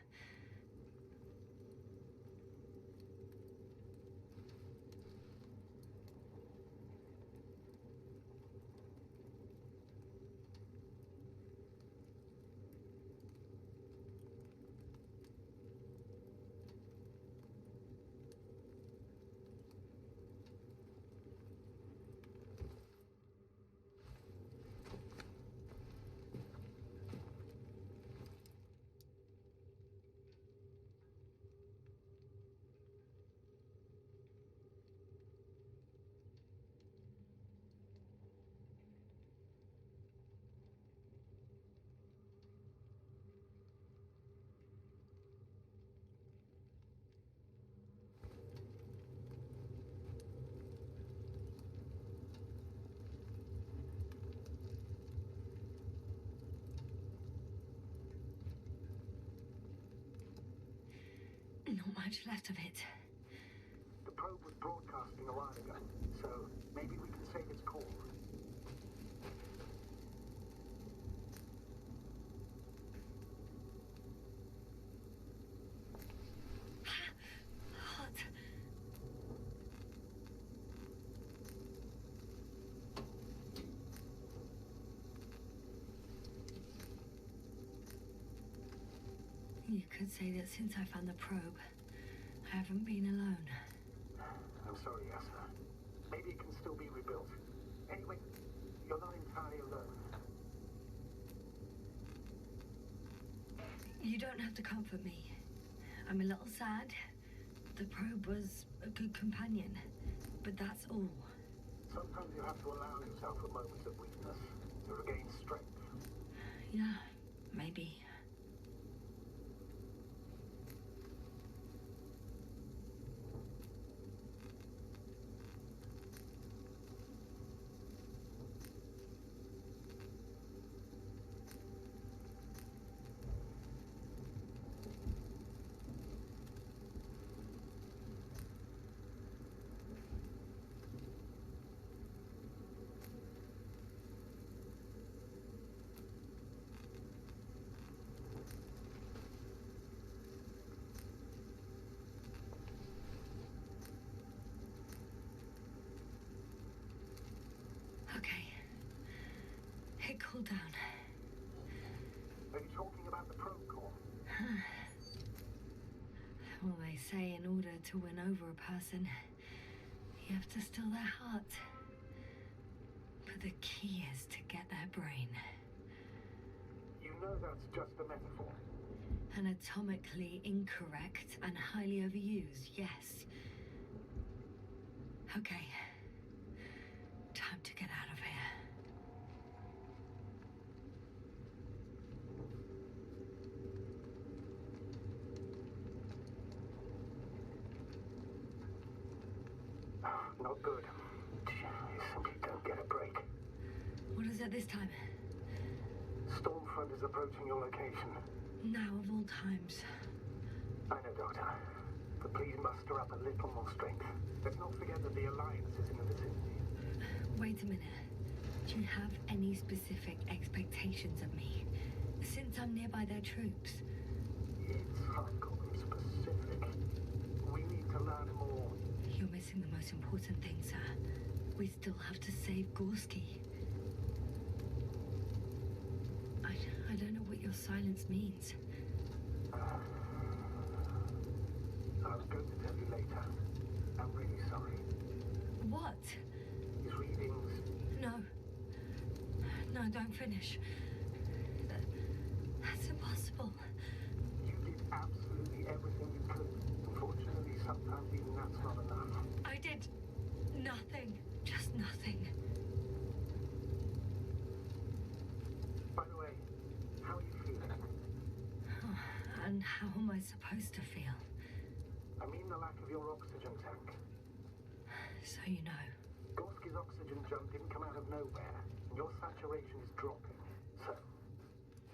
Not much left of it. The probe was broadcasting a while ago, so maybe we can save its call. Hot. You could say that since I found the probe, I haven't been alone. I'm sorry, Yasser. Maybe it can still be rebuilt. Anyway, you're not entirely alone. You don't have to comfort me. I'm a little sad. The probe was a good companion, but that's all. Sometimes you have to allow yourself a moment of weakness to regain strength. Yeah, maybe. Okay. It cooled down. Are you talking about the probe core? Well, they say in order to win over a person, you have to steal their heart. But the key is to get their brain. You know that's just a metaphor. Anatomically incorrect and highly overused, yes. Okay. Time to get out of here. Not good. You simply don't get a break. What is it this time? Stormfront is approaching your location. Now of all times. I know, Doctor. But please muster up a little more strength. Let's not forget that the Alliance is in the vicinity. Wait a minute. Do you have any specific expectations of me? Since I'm nearby their troops. It's hardcore specific. We need to learn more. You're missing the most important thing, sir. We still have to save Gorski. I don't know what your silence means. I was going to tell you later. I'm really sorry. What? His readings. No. No, don't finish. That's impossible. You did absolutely everything you could. And how am I supposed to feel? I mean the lack of your oxygen tank. So you know. Gorski's oxygen jump didn't come out of nowhere, and your saturation is dropping. So,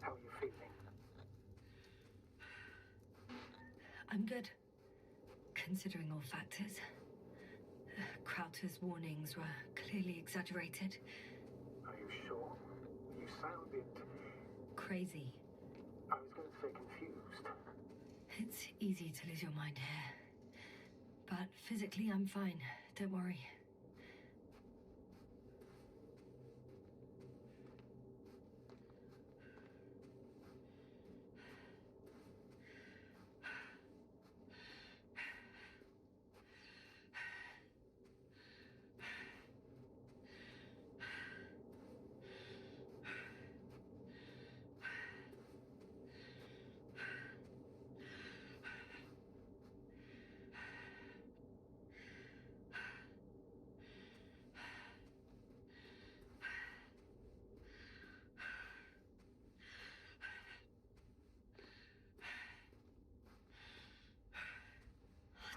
how are you feeling? I'm good, considering all factors. Crowther's warnings were clearly exaggerated. Are you sure? You sounded... Crazy. I was going to say confused. It's easy to lose your mind here. But physically, I'm fine. Don't worry.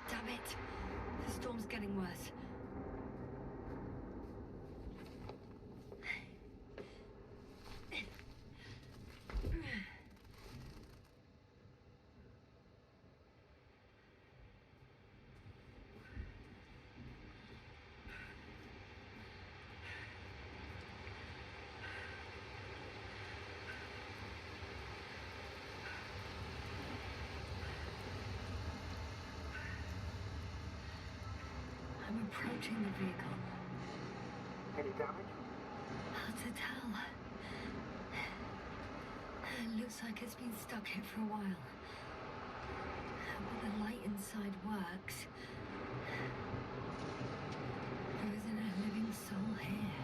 Damn it! The storm's getting worse. I'm approaching the vehicle. Any damage? Hard to tell. It looks like it's been stuck here for a while. But the light inside works. There isn't a living soul here.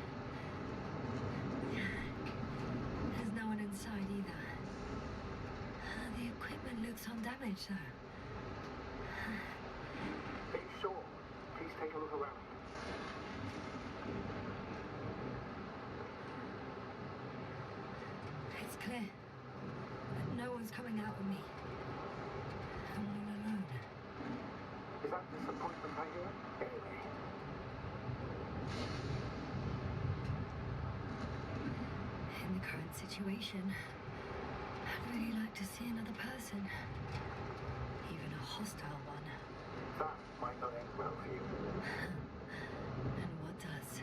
There's no one inside either. The equipment looks undamaged, though. Are you sure? Please take a look around. It's clear. No one's coming out of me. I'm all alone. Is that disappointment I hear? Anyway. In the current situation, I'd really like to see another person. Even a hostile one. That might not end well for you. And what does?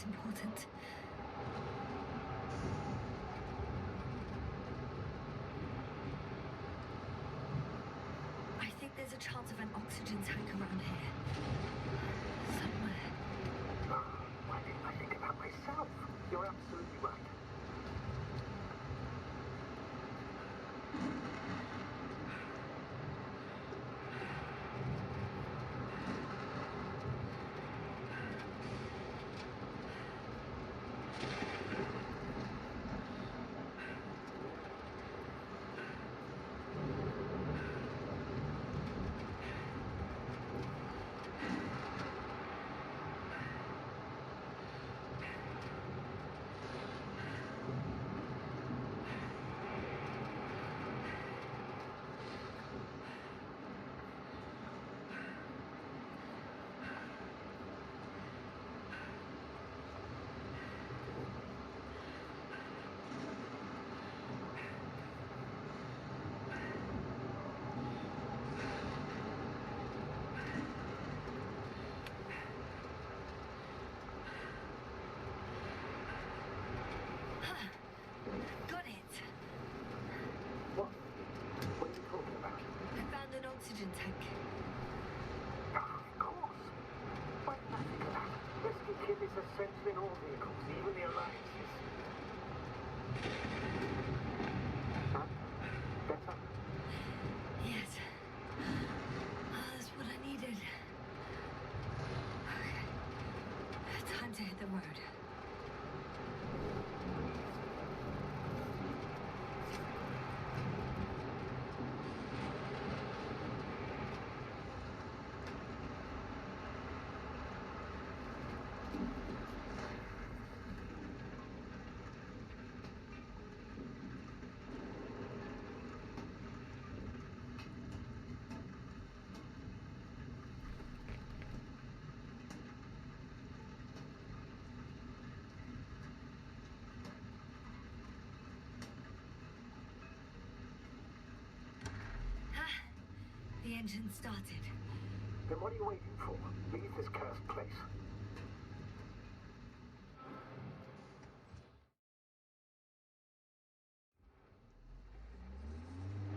important. I think there's a chance of an oxygen tank around here. Somewhere. Why didn't I think of that myself? You're absolutely right. Got it. What? What are you talking about? I found an oxygen tank. Of course. Why didn't I think of that? Rescue kit is essential in all vehicles, even the Alliances. Huh? Better? Yes. That's what I needed. Okay. Time to hit the road. The engine started. Then what are you waiting for? Leave this cursed place.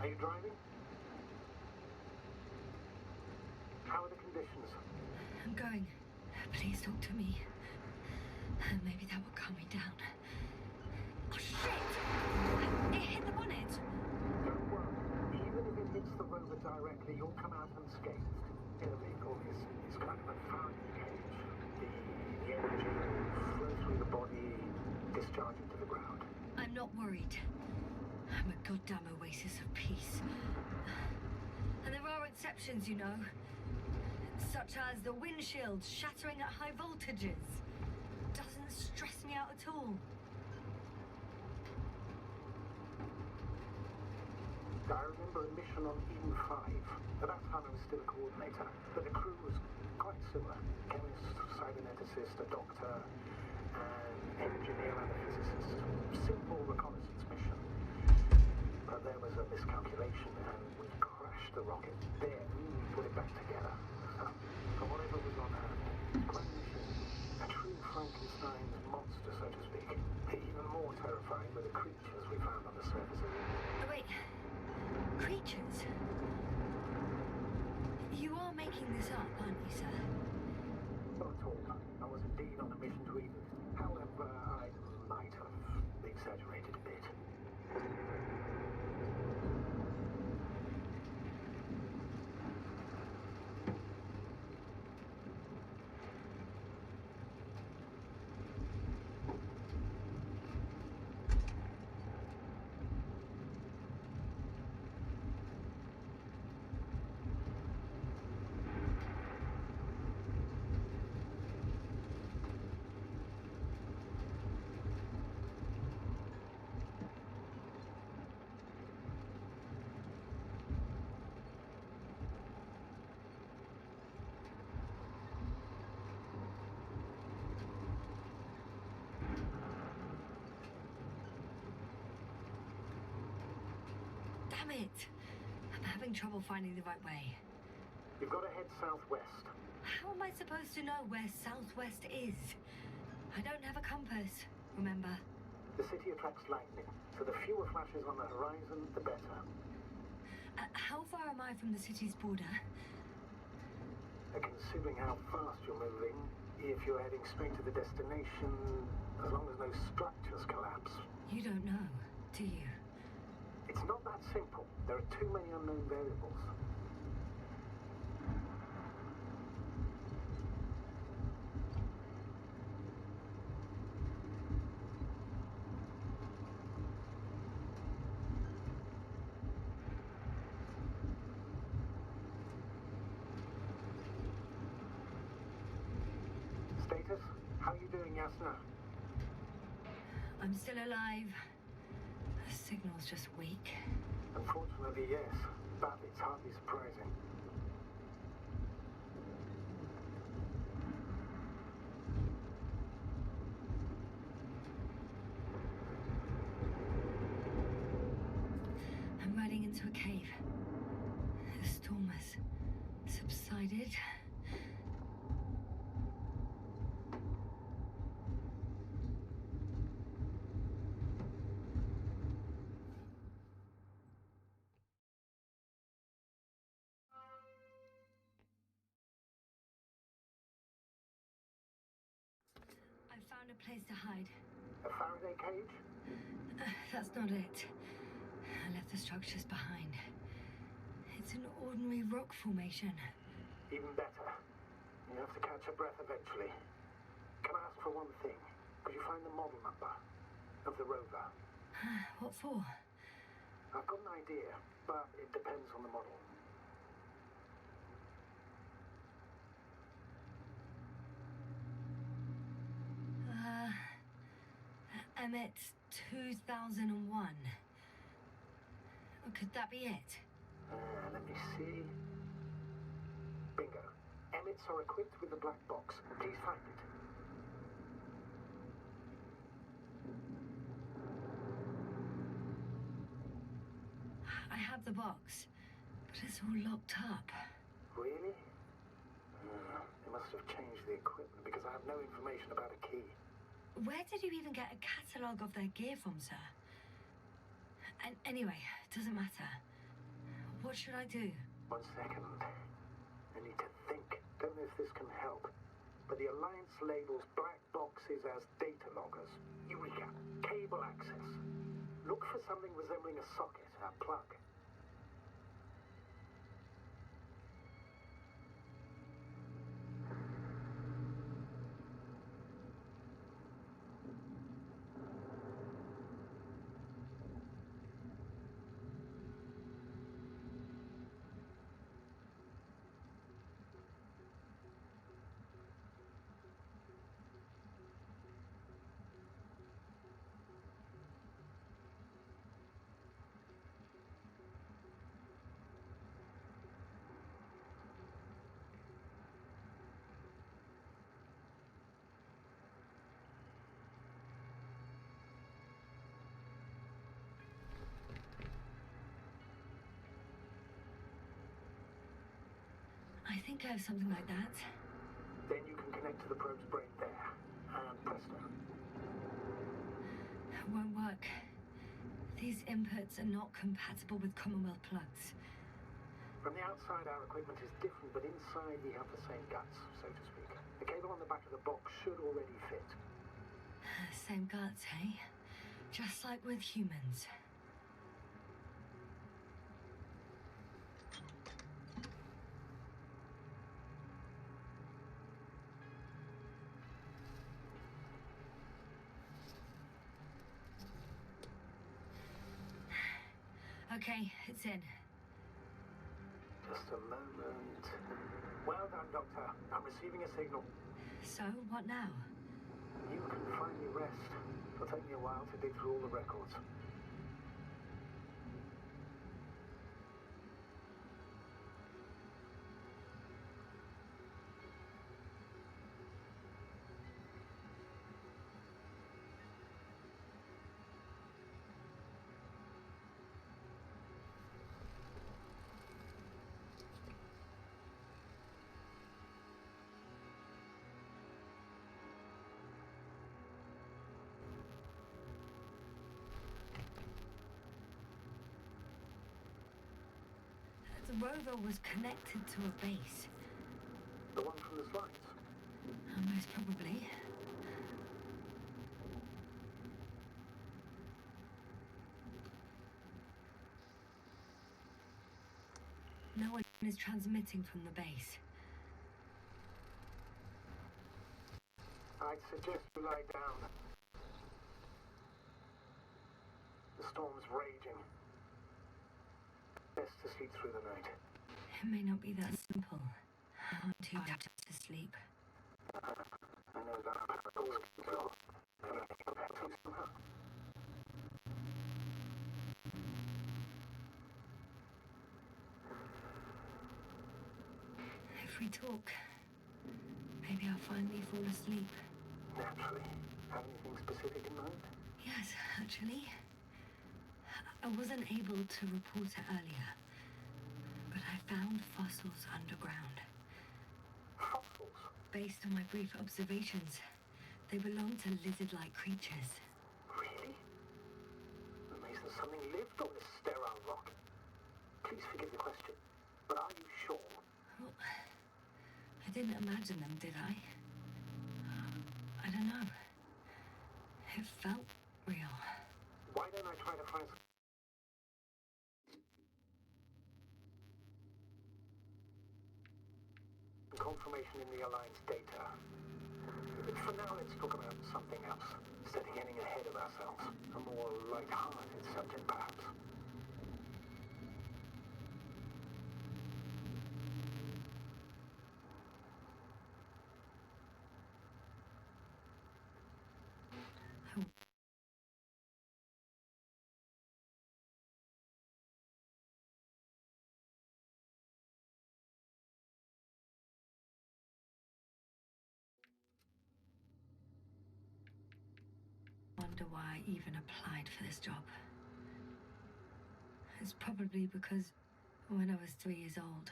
Are you driving? How are the conditions? I'm going. Please talk to me. Maybe that will calm me down. Oh, shit! It hit the bonnet! Don't worry. Even if it hits the rover directly, you'll come out unscathed. In a vehicle is kind of a Faraday cage. The energy will flow through the body, discharge it to the ground. I'm not worried. I'm a goddamn oasis of peace. And there are exceptions, you know. Such as the windshield shattering at high voltages. Doesn't stress me out at all. I remember a mission on In-5. At that time I was still a coordinator, but the crew was quite similar. Chemist, cyberneticist, a doctor, an engineer and a physicist. Simple reconnaissance mission. But there was a miscalculation and we crashed the rocket. Then we put it back together. So whatever was on Earth, quite a machine. A true Frankenstein's monster, so to speak. Even more terrifying were the creatures we found on the surface of it. Wait. Creatures? You are making this up, aren't you, sir? Not at all. I was indeed on a mission to Eden. However, I might have exaggerated a bit. Damn it! I'm having trouble finding the right way. You've got to head southwest. How am I supposed to know where southwest is? I don't compass, remember? The city attracts lightning, so the fewer flashes on the horizon, the better. How far am I from the city's border? Considering how fast you're moving, if you're heading straight to the destination, as long as no structures collapse. You don't know, do you? It's not that simple. There are too many unknown variables. Status? How are you doing, Yasna? I'm still alive. The signal's just weak. Unfortunately, yes. But it's hardly surprising. I'm riding into a cave. The storm has subsided. I found a place to hide. A Faraday cage? That's not it. I left the structures behind. It's an ordinary rock formation. Even better. You have to catch your breath eventually. Can I ask for one thing? Could you find the model number of the rover? What for? I've got an idea, but it depends on the model. Emmett's 2001. Oh, could that be it? Let me see. Bingo. Emmets are equipped with a black box. Please find it. I have the box, but it's all locked up. Really? They must have changed the equipment because I have no information about a key. Where did you even get a catalogue of their gear from, sir? And anyway, doesn't matter. What should I do? 1 second. I need to think. Don't know if this can help. But the Alliance labels black boxes as data loggers. Eureka! Cable access. Look for something resembling a socket, a plug. I think I have something like that. Then you can connect to the probe's brain there. And presto. Won't work. These inputs are not compatible with Commonwealth plugs. From the outside, our equipment is different, but inside we have the same guts, so to speak. The cable on the back of the box should already fit. Same guts, eh? Just like with humans. Okay, it's in. Just a moment. Well done, Doctor. I'm receiving a signal. So, what now? You can finally rest. It'll take me a while to dig through all the records. The rover was connected to a base. The one from the slides? Most probably. No one is transmitting from the base. I'd suggest you lie down. The storm's raging. Best to sleep through the night. It may not be that simple. I'm too tired to sleep. I know that paradox well. Can I compare to somehow? If we talk, maybe I'll finally fall asleep. Naturally. Have anything specific in mind? Yes, actually. I wasn't able to report it earlier, but I found fossils underground. Fossils? Based on my brief observations, they belong to lizard-like creatures. Really? Amazed that something lived on this sterile rock. Please forgive the question, but are you sure? Well, I didn't imagine them, did I? I don't know. It felt real. Why don't I try to find some confirmation in the Alliance data? For now, let's talk about something else. Instead of getting ahead of ourselves. A more light-hearted subject, perhaps. Wonder why I even applied for this job. It's probably because when I was 3 years old,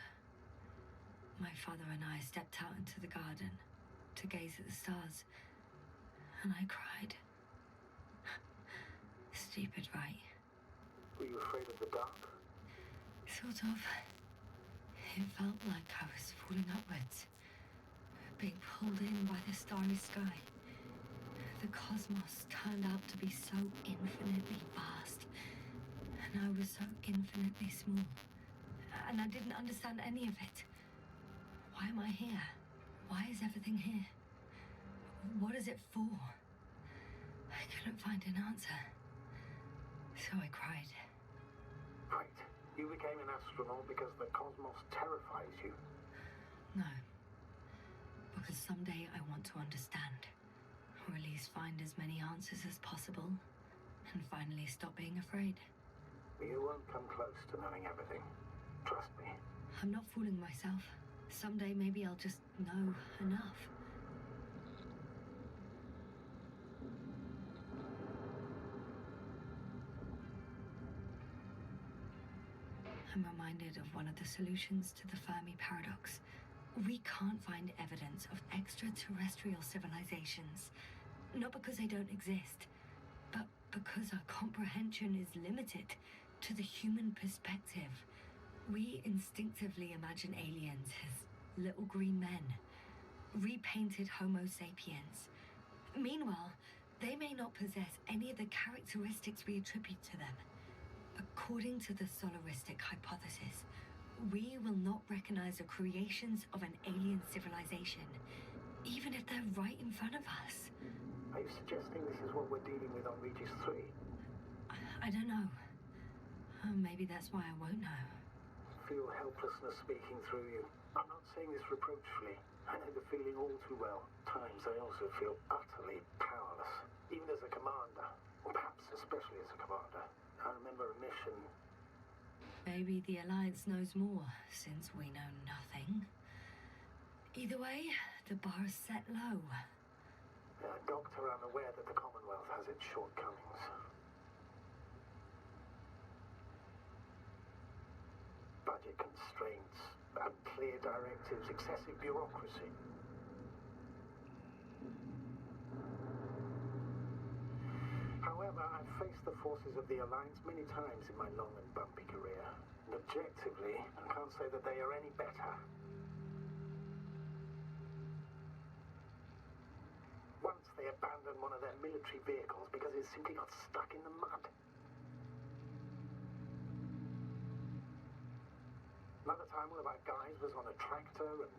my father and I stepped out into the garden to gaze at the stars, and I cried. Stupid, right? Were you afraid of the dark? Sort of. It felt like I was falling upwards, being pulled in by the starry sky. The cosmos turned out to be so infinitely vast, and I was so infinitely small. And I didn't understand any of it. Why am I here? Why is everything here? What is it for? I couldn't find an answer. So I cried. Right. You became an astronaut because the cosmos terrifies you. No. Because someday I want to understand. Or at least find as many answers as possible. And finally stop being afraid. You won't come close to knowing everything. Trust me. I'm not fooling myself. Someday maybe I'll just know enough. I'm reminded of one of the solutions to the Fermi paradox. We can't find evidence of extraterrestrial civilizations. Not because they don't exist, but because our comprehension is limited to the human perspective. We instinctively imagine aliens as little green men, repainted Homo sapiens. Meanwhile, they may not possess any of the characteristics we attribute to them. According to the solaristic hypothesis, we will not recognize the creations of an alien civilization, even if they're right in front of us. Are you suggesting this is what we're dealing with on Regis 3? I don't know. Maybe that's why I won't know. Feel helplessness speaking through you. I'm not saying this reproachfully. I know the feeling all too well. Times I also feel utterly powerless. Even as a commander, or perhaps especially as a commander. I remember a mission. Maybe the Alliance knows more, since we know nothing. Either way, the bar is set low. Doctor, I'm aware that the Commonwealth has its shortcomings. Budget constraints, unclear directives, excessive bureaucracy. However, I've faced the forces of the Alliance many times in my long and bumpy career, and objectively, I can't say that they are any better. Once they abandoned one of their military vehicles because it simply got stuck in the mud. Another time, one of our guys was on a tractor and...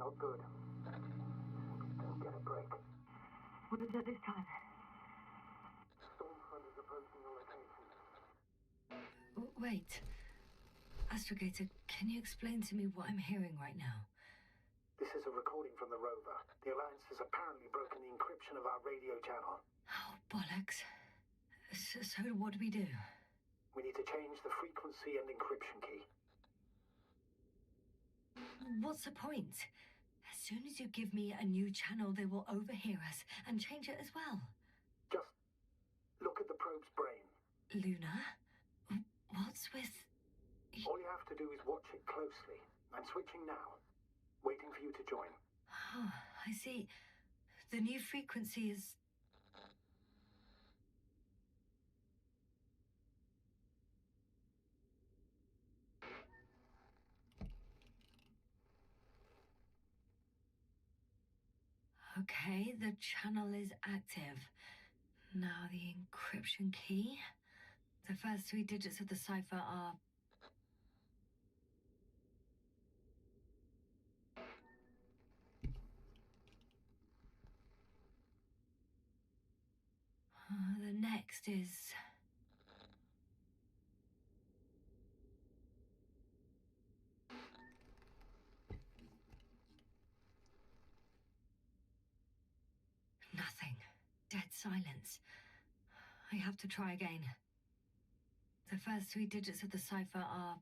Not good. Don't get a break. What is it this time? Storm front is approaching your location. Wait. Astrogator, can you explain to me what I'm hearing right now? This is a recording from the rover. The Alliance has apparently broken the encryption of our radio channel. Oh, bollocks. So what do we do? We need to change the frequency and encryption key. What's the point? As soon as you give me a new channel, they will overhear us and change it as well. Just look at the probe's brain. Luna? What's with... All you have to do is watch it closely. I'm switching now. Waiting for you to join. Oh, I see. The new frequency is... Okay, the channel is active. Now the encryption key. The first 3 digits of the cipher are... The next is... nothing. Dead silence. I have to try again. The first 3 digits of the cipher are...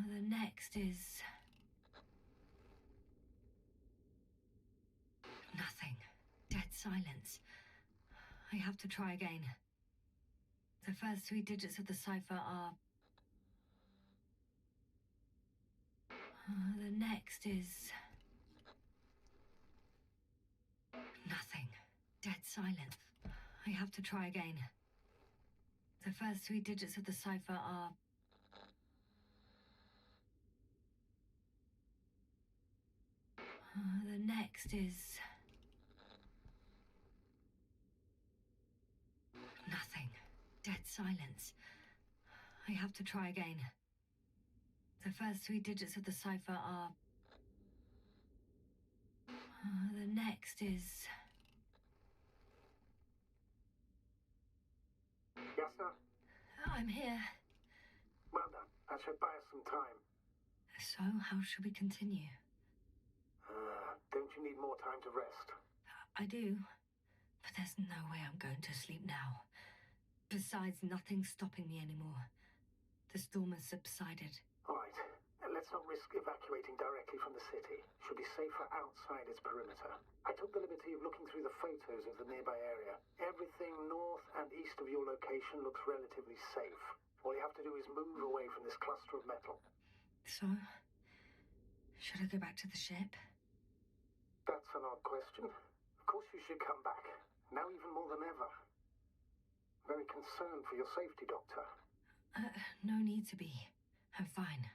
the next is... nothing. Dead silence. I have to try again. The first 3 digits of the cipher are... the next is... nothing. Dead silence. I have to try again. The first 3 digits of the cipher are... the next is... nothing. Dead silence. I have to try again. The first 3 digits of the cipher are... the next is... Yes, sir? I'm here. Well done. That should buy us some time. So, how should we continue? Don't you need more time to rest? I do. But there's no way I'm going to sleep now. Besides, nothing's stopping me anymore. The storm has subsided. All right. Let's not risk evacuating directly from the city. Should be safer outside its perimeter. I took the liberty of looking through the photos of the nearby area. Everything north and east of your location looks relatively safe. All you have to do is move away from this cluster of metal. So, should I go back to the ship? That's an odd question. Of course you should come back. Now even more than ever. Very concerned for your safety, Doctor. No need to be. I'm fine.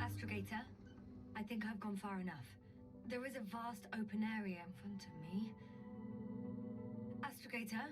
Astrogator, I think I've gone far enough. There is a vast open area in front of me. Astrogator?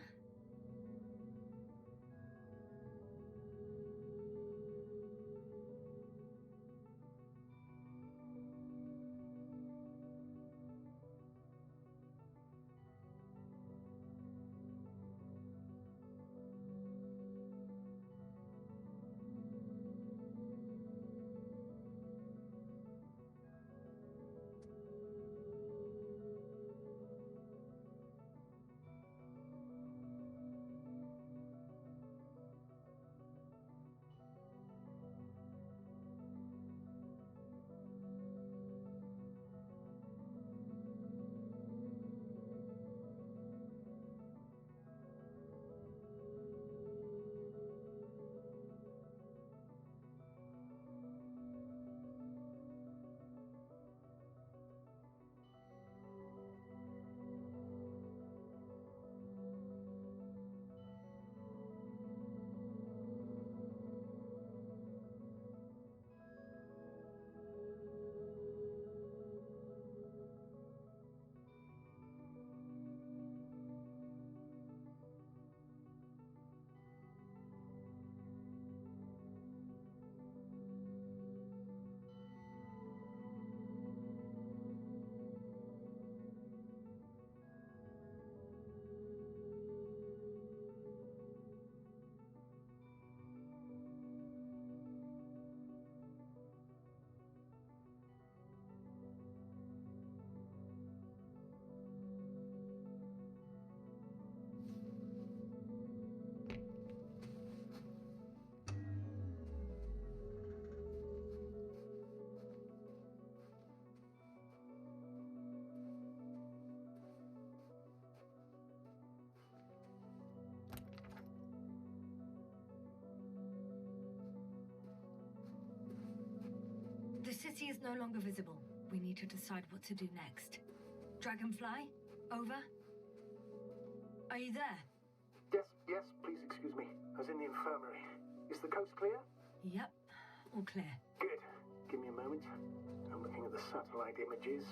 city is no longer visible. We need to decide what to do next. Dragonfly? Over? Are you there? Yes, please excuse me. I was in the infirmary. Is the coast clear? Yep, all clear. Good. Give me a moment. I'm looking at the satellite images.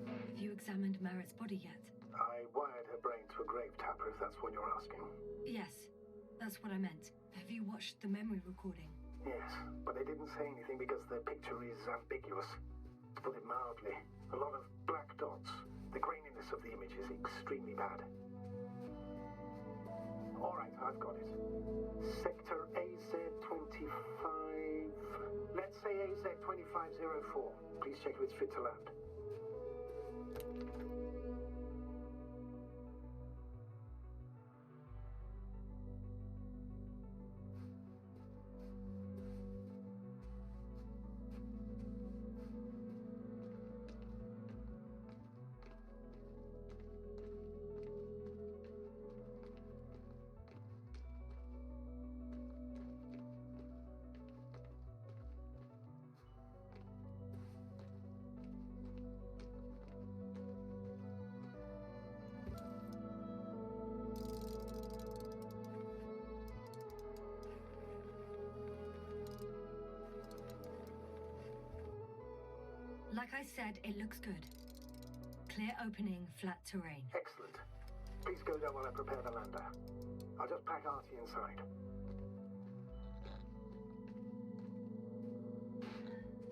Have you examined Merritt's body yet? I wired her brain to a grave tapper, if that's what you're asking. Yes, that's what I meant. Have you watched the memory recording? Yes, but they didn't say anything because the picture is ambiguous. To put it mildly, a lot of black dots. The graininess of the image is extremely bad. All right, I've got it. Sector AZ-25... Let's say AZ-2504. Please check if it's fit to land. Like I said, it looks good. Clear opening, flat terrain. Excellent. Please go down while I prepare the lander. I'll just pack Artie inside.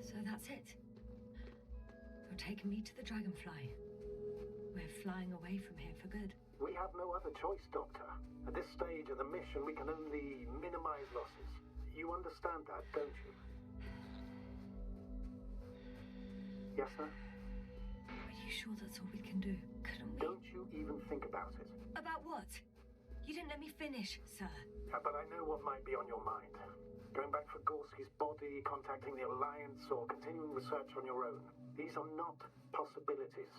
So that's it. You're taking me to the Dragonfly. We're flying away from here for good. We have no other choice, Doctor. At this stage of the mission, we can only minimize losses. You understand that, don't you? Yes, sir? Are you sure that's all we can do? Couldn't we? Don't you even think about it. About what? You didn't let me finish, sir. But I know what might be on your mind. Going back for Gorski's body, contacting the Alliance, or continuing research on your own. These are not possibilities.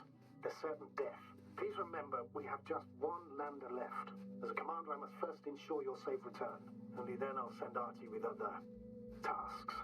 They're certain death. Please remember, we have just one lander left. As a commander, I must first ensure your safe return. Only then I'll send Artie with other tasks.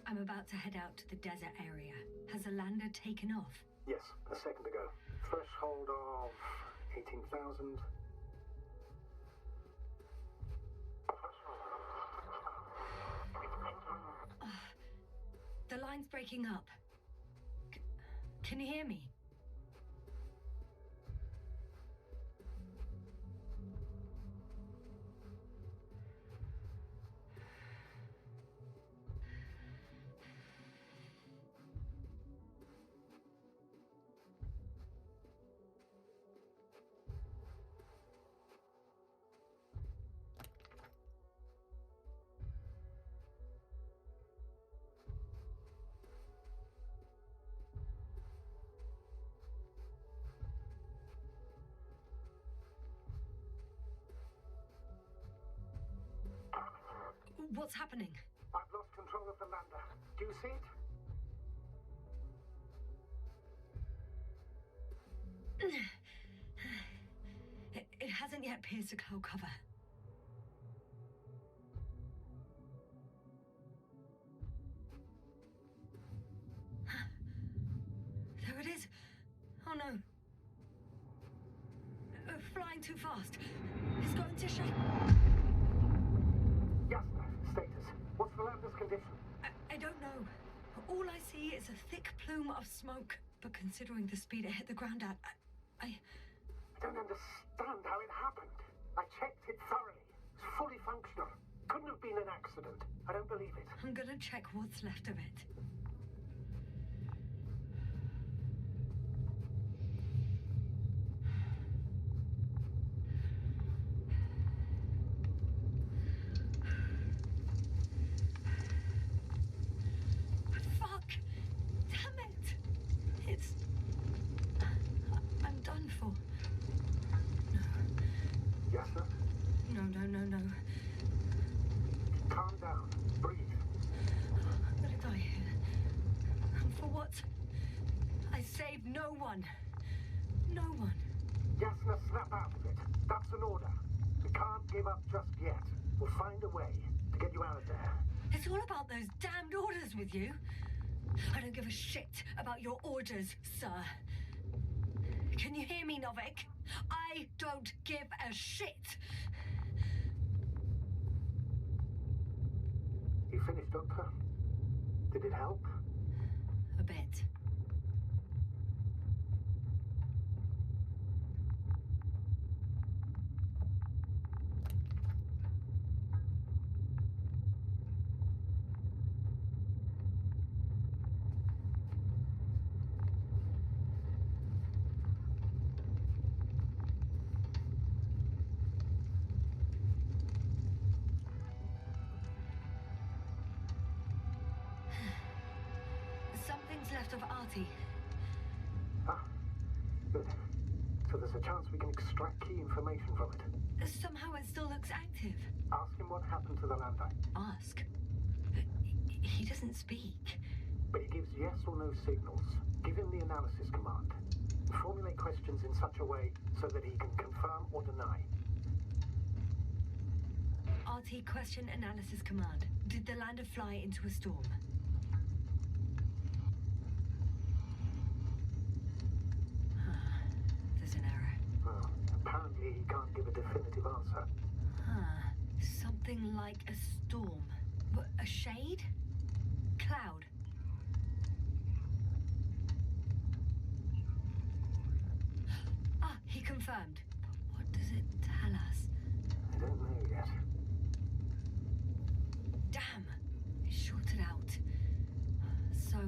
I'm about to head out to the desert area. Has the lander taken off? Yes, a second ago. Threshold of 18,000. The line's breaking up. Can you hear me? What's happening? I've lost control of the lander. Do you see it? It hasn't yet pierced the cloud cover. There it is. Oh no. Flying too fast. It's going to shake. Yasna, status. What's the lander's condition? I don't know. All I see is a thick plume of smoke. But considering the speed it hit the ground at, I don't understand how it happened. I checked it thoroughly. It's fully functional. Couldn't have been an accident. I don't believe it. I'm gonna check what's left of it. Fuck! Damn it! It's... I'm done for. Yasna? No. Calm down. Breathe. I'm gonna die here. And for what? I saved no one. No one. Yasna, snap out of it. That's an order. We can't give up just yet. We'll find a way to get you out of there. It's all about those damned orders with you. I don't give a shit about your orders, sir. Can you hear me, Novik? I don't give a shit. You finished, Doctor? Did it help? A bit. Something's left of Artie. Ah, good. So there's a chance we can extract key information from it. Somehow it still looks active. Ask him what happened to the lander. Ask? He doesn't speak. But he gives yes or no signals. Give him the analysis command. Formulate questions in such a way so that he can confirm or deny. RT question analysis command. Did the lander fly into a storm? There's an error. Well, apparently he can't give a definitive answer. Something like a storm. A shade? Cloud. He confirmed. But what does it tell us? I don't know yet. Damn! It shorted out. So,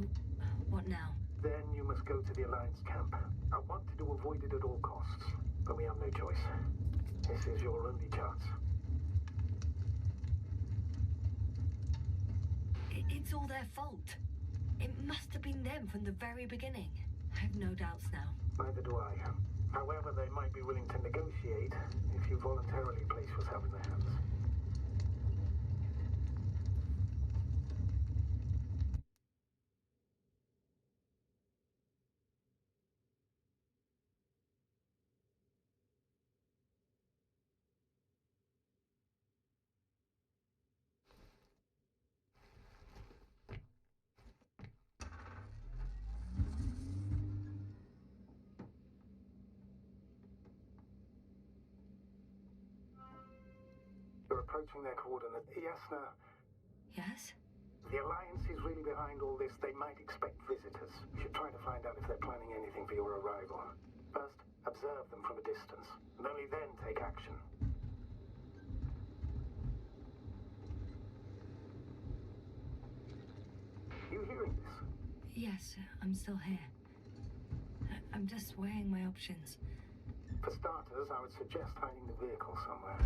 what now? Then you must go to the Alliance camp. I wanted to avoid it at all costs, but we have no choice. This is your only chance. It's all their fault. It must have been them from the very beginning. I have no doubts now. Neither do I. However, they might be willing to negotiate if you voluntarily place yourself in their hands. You're approaching their coordinates. Yasna, Yes? the Alliance is really behind all this. They might expect visitors. You should try to find out if they're planning anything for your arrival. First, observe them from a distance, and only then take action. You hearing this? Yes, I'm still here. I'm just weighing my options. For starters, I would suggest hiding the vehicle somewhere.